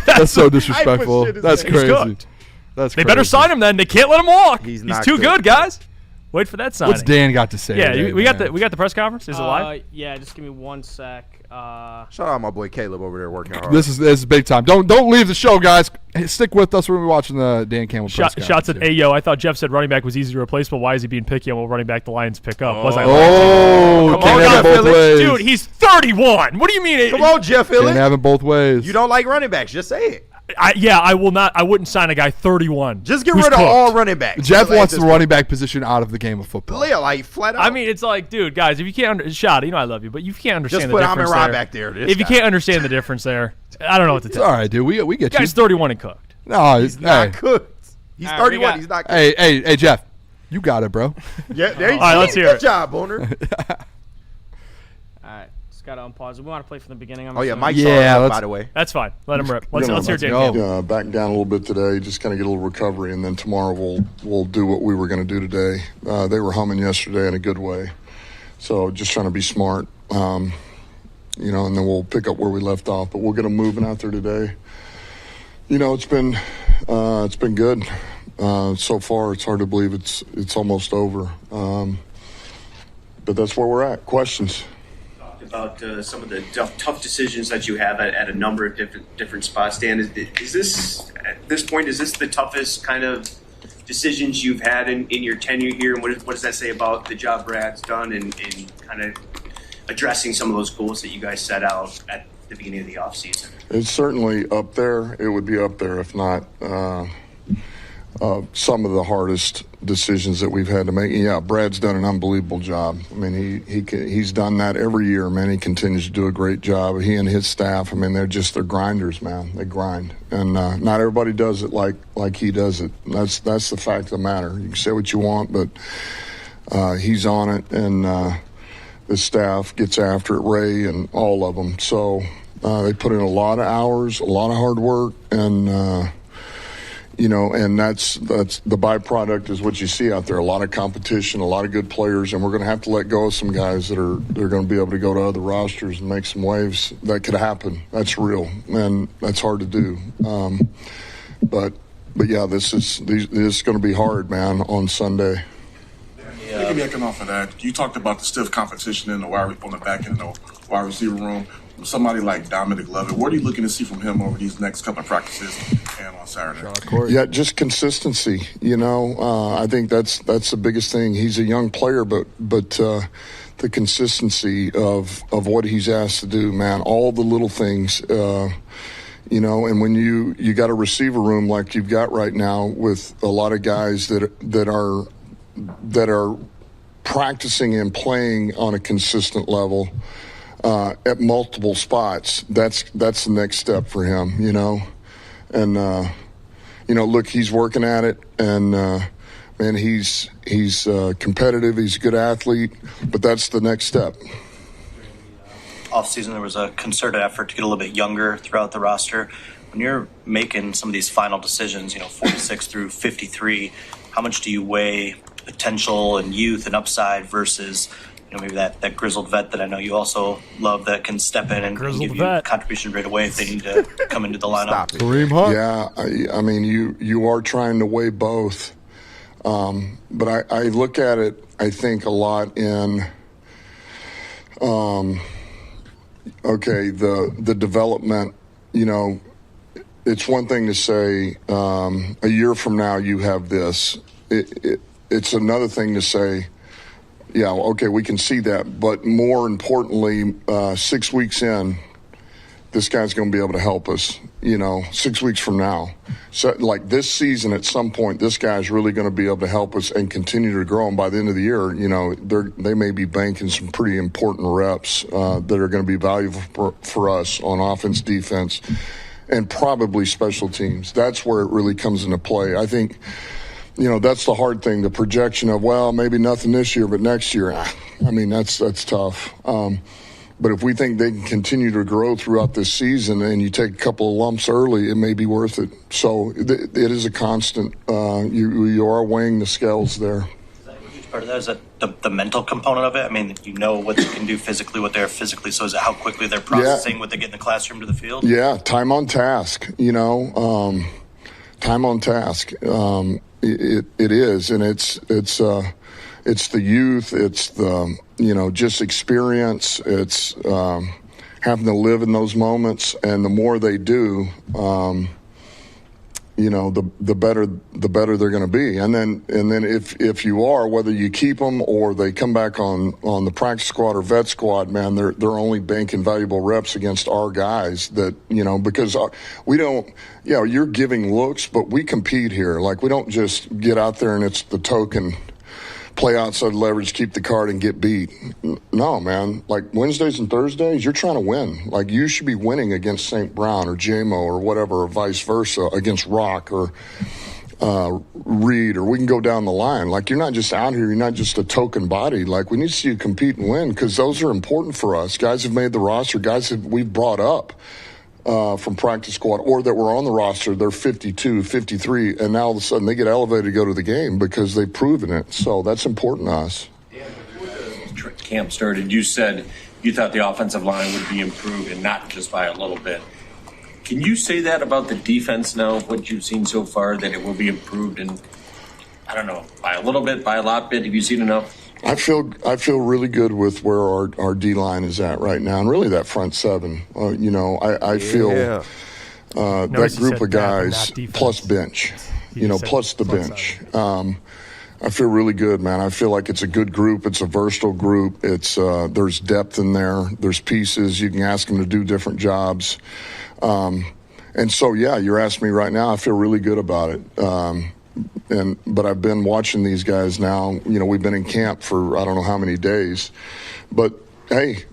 that's so disrespectful. That's crazy. That's they better sign him then. They can't let him walk. He's too good, guys. Wait for that signing. What's Dan got to say? Yeah, today, we got the press conference. Is it live? Yeah, just give me 1 sec. Shout out my boy Caleb over there working hard. This is big time. Don't leave the show, guys. Stick with us. We're gonna be watching the Dan Campbell press conference. Shots at Ayo. I thought Jeff said running back was easy to replace, but why is he being picky on what running back the Lions pick up? Was I can't have it both ways. Dude, he's 31. What do you mean? Come on, Jeff Illich. Can't have it both ways. You don't like running backs? Just say it. I will not. I wouldn't sign a guy 31. Just get rid of all running backs. Jeff wants the running back position out of the game of football. Yeah, like flat out. I mean, it's like, dude, guys, if you can't shot, you know I love you, but you can't understand just the put difference Amon-Ra there. back there. If you can't understand the difference there, I don't know what to tell you. All right, dude. We get you. Guy's 31 and cooked. No, he's not cooked. He's 31. He's not cooked. Hey, Jeff. You got it, bro. Yeah, there you go. All right, let's hear it. Good job, Booner. All right, just got to unpause it. We want to play from the beginning. Mike's on, by the way. That's fine. Let him rip. Let's hear Dan Campbell. Back down a little bit today, just kind of get a little recovery, and then tomorrow we'll do what we were going to do today. They were humming yesterday in a good way, so just trying to be smart, and then we'll pick up where we left off. But we'll get them moving out there today. It's been good so far. It's hard to believe it's almost over, but that's where we're at. Questions? About some of the tough decisions that you have at a number of different spots. Dan, is this at this point the toughest kind of decisions you've had in your tenure here, and what does that say about the job Brad's done in kind of addressing some of those goals that you guys set out at the beginning of the offseason? It's certainly up there. It would be up there if not some of the hardest decisions that we've had to make. Yeah, Brad's done an unbelievable job. I mean, he's done that every year, man. He continues to do a great job. He and his staff, I mean, they're grinders, man. They grind. And not everybody does it like he does it. That's the fact of the matter. You can say what you want, but he's on it, and the staff gets after it, Ray and all of them. So they put in a lot of hours, a lot of hard work, and and that's the byproduct is what you see out there. A lot of competition, a lot of good players, and we're going to have to let go of some guys they're going to be able to go to other rosters and make some waves. That could happen. That's real, and that's hard to do. But yeah, this is going to be hard, man, on Sunday. Piggybacking off of that, you talked about the stiff competition on the back end of the wide receiver room. Somebody like Dominic Lovett, what are you looking to see from him over these next couple of practices and on Saturday? Yeah, just consistency. I think that's the biggest thing. He's a young player, but the consistency of what he's asked to do, man, all the little things, and when you got a receiver room like you've got right now with a lot of guys that are practicing and playing on a consistent level at multiple spots, that's the next step for him, and look, he's working at it, and man, he's competitive. He's a good athlete, but that's the next step. Offseason, there was a concerted effort to get a little bit younger throughout the roster. When you're making some of these final decisions, 46 through 53, how much do you weigh potential and youth and upside versus, maybe that grizzled vet that I know you also love that can step in and give you a contribution right away if they need to come into the lineup? Kareem Hunt. Yeah, I mean, you are trying to weigh both. But I look at it, I think, a lot in, the development, it's one thing to say a year from now you have this. It's another thing to say, yeah, okay, we can see that. But more importantly, 6 weeks in, this guy's going to be able to help us, 6 weeks from now. So, like this season, at some point, this guy's really going to be able to help us and continue to grow. And by the end of the year, they may be banking some pretty important reps that are going to be valuable for us on offense, defense, and probably special teams. That's where it really comes into play. I think, that's the hard thing, the projection of, well, maybe nothing this year, but next year. I mean, that's tough. But if we think they can continue to grow throughout this season and you take a couple of lumps early, it may be worth it. So it is a constant. You are weighing the scales there. Part of that is that the mental component of it. I mean, what they can do physically, what they're physically. So is it how quickly they're processing what they get in the classroom to the field? Yeah, time on task. Time on task. It is, and it's the youth. It's the just experience. It's having to live in those moments, and the more they do, the better they're going to be. And then if you are, whether you keep them or they come back on the practice squad or vet squad, man, they're only banking valuable reps against our guys that, because we don't, you're giving looks, but we compete here. Like, we don't just get out there and it's the token play outside leverage, keep the card, and get beat. No, man. Like, Wednesdays and Thursdays, you're trying to win. Like, you should be winning against St. Brown or JMO or whatever, or vice versa, against Rock or Reed, or we can go down the line. Like, you're not just out here. You're not just a token body. Like, we need to see you compete and win, because those are important for us. Guys have made the roster. Guys that we've brought up from practice squad, or that were on the roster, they're 52, 53, and now all of a sudden they get elevated to go to the game because they've proven it. So that's important to us. Before the camp started, you said you thought the offensive line would be improved, and not just by a little bit. Can you say that about the defense now, what you've seen so far, that it will be improved, and I don't know, by a little bit, by a lot bit? Have you seen enough? I feel really good with where our D-line is at right now, and really that front seven. I feel that group of guys plus bench, plus the bench. I feel really good, man. I feel like it's a good group. It's a versatile group. It's there's depth in there. There's pieces. You can ask them to do different jobs. And so, you're asking me right now. I feel really good about it. But I've been watching these guys now. We've been in camp for I don't know how many days. But hey,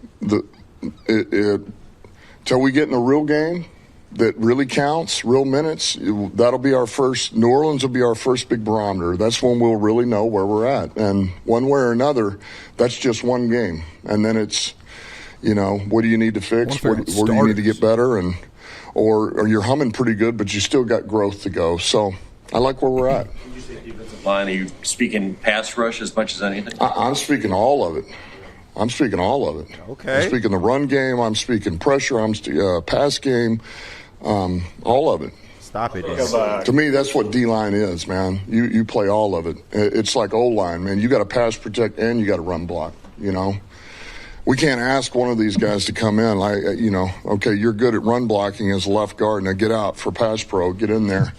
till we get in a real game that really counts, real minutes, that'll be our first. New Orleans will be our first big barometer. That's when we'll really know where we're at. And one way or another, that's just one game. And then it's, what do you need to fix? Where do you need to get better? Or you're humming pretty good, but you still got growth to go. So I like where we're at. When you say defensive line, are you speaking pass rush as much as anything? I'm speaking all of it. Okay. I'm speaking the run game. I'm speaking pressure. I'm pass game. All of it. Stop it. To me, that's what D-line is, man. You play all of it. It's like O-line, man. You got to pass protect and you got to run block, We can't ask one of these guys to come in okay, you're good at run blocking as a left guard. Now get out for pass pro. Get in there.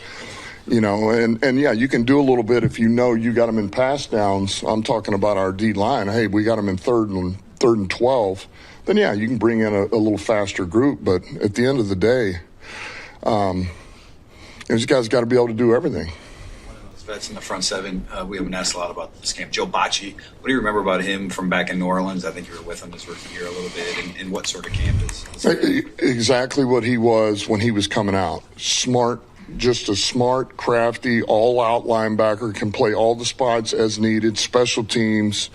And you can do a little bit if you got them in pass downs. I'm talking about our D-line. Hey, we got them in third and 12. Then, you can bring in a little faster group. But at the end of the day, these guys got to be able to do everything. One of those vets in the front seven, we haven't asked a lot about this camp. Joe Bacci, what do you remember about him from back in New Orleans? I think you were with him his rookie year a little bit. And what sort of camp is exactly what he was when he was coming out. Smart, just a smart, crafty, all-out linebacker, can play all the spots as needed, special teams,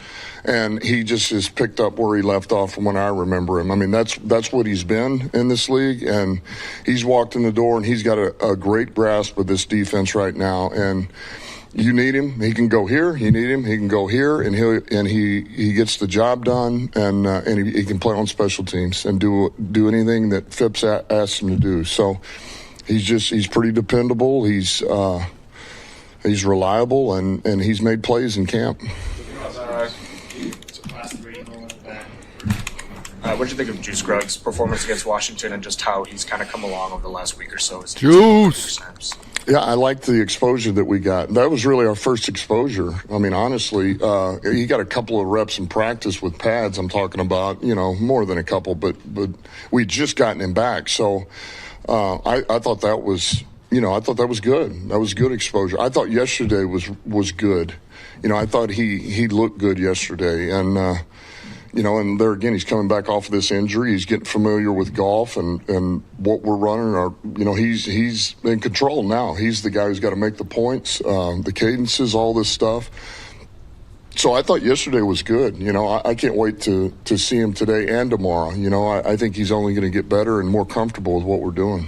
and he just has picked up where he left off from when I remember him. I mean, that's what he's been in this league, and he's walked in the door, and he's got a great grasp of this defense right now, and you need him, he can go here. You need him, he can go here, and he gets the job done, and he can play on special teams and do anything that Phipps asks him to do. So he's pretty dependable. He's reliable, and he's made plays in camp. What did you think of Juice Scruggs' performance against Washington and just how he's kind of come along over the last week or so? Juice! Yeah, I liked the exposure that we got. That was really our first exposure. I mean, honestly, he got a couple of reps in practice with pads. I'm talking about, more than a couple, but we'd just gotten him back. So I thought that was, I thought that was good. That was good exposure. I thought yesterday was good. I thought he looked good yesterday, and. And there again, he's coming back off of this injury. He's getting familiar with golf and what we're running. He's in control now. He's the guy who's got to make the points, the cadences, all this stuff. So I thought yesterday was good. I can't wait to see him today and tomorrow. I think he's only going to get better and more comfortable with what we're doing.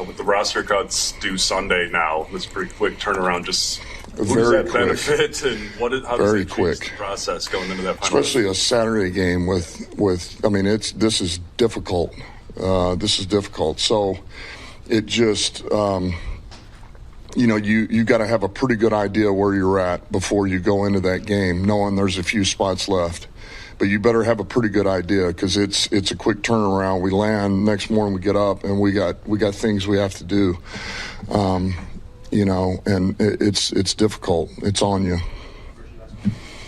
With the roster cuts due Sunday now, it's a pretty quick turnaround. Just who does Very that quick. benefit, and how does Very that change quick. the process going into that final? Especially a Saturday game with this is difficult. This is difficult. So it just, you got to have a pretty good idea where you're at before you go into that game, knowing there's a few spots left. But you better have a pretty good idea because it's a quick turnaround. We land next morning, we get up, and we got things we have to do. And it's difficult. It's on you.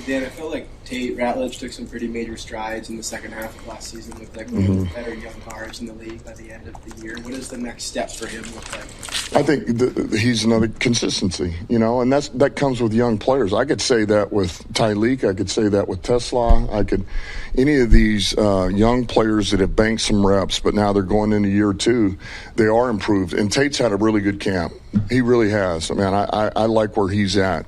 Dan, I feel like Tate Ratledge took some pretty major strides in the second half of last season. Looked like one of the better young guards in the league by the end of the year. What does the next steps for him look like? I think he's another consistency, and that comes with young players. I could say that with Tyleek. I could say that with Tesla. Any of these young players that have banked some reps, but now they're going into year two, they are improved. And Tate's had a really good camp. He really has. I mean, I like where he's at.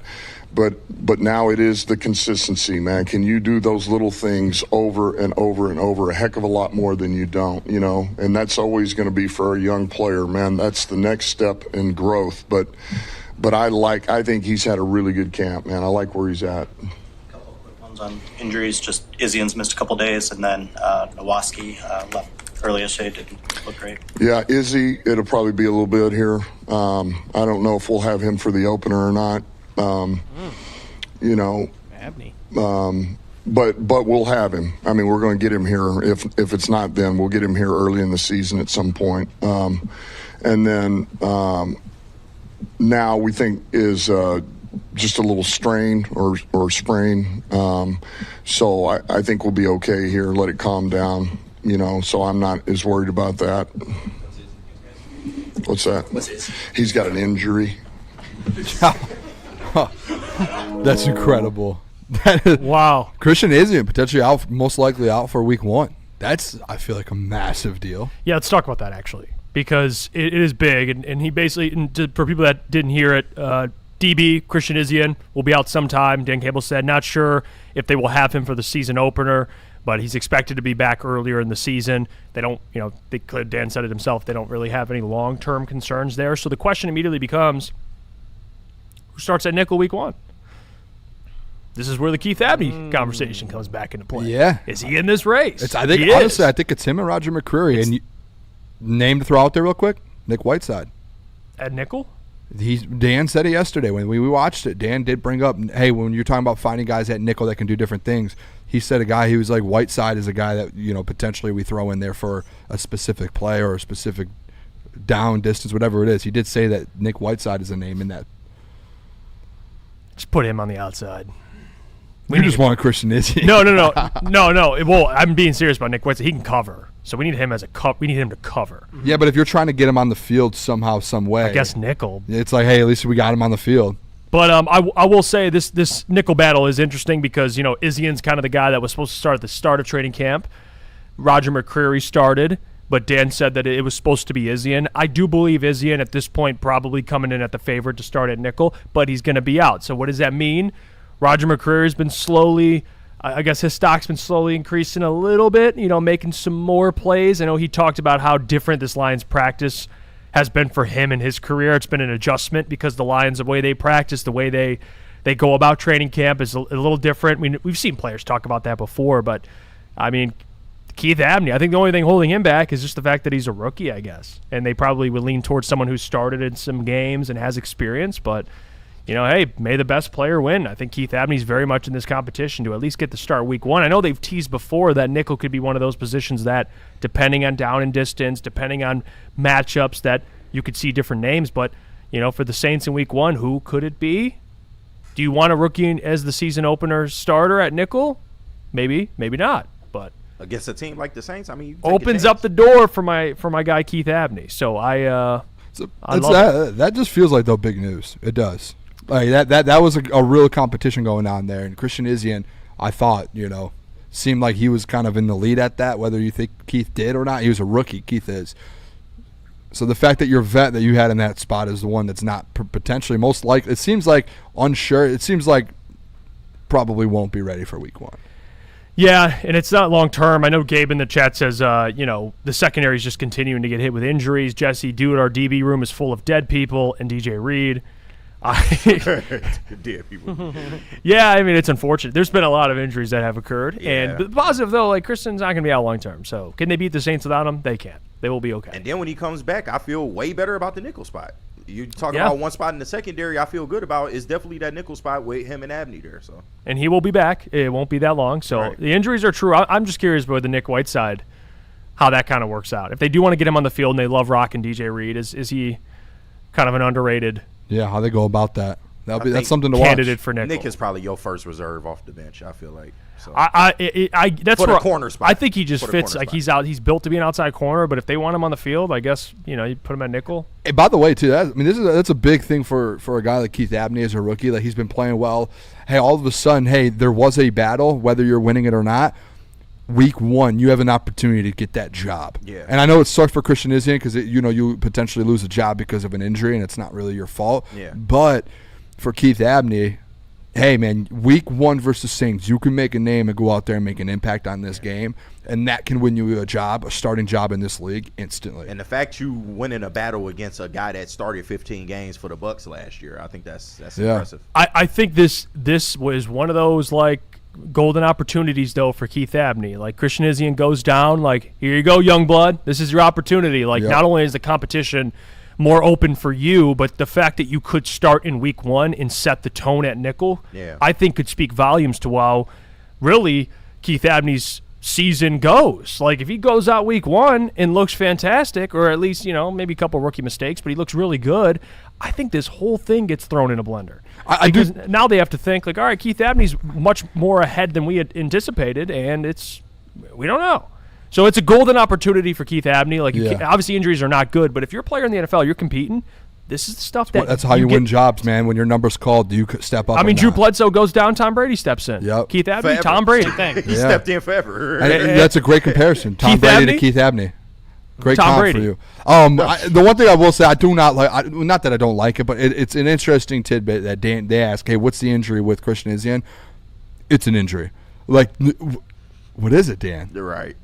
But now it is the consistency, man. Can you do those little things over and over and over a heck of a lot more than you don't, And that's always going to be for a young player, man. That's the next step in growth. But I think he's had a really good camp, man. I like where he's at. Couple quick ones on injuries. Just Izian's missed a couple days, and then Nowaski left early yesterday. Didn't look great. Yeah, Izzy, it'll probably be a little bit here. I don't know if we'll have him for the opener or not. Abney. But we'll have him. I mean, we're going to get him here. If it's not then, we'll get him here early in the season at some point. And then now we think is just a little strain or sprain. So I think we'll be okay here. Let it calm down. So I'm not as worried about that. What's that? What's his? He's got an injury. That's incredible. Wow. Christian Izian potentially out, most likely out for week 1. That's, I feel like, a massive deal. Yeah, let's talk about that actually, because it is big, and he basically, for people that didn't hear it, DB Christian Izian will be out sometime. Dan Cable said not sure if they will have him for the season opener, but he's expected to be back earlier in the season. They don't, Dan said it himself, they don't really have any long-term concerns there. So the question immediately becomes, who starts at nickel week 1? This is where the Keith Abney conversation comes back into play. Yeah. Is he in this race? I think it's him and Roger McCreary. And name to throw out there real quick, Nick Whiteside. At nickel? Dan said it yesterday when we watched it. Dan did bring up, hey, when you're talking about finding guys at nickel that can do different things, he said he was like, Whiteside is a guy that, potentially we throw in there for a specific play or a specific down distance, whatever it is. He did say that Nick Whiteside is a name in that. Just put him on the outside. You just want Christian Izzy. No. Well, I'm being serious about Nick Whiteside. He can cover, so we need him as we need him to cover. Yeah, but if you're trying to get him on the field somehow, some way, I guess nickel. It's like, hey, at least we got him on the field. But I will say this nickel battle is interesting because Izian's kind of the guy that was supposed to start at the start of training camp. Roger McCreary started, but Dan said that it was supposed to be Izzian. I do believe Izzian at this point probably coming in at the favorite to start at nickel, but he's going to be out. So what does that mean? Roger McCreary has been slowly, I guess his stock's been slowly increasing a little bit, making some more plays. I know he talked about how different this Lions practice has been for him in his career. It's been an adjustment because the Lions, the way they practice, the way they go about training camp is a little different. I mean, we've seen players talk about that before, but, I mean, Keith Abney, I think the only thing holding him back is just the fact that he's a rookie, I guess. And they probably would lean towards someone who started in some games and has experience, but, hey, may the best player win. I think Keith Abney's very much in this competition to at least get the start week 1. I know they've teased before that nickel could be one of those positions that, depending on down and distance, depending on matchups, that you could see different names. But, for the Saints in week 1, who could it be? Do you want a rookie as the season opener starter at nickel? Maybe, maybe not. But against a team like the Saints, I mean, you opens up the door for my guy Keith Abney. So I love that just feels like the big news. It does. Like that was a real competition going on there, and Christian Izzian, I thought, seemed like he was kind of in the lead at that. Whether you think Keith did or not, he was a rookie. Keith is. So the fact that your vet that you had in that spot is the one that's not potentially most likely. It seems like unsure. It seems like probably won't be ready for week 1. Yeah, and it's not long term. I know Gabe in the chat says, the secondary is just continuing to get hit with injuries. Jesse, dude, our DB room is full of dead people, and DJ Reed. Dead people. Yeah, I mean, it's unfortunate. There's been a lot of injuries that have occurred. Yeah. And the positive, though, like Christian's not going to be out long term. So can they beat the Saints without him? They can. They will be okay. And then when he comes back, I feel way better about the nickel spot. You talk about one spot in the secondary I feel good about is definitely that nickel spot with him and Abney there. So. And he will be back. It won't be that long. So right. The injuries are true. I'm just curious with the Nick Whiteside how that kind of works out. If they do want to get him on the field and they love rocking DJ Reed, is he kind of an underrated? Yeah, how they go about that. That's something to candidate watch. For nickel. Nick is probably your first reserve off the bench, I feel like. So. That's for the corner spot. I think he just fits. Like he's built to be an outside corner, but if they want him on the field, I guess you put him at nickel. Hey, by the way, too, that's a big thing for a guy like Keith Abney as a rookie. Like he's been playing well. Hey, all of a sudden, there was a battle, whether you're winning it or not. Week 1, you have an opportunity to get that job. Yeah. And I know it sucks for Christian Izzian because you potentially lose a job because of an injury, and it's not really your fault. Yeah. But for Keith Abney, hey, man, week 1 versus Saints, you can make a name and go out there and make an impact on this game, and that can win you a starting job in this league instantly. And the fact you winning a battle against a guy that started 15 games for the Bucs last year, I think that's impressive. I think this was one of those, like, golden opportunities, though, for Keith Abney. Like, Christian Izzian goes down, like, here you go, young blood. This is your opportunity. Like, not only is the competition more open for you, but the fact that you could start in week 1 and set the tone at nickel, I think could speak volumes to how really Keith Abney's season goes. Like, if he goes out week 1 and looks fantastic, or at least, maybe a couple rookie mistakes, but he looks really good, I think this whole thing gets thrown in a blender. Because now they have to think, like, all right, Keith Abney's much more ahead than we had anticipated, and we don't know. So it's a golden opportunity for Keith Abney. Like, obviously injuries are not good, but if you're a player in the NFL, you're competing. This is the stuff that's how you win jobs, man. When your number's called, do you step up? I mean, Drew Bledsoe goes down, Tom Brady steps in. Yep. Keith Abney, Forever. Tom Brady. He stepped in forever. And that's a great comparison. Tom Keith Brady Abney? to Keith Abney. Great Tom comp Brady. for you. The one thing I will say, I do not like. Not that I don't like it, but it's an interesting tidbit that they ask, "Hey, what's the injury with Christian Izzian?" It's an injury. Like, what is it, Dan? You're right.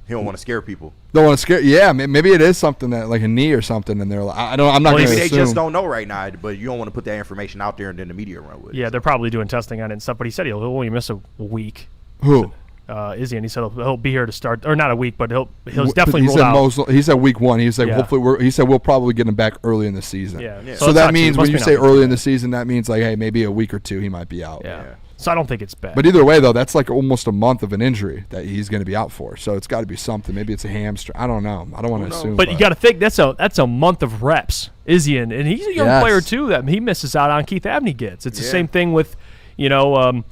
He don't want to scare people. Don't want to scare. Yeah, maybe it is something that like a knee or something, and they're like, I'm not going to assume. Maybe they just don't know right now, but you don't want to put that information out there and then the media run with it. Yeah, they're probably doing testing on it and stuff. But he said he'll only miss a week. Who? Izzy, and he said he'll be here to start, or not a week, but he'll definitely roll out. He said week 1. He said hopefully he said we'll probably get him back early in the season. Yeah. So that means when you say early in the season, that means like, hey, maybe a week or 2 he might be out. Yeah. So I don't think it's bad. But either way, though, that's like almost a month of an injury that he's going to be out for. So it's got to be something. Maybe it's a hamstring. I don't know. I don't want to assume. But you got to think that's a month of reps. Izzy, and he's a young player too that he misses out on. Keith Abney gets. It's the same thing with, the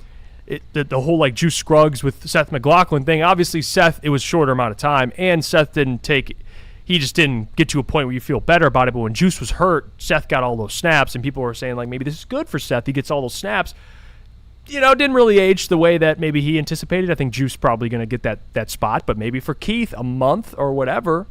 whole like Juice Scruggs with Seth McLaughlin thing. Obviously, Seth, it was a shorter amount of time, and Seth he just didn't get to a point where you feel better about it. But when Juice was hurt, Seth got all those snaps, and people were saying like maybe this is good for Seth. He gets all those snaps. didn't really age the way that maybe he anticipated. I think Juice probably going to get that spot, but maybe for Keith, a month or whatever,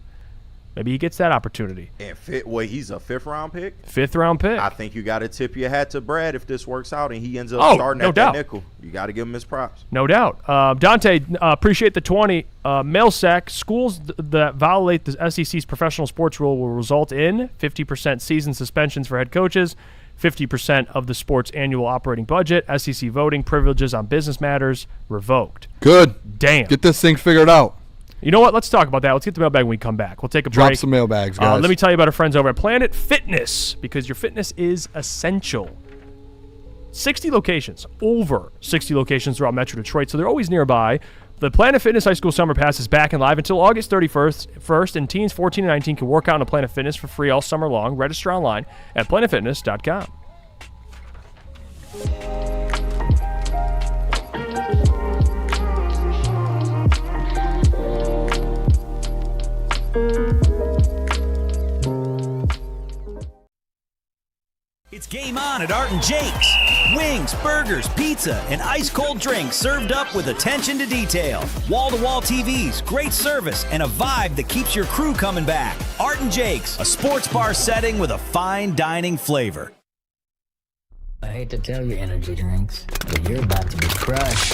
maybe he gets that opportunity. And he's a 5th-round pick? 5th-round pick. I think you got to tip your hat to Brad if this works out and he ends up starting at that nickel. You got to give him his props. No doubt. Dante, appreciate the 20. Mail sack, schools that violate the SEC's professional sports rule will result in 50% season suspensions for head coaches, 50% of the sport's annual operating budget, SEC voting privileges on business matters revoked. Good. Damn. Get this thing figured out. You know what? Let's talk about that. Let's get the mailbag when we come back. We'll take a break. Drop some mailbags, guys. Let me tell you about our friends over at Planet Fitness, because your fitness is essential. 60 locations, over 60 locations throughout Metro Detroit, so they're always nearby. The Planet Fitness High School Summer Pass is back and live until August 31st, and teens 14 and 19 can work out on Planet Fitness for free all summer long. Register online at planetfitness.com. It's game on at Art & Jake's. Wings, burgers, pizza, and ice-cold drinks served up with attention to detail. Wall-to-wall TVs, great service, and a vibe that keeps your crew coming back. Art & Jake's, a sports bar setting with a fine dining flavor. I hate to tell you, energy drinks, but you're about to be crushed.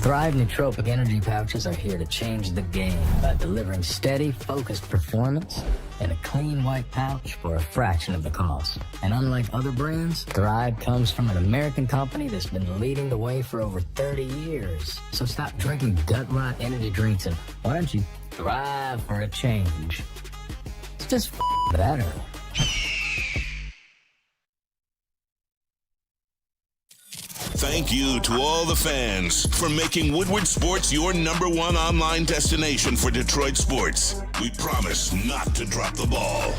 Thrive nootropic energy pouches are here to change the game by delivering steady, focused performance in a clean white pouch for a fraction of the cost. And unlike other brands, Thrive comes from an American company that's been leading the way for over 30 years. So stop drinking gut-rot energy drinks and why don't you thrive for a change? It's just better. Thank you to all the fans for making Woodward Sports your #1 online destination for Detroit sports. We promise not to drop the ball.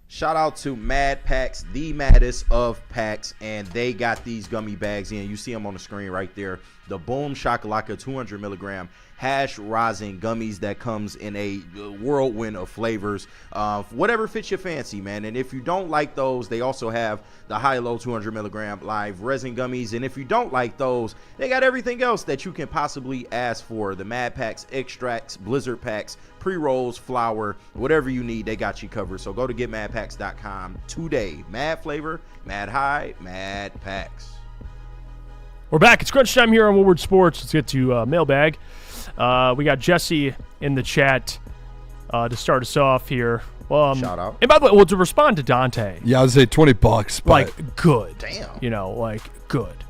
Shout out to Mad Packs, the maddest of packs, and they got these gummy bags in. You see them on the screen right there. The Boom Shakalaka 200 milligram hash rosin gummies that comes in a whirlwind of flavors. Whatever fits your fancy, man. And if you don't like those, they also have the high-low 200 milligram live resin gummies. And if you don't like those, they got everything else that you can possibly ask for. The Mad Packs, extracts, blizzard packs, pre-rolls, flour, whatever you need, they got you covered. So go to getmadpacks.com today. Mad flavor, mad high, Mad Packs. We're back. It's crunch time here on Woodward Sports. Let's get to mailbag. We got Jesse in the chat to start us off here. Shout out. And by the way, to respond to Dante. Yeah, I would say $20, but like good. Damn. Good.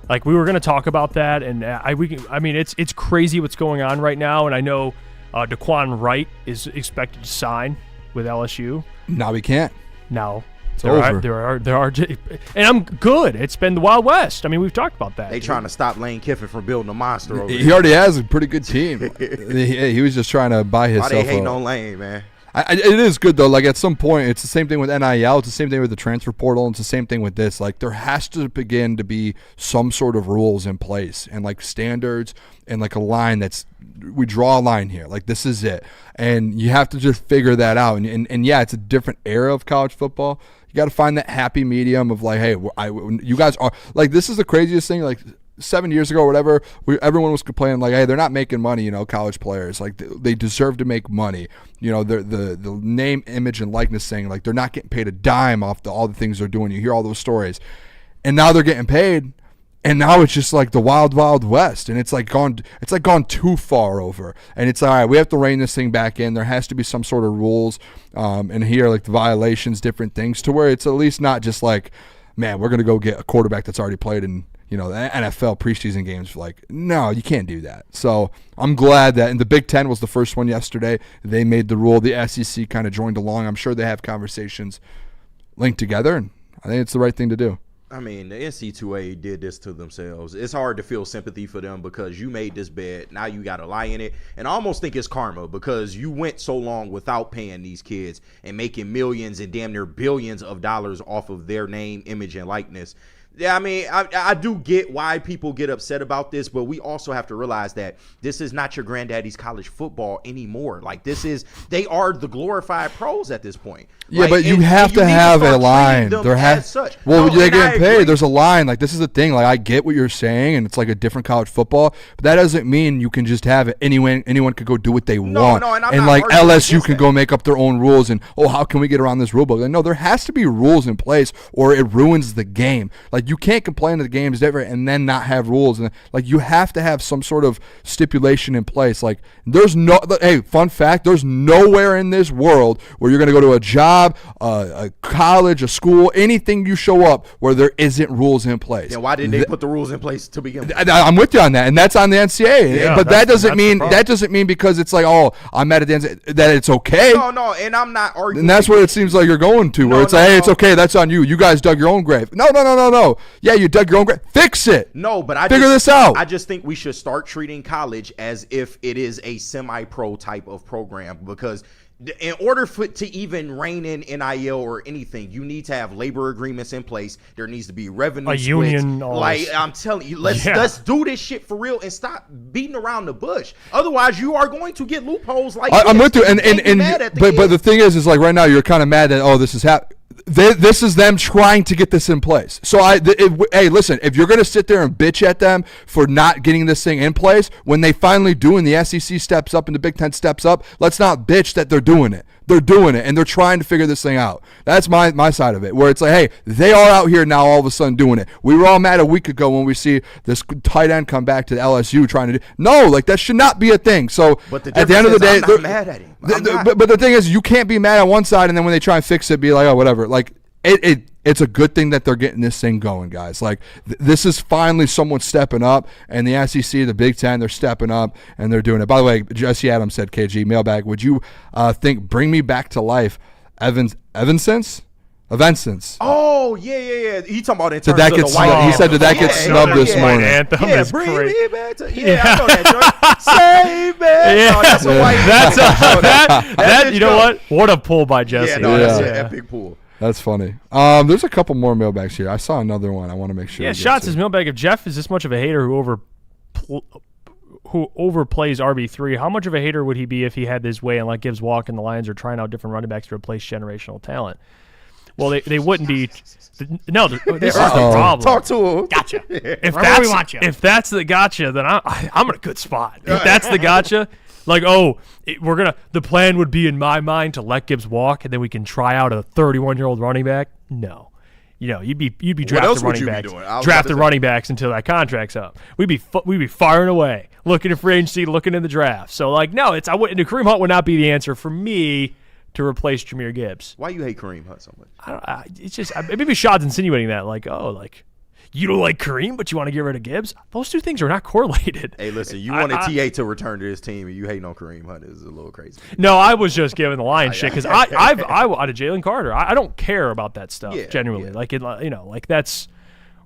Like we were going to talk about that, and it's crazy what's going on right now, and I know Daquan Wright is expected to sign with LSU. Now we can't. No. It's over. There are, and I'm good. It's been the Wild West. I mean, we've talked about that. They trying to stop Lane Kiffin from building a monster over He already has a pretty good team. he was just trying to buy himself. Why they hating on Lane, man? It is good though. Like at some point, it's the same thing with NIL. It's the same thing with the transfer portal. And it's the same thing with this. Like there has to begin to be some sort of rules in place and like standards and like a line we draw a line here. Like this is it, and you have to just figure that out. And yeah, it's a different era of college football. You got to find that happy medium of like, hey, you guys are like, this is the craziest thing. Like 7 years ago or whatever, everyone was complaining like, hey, they're not making money, college players. Like they deserve to make money. The name, image, and likeness thing, like they're not getting paid a dime off all the things they're doing. You hear all those stories. And now they're getting paid. And now it's just like the wild, wild west, and it's gone too far over. And it's all right. We have to rein this thing back in. There has to be some sort of rules, and here like the violations, different things, to where it's at least not just like, man, we're gonna go get a quarterback that's already played in the NFL preseason games. Like, no, you can't do that. So I'm glad that, and the Big Ten was the first one yesterday. They made the rule. The SEC kind of joined along. I'm sure they have conversations linked together, and I think it's the right thing to do. I mean, the NC2A did this to themselves. It's hard to feel sympathy for them because you made this bet. Now you got to lie in it. And I almost think it's karma because you went so long without paying these kids and making millions and damn near billions of dollars off of their name, image, and likeness. Yeah, I mean, I do get why people get upset about this, but we also have to realize that this is not your granddaddy's college football anymore. Like, they are the glorified pros at this point. Yeah, Like, but you and have to need have start a line. treating them There has as such. well, No, they're and I getting paid. agree. There's a line. Like, this is the thing. Like, I get what you're saying, and it's like a different college football, but that doesn't mean you can just have it. Anyone could go do what they want. No, and I'm and not like arguing LSU against can that. go make up their own rules, and how can we get around this rule book? Like, no, there has to be rules in place, or it ruins the game. Like, you can't complain that the game is different and then not have rules. And like, you have to have some sort of stipulation in place. Like, hey, fun fact, there's nowhere in this world where you're going to go to a job, a college, a school, anything you show up where there isn't rules in place. Yeah, why didn't they put the rules in place to begin with? I'm with you on that, and that's on the NCAA. Yeah, but that doesn't mean because it's like, I'm mad at the NCAA that it's okay. No, and I'm not arguing. And that's what it seems like you're going to, where it's like, hey, it's okay, that's on you. You guys dug your own grave. No. Yeah, you dug your own grave. Fix it. No, but I figure this out. I just think we should start treating college as if it is a semi-pro type of program, because in order for it to even rein in NIL or anything, you need to have labor agreements in place. There needs to be revenue A splits. union, all Like, this. I'm telling you, let's do this shit for real and stop beating around the bush. Otherwise, you are going to get loopholes like I'm this. with you, and get mad at the but kids. the thing is like right now you're kind of mad that this is happening. This is them trying to get this in place. So hey, listen, if you're going to sit there and bitch at them for not getting this thing in place, when they finally do and the SEC steps up and the Big Ten steps up, let's not bitch that they're doing it. They're doing it, and they're trying to figure this thing out. That's my side of it, where it's like, hey, they are out here now all of a sudden doing it. We were all mad a week ago when we see this tight end come back to the LSU trying to do. No, like, that should not be a thing. So But the at the end of the day, I'm not mad at him. but the thing is, you can't be mad at one side, and then when they try and fix it, be like, oh, whatever. Like, it's a good thing that they're getting this thing going, guys. Like, this is finally someone stepping up, and the SEC, the Big Ten, they're stepping up, and they're doing it. By the way, Jesse Adams said, KG, mailbag, would you bring me back to life, Evansons? Oh, yeah. He talking about in Did terms that of get the white snubbed? He anthem. said, did that get snubbed this morning? Anthem Yeah, is bring great. me back to I know that joint. Save me. No, that's a white anthem. That you know what a pull by Jesse. Yeah, no, that's an epic pull. That's funny. There's a couple more mailbags here. I saw another one. I want to make sure. Yeah, Shots his mailbag. If Jeff is this much of a hater who overplays RB3, how much of a hater would he be if he had his way and let Gibbs walk and the Lions are trying out different running backs to replace generational talent? Well, they wouldn't be. No, this is the problem. Talk to him. Gotcha. If Wherever that's we want you. if that's the gotcha, then I'm in a good spot. If that's the gotcha, like, the plan would be in my mind to let Gibbs walk and then we can try out a 31-year-old running back. No. You'd be drafting running backs, drafting running backs until that contract's up. We'd be firing away, looking at free agency, looking in the draft. So no, Kareem Hunt would not be the answer for me to replace Jahmyr Gibbs. Why you hate Kareem Hunt so much? It's just maybe Shad's insinuating that you don't like Kareem, but you want to get rid of Gibbs. Those two things are not correlated. Hey, listen, you wanted TA to return to this team, and you hating on Kareem Hunt is a little crazy. No, I was just giving the Lions shit because I out of Jalen Carter. I don't care about that stuff genuinely. That's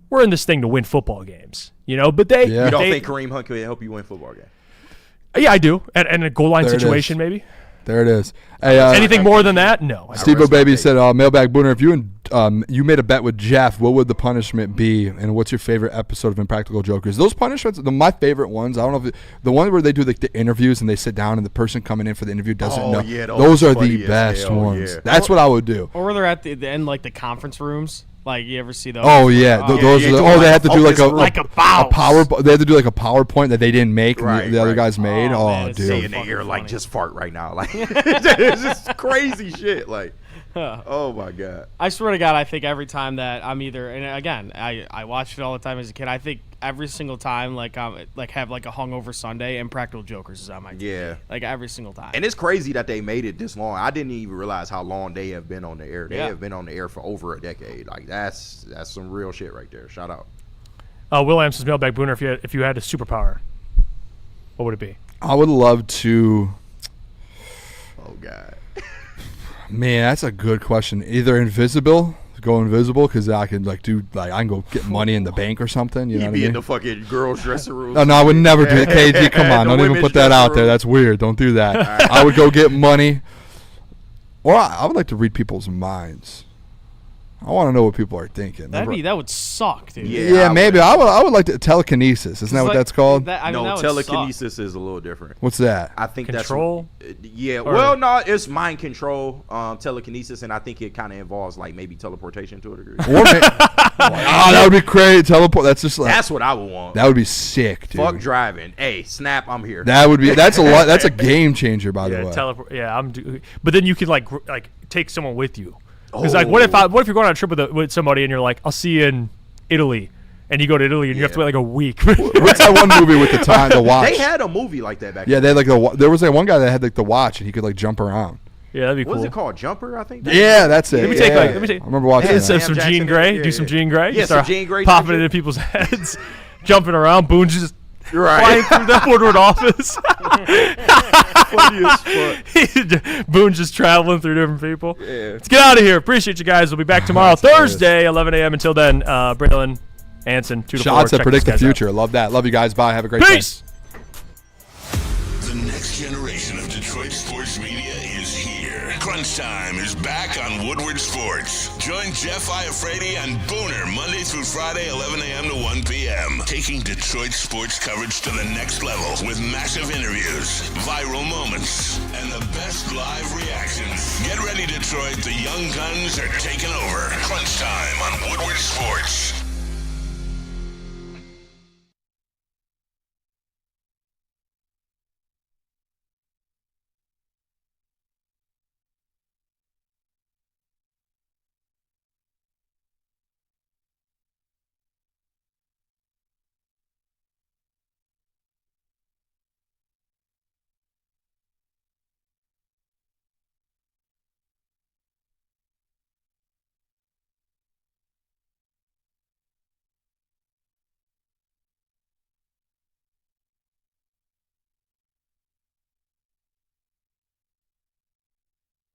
we're in this thing to win football games, But they You don't think Kareem Hunt could help you win football games? Yeah, I do. And a goal line situation, maybe. There it is. Hey, anything more than that? No. Steve O'Baby said, mailbag Booner, if you made a bet with Jeff, what would the punishment be? And what's your favorite episode of Impractical Jokers? Those punishments, my favorite ones, I don't know if the one where they do the interviews and they sit down and the person coming in for the interview doesn't know. Yeah, those are the best ones. Yeah. That's what I would do. Or they're at the end, like the conference rooms. Like, you ever see those? Oh, yeah. Those are they have to do like a power. They have to do like a PowerPoint that they didn't make, Right, the other guys made. Oh, man, dude. it's Say in the air, like, just fart right now. Like, it's just crazy shit. Like, oh, my God. I swear to God, I think every time that I'm either, and again, I watched it all the time as a kid. I think every single time, have like a hungover Sunday, Impractical Jokers is on my TV. Yeah. Like every single time. And it's crazy that they made it this long. I didn't even realize how long they have been on the air. They Yeah. have been on the air for over a decade. Like, that's some real shit right there. Shout out. Will Amson's mailbag Booner. If you had a superpower, what would it be? I would love to. Oh, God. Man, that's a good question. Either go invisible, because I can I can go get money in the bank or something. You know He'd what be I mean? in the fucking girls' dressing room. No, I would never do it. KG, come on, don't even put that out there. That's weird. Don't do that. I would go get money, or I would like to read people's minds. I want to know what people are thinking. That would suck, dude. Yeah, maybe. I would like to telekinesis. Isn't that what that's called? No, telekinesis is a little different. What's that? I think control. Yeah. Well, no, it's mind control, telekinesis, and I think it kind of involves like maybe teleportation to a degree. That would be crazy. Teleport. That's just like. That's what I would want. That would be sick, dude. Fuck driving. Hey, snap! I'm here. That would be. That's a lot. That's a game changer, by the way. Teleport. Yeah, but then you can like take someone with you. Because like, what if you're going on a trip with somebody and you're like, I'll see you in Italy, and you go to Italy and you have to wait like a week. What's that one movie with the watch? They had a movie like that back. Yeah, they had like there was like one guy that had like the watch and he could like jump around. Yeah, that'd be cool. What is it called? Jumper, I think. Yeah, that's it. Let me take. I remember watching that. Some Jean Grey. Do some Jean Grey. Yeah, some Jean Grey. Popping it in people's heads, jumping around. Boone's just right. flying through the Woodward office. Funny as fuck. Boone's just traveling through different people. Yeah. Let's get out of here. Appreciate you guys. We'll be back tomorrow, Thursday, 11 a.m. Until then, Braylon, Anson, 2 to 4. Shots that Check predict these the guys future. out. Love that. Love you guys. Bye. Have a great Peace. day. The next generation of Detroit sports media is here. Crunch Time is back on Woodward Sports. Join Jeff Iafrate and Booner Monday through Friday, 11 a.m. to 1 p.m. Taking Detroit sports coverage to the next level with massive interviews, viral moments, and the best live reactions. Get ready, Detroit. The young guns are taking over. Crunch Time on Woodward Sports.